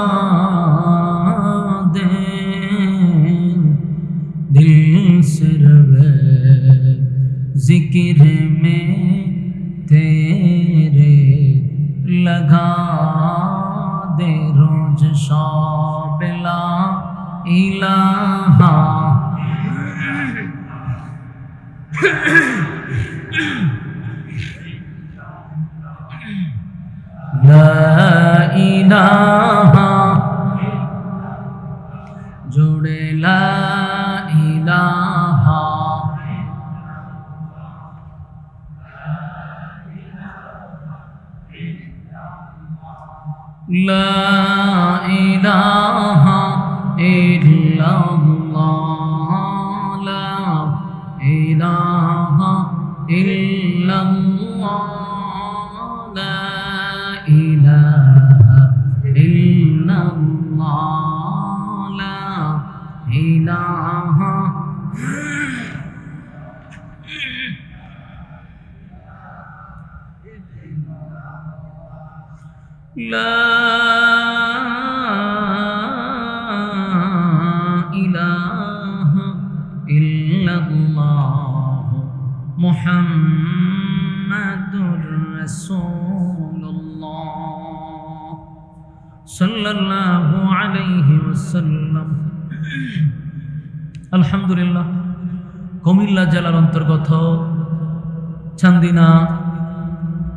जिक्र में तेरे लगा दे रोज शाबिला इलाहा ला इलाहा जोड़े ला इलाहा لا إله إلا الله لا إله إلا الله লা ইলাহা ইল্লাল্লাহ লা ইলাহা লা ইলাহা ইল্লাল্লাহ মুহাম্মাদুর রাসূলুল্লাহ সাল্লাল্লাহু আলাইহি ওয়াসাল্লাম। আলহামদুলিল্লাহ, কুমিল্লা জেলার অন্তর্গত চান্দিনা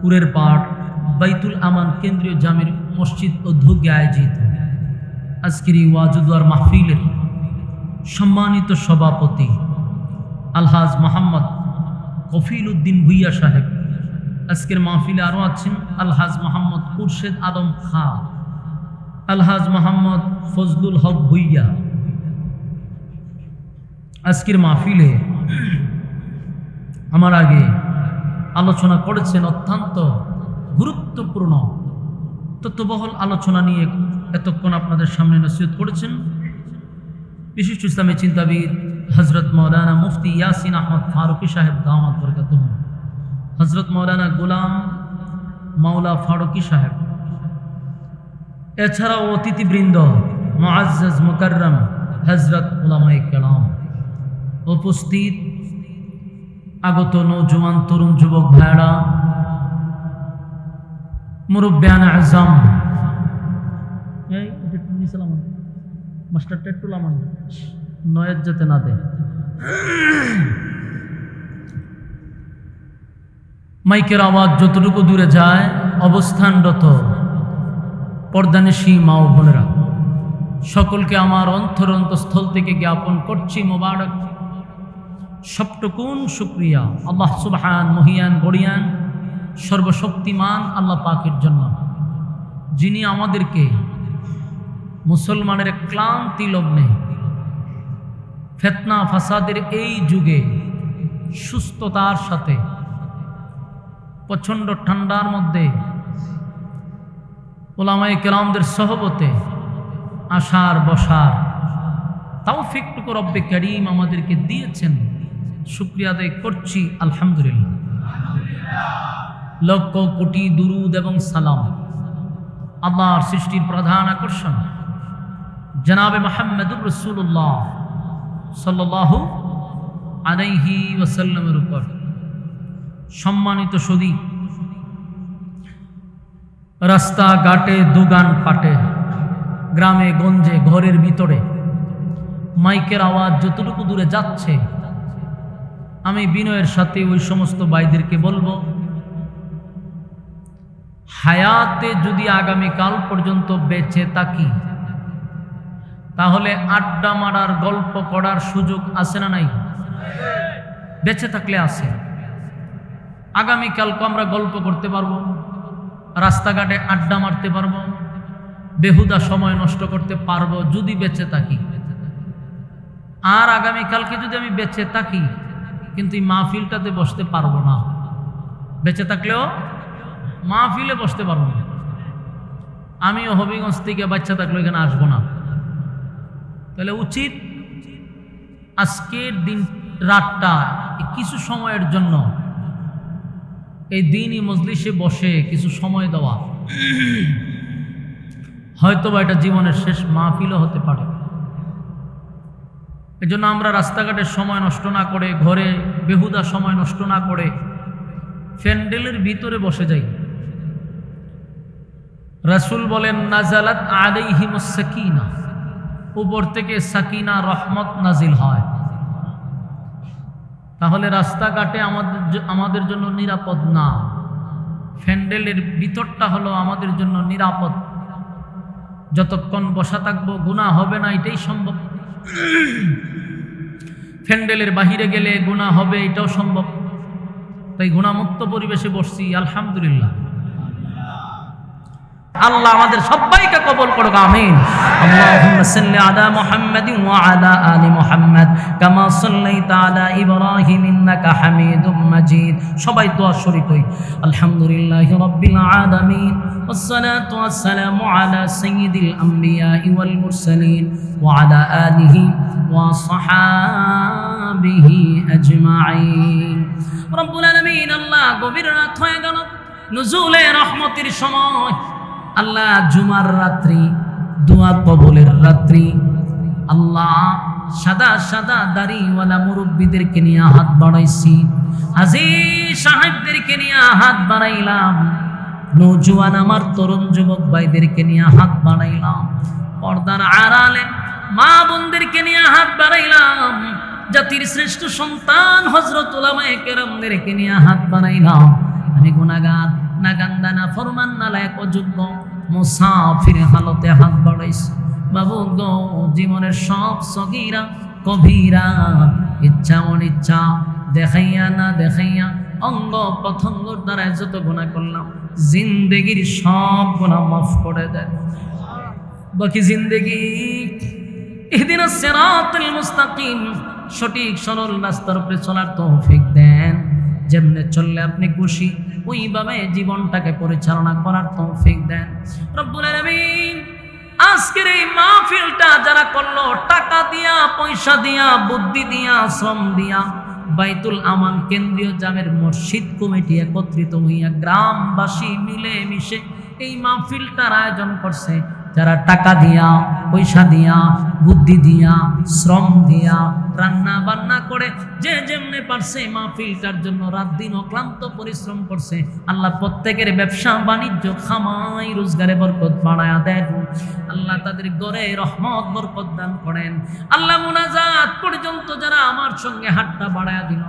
পুরের পাড় বাইতুল আমান কেন্দ্রীয় জামির মসজিদ উদ্যোগে আয়োজিত আজকের এই ওয়াজুদুয়ার মাহফিলের সম্মানিত সভাপতি আলহাজ মোহাম্মদ কফিল উদ্দিন ভুইয়া সাহেব, আজকের মাহফিলে আরও আছেন আলহাজ মোহাম্মদ খুরশেদ আলম খাঁ, আলহাজ মোহাম্মদ ফজলুল হক ভুইয়া। আজকের মাহফিলে আমার আগে আলোচনা করেছেন অত্যন্ত গুরুত্বপূর্ণ তত্ত্ববহল আলোচনা নিয়ে এতক্ষণ আপনাদের সামনে নসিহত করেছেন বিশিষ্ট ইসলামী চিন্তাবিদ হজরত মৌলানা মুফতি ইয়াসিন আহমদ ফারুকি সাহেব দামাত বরকাতুহু, হজরত মৌলানা গোলাম মাওলা ফারুকি সাহেব, এছাড়াও অতিথিবৃন্দ মুআজ্জাজ মুকাররম হজরত উলামায়ে কেরাম, উপস্থিত আগত নৌজওয়ান তরুণ যুবক ভাইরা, মুরব্বিয়ান আজম, মাস্টার টেটুল আমান নয়ের যেতে না দে, মাইকের আওয়াজ যতটুকু দূরে যায় অবস্থানরত পর্দানিশী মা ও বোনেরা, সকলকে আমার অন্তরস্থল থেকে জ্ঞাপন করছি মোবারক সবটুকুন শুকরিয়া আল্লাহ সুবহান মহিয়ান গড়িয়ান সর্বশক্তিমান আল্লাহ পাকের জন্য, যিনি আমাদেরকে মুসলমানের ক্লান্তি লগ্নে ফিতনা ফাসাদের এই যুগে সুস্থতার সাথে প্রচণ্ড ঠান্ডার মধ্যে উলামায়ে কেরামদের সহবতে আসার বসার তৌফিকটুকু রব্বে করিম আমাদেরকে দিয়েছেন, শুকরিয়া আদায় করছি আলহামদুলিল্লাহ। লক্ষ কোটি দুরুদ এবং সালাম আল্লাহর সৃষ্টির প্রধান আকর্ষণ জনাবে মুহাম্মদুর রাসূলুল্লাহ সাল্লাল্লাহু আলাইহি ওয়াসাল্লামের উপর। সম্মানিত সুধী, রাস্তাঘাটে দোকান পাটে গ্রামে গঞ্জে ঘরের ভিতরে মাইকের আওয়াজ যতটুকু দূরে যাচ্ছে, আমি বিনয়ের সাথে ওই সমস্ত ভাইদেরকে বলবো, হায়াতে যদি আগামীকাল পর্যন্ত বেঁচে থাকি তাহলে আড্ডা মারার গল্প করার সুযোগ আছে না নাই? বেঁচে থাকলে আছে। আগামীকালকে আমরা গল্প করতে পারবো, রাস্তাঘাটে আড্ডা মারতে পারবো, বেহুদা সময় নষ্ট করতে পারবো যদি বেঁচে থাকি। আর আগামীকালকে যদি আমি বেঁচে থাকি কিন্তু এই মাহফিলটাতে বসতে পারবো না, বেঁচে থাকলেও মাহফিলে বসতে পারবো না। আমিও হবিগঞ্জ থেকে বাচ্চা থাকলেও এখানে আসবো না। তাহলে উচিত আজকের দিন রাতটা কিছু সময়ের জন্য এই দিনই মজলিসে বসে কিছু সময় দেওয়া, হয়তোবা এটা জীবনের শেষ মাহফিলও হতে পারে। এই জন্য আমরা রাস্তাঘাটের সময় নষ্ট না করে, ঘরে বেহুদা সময় নষ্ট না করে প্যান্ডেলের ভিতরে বসে যাই। রাসূল বলেন, নাজালাত আলাইহিমুস সাকিনা, উপর থেকে সাকিনা রহমত নাজিল হয়। তাহলে রাস্তাঘাটে আমাদের জন্য নিরাপদ না, প্যান্ডেলের ভিতরটা হলো আমাদের জন্য নিরাপদ। যতক্ষণ বসা থাকবো গুনাহ হবে না, এটাই সম্ভব। প্যান্ডেলের বাহিরে গেলে গুনাহ হবে, এটাও সম্ভব। তাই গুনাহমুক্ত পরিবেশে বসছি, আলহামদুলিল্লাহ। আল্লাহ আমাদের সবাইকে কবুল করুক, আমিন। আল্লাহুম্মা সাল্লি আলা মুহাম্মাদিন ওয়া আলা আলি মুহাম্মাদ কামা সাল্লাইতা আলা ইব্রাহিম ইন্নাকা হামিদুম মাজিদ। সবাই দোয়া শরীক হই। আলহামদুলিল্লাহি রাব্বিল আলামিন ওয়াস সালাতু ওয়াস সালামু আলা সাইয়্যিদিল আমবিয়াই ওয়াল মুরসালিন ওয়া আলা আলিহি ওয়া সাহাবিহি আজমাইন। রব্বুল আলামিন, আল্লাহ গভীর রাত হয়ে গেল, নুজুলে রহমতের সময়। আল্লাহ জুমার রাত্রি, দোয়া কবুলের রাত্রি। আল্লাহ সাদা সাদা দাড়িওয়ালা মুরব্বীদেরকে নিয়ে হাত বাড়াইছি, হাজী সাহেবদেরকে নিয়ে হাত বাড়াইলাম, নৌজওয়ান আমার তরুণ যুবক ভাইদেরকে নিয়ে হাত বাড়াইলাম, পর্দার আড়ালে মা বোনদেরকে নিয়ে হাত বাড়াইলাম, জাতির শ্রেষ্ঠ সন্তান হযরত উলামায়ে কেরামদেরকে নিয়ে হাত বাড়াইলাম। আমি গুনাহগার, নাগান্দা, নাফরমান, নালায়েক, অযোগ্য, মুসাফির হালতে হাত বাড়াইছি। বাবু গো, জীবনের সব সগীরা কবিরা, ইচ্ছা অনিচ্ছা, দেখাইয়া না দেখাইয়া, অঙ্গ প্রত্যঙ্গর দ্বারা যত গুনাহ করলাম, জিন্দেগির সব গুনাহ মাফ করে দেন। বাকি জিন্দেগি ইহদিনাস সিরাতাল মুস্তাকিম, সঠিক সরল রাস্তার উপরে চলার তৌফিক দেন। যেমনে চললে আপনি খুশি, ওইভাবে জীবনটাকে পরিচালনা করার তৌফিক দেন রব্বুল আলামিন। আজকের এই মাহফিলটা যারা করলো, টাকা দিয়া, পয়সা দিয়া, বুদ্ধি দিয়া, শ্রম দিয়া, বাইতুল আমান কেন্দ্রীয় জামের মসজিদ কমিটি একত্রিত হইয়া গ্রামবাসী মিলে মিশে এই মাহফিলটার আয়োজন করছে। যারা টাকা দিয়া, পয়সা দিয়া, বুদ্ধি দিয়া, শ্রম দিয়া, রান্না বান্না করে, যে যেমনে পারছে মাহফিলটার জন্য রাত দিন অক্লান্ত পরিশ্রম করছে। আল্লাহ প্রত্যেকের ব্যবসা বাণিজ্য, খামাই রোজগারে বরকত বাড়ায়া দেন। আল্লাহ তাদের ঘরে রহমত বরকত দান করেন। আল্লাহ মুনাজাত পর্যন্ত যারা আমার সঙ্গে হাতটা বাড়ায়া দিল,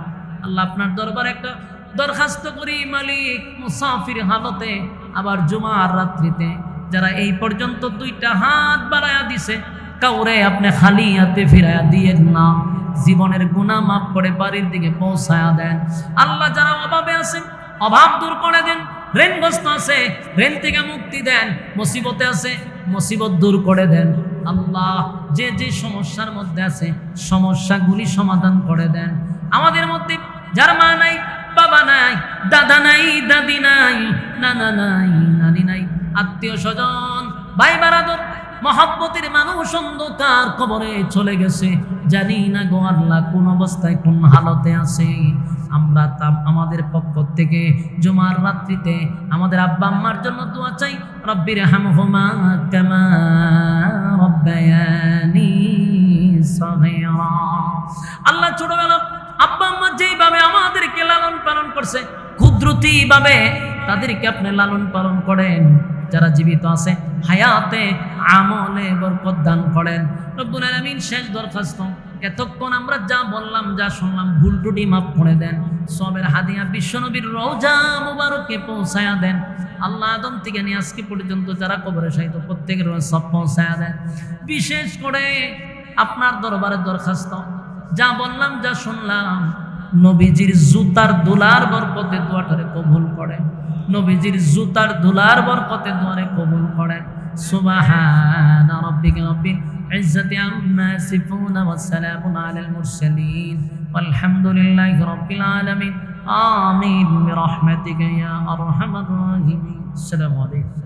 আল্লাহ আপনার দরবারে একটা দরখাস্ত করি, মালিক, মুসাফির হালতে আবার জুমার রাত্রিতে যারা এই পর্যন্ত দুইটা হাত বাড়ায়া দিছে, কাউরে আপনি খালি হাতে ফিরাইয়া দিয়েন না। জীবনের গুনাহ মাফ করে বাড়ির দিকে পৌঁছায়া দেন। আল্লাহ যারা অভাবে আছেন, অভাব দূর করে দেন। ঋণগ্রস্ত আছে, ঋণ থেকে মুক্তি দেন। মুসিবতে আছে, মুসিবত দূর করে দেন। আল্লাহ যে যে সমস্যার মধ্যে আছে, সমস্যাগুলি সমাধান করে দেন। আমাদের মধ্যে যার মা নাই, বাবা নাই, দাদা নাই, দাদি নাই, নানা নাই, নানি নাই, আত্মীয় স্বজন, ভাই বারাদর, মহব্বতের মানুষ অন্ধকার কবরে চলে গেছে, জানি না গো আল্লাহ কোন অবস্থায় কোন হালতে আছে। আমরা আমাদের পক্ষ থেকে জুমার রাত্রিতে আমাদের আব্বা আম্মার জন্য দোয়া চাই, রব্বির হামহুমা কামা রব্বায়ানি সগীরা। আল্লাহ ছোটবেলা আব্বা আম্মা যেইভাবে আমাদেরকে লালন পালন করছে, কুদরতি ভাবে তাদেরকে আপনি লালন পালন করেন। যারা জীবিত আছে, হায়াতে আমলে বরকত দান করেন রব্বুল আলামিন। শেষ দরখাস্ত, এতক্ষণ আমরা যা বললাম, যা শুনলাম, ভুল ত্রুটি মাফ করে দেন। সবের হাদিয়া বিশ্বনবীর রওজা মুবারকে পৌঁছায়া দেন। আল্লাহ আদম থেকে নিয়ে আজকে পর্যন্ত যারা কবরে শায়িত, প্রত্যেকের সব পৌঁছায়া দেন। বিশেষ করে আপনার দরবারে দরখাস্ত, যা বললাম, যা শুনলাম, নবীজির জুতার দুলার বরকতে দোয়াটারে কবুল করেন। নবীজির জুতার দুলার বরকতে দোয়ারে কবুল করেন। সুবহানা রাব্বিকা রাব্বিল ইজ্জাতি আম্মা ইয়াসিফুন ওয়া সালামুন আলাল মুরসালিন ওয়ালহামদুলিল্লাহি রাব্বিল আলামিন। আমিন বিরহমাতিকা ইয়া আরহামার রাহিমিন। আসসালামু আলাইকুম।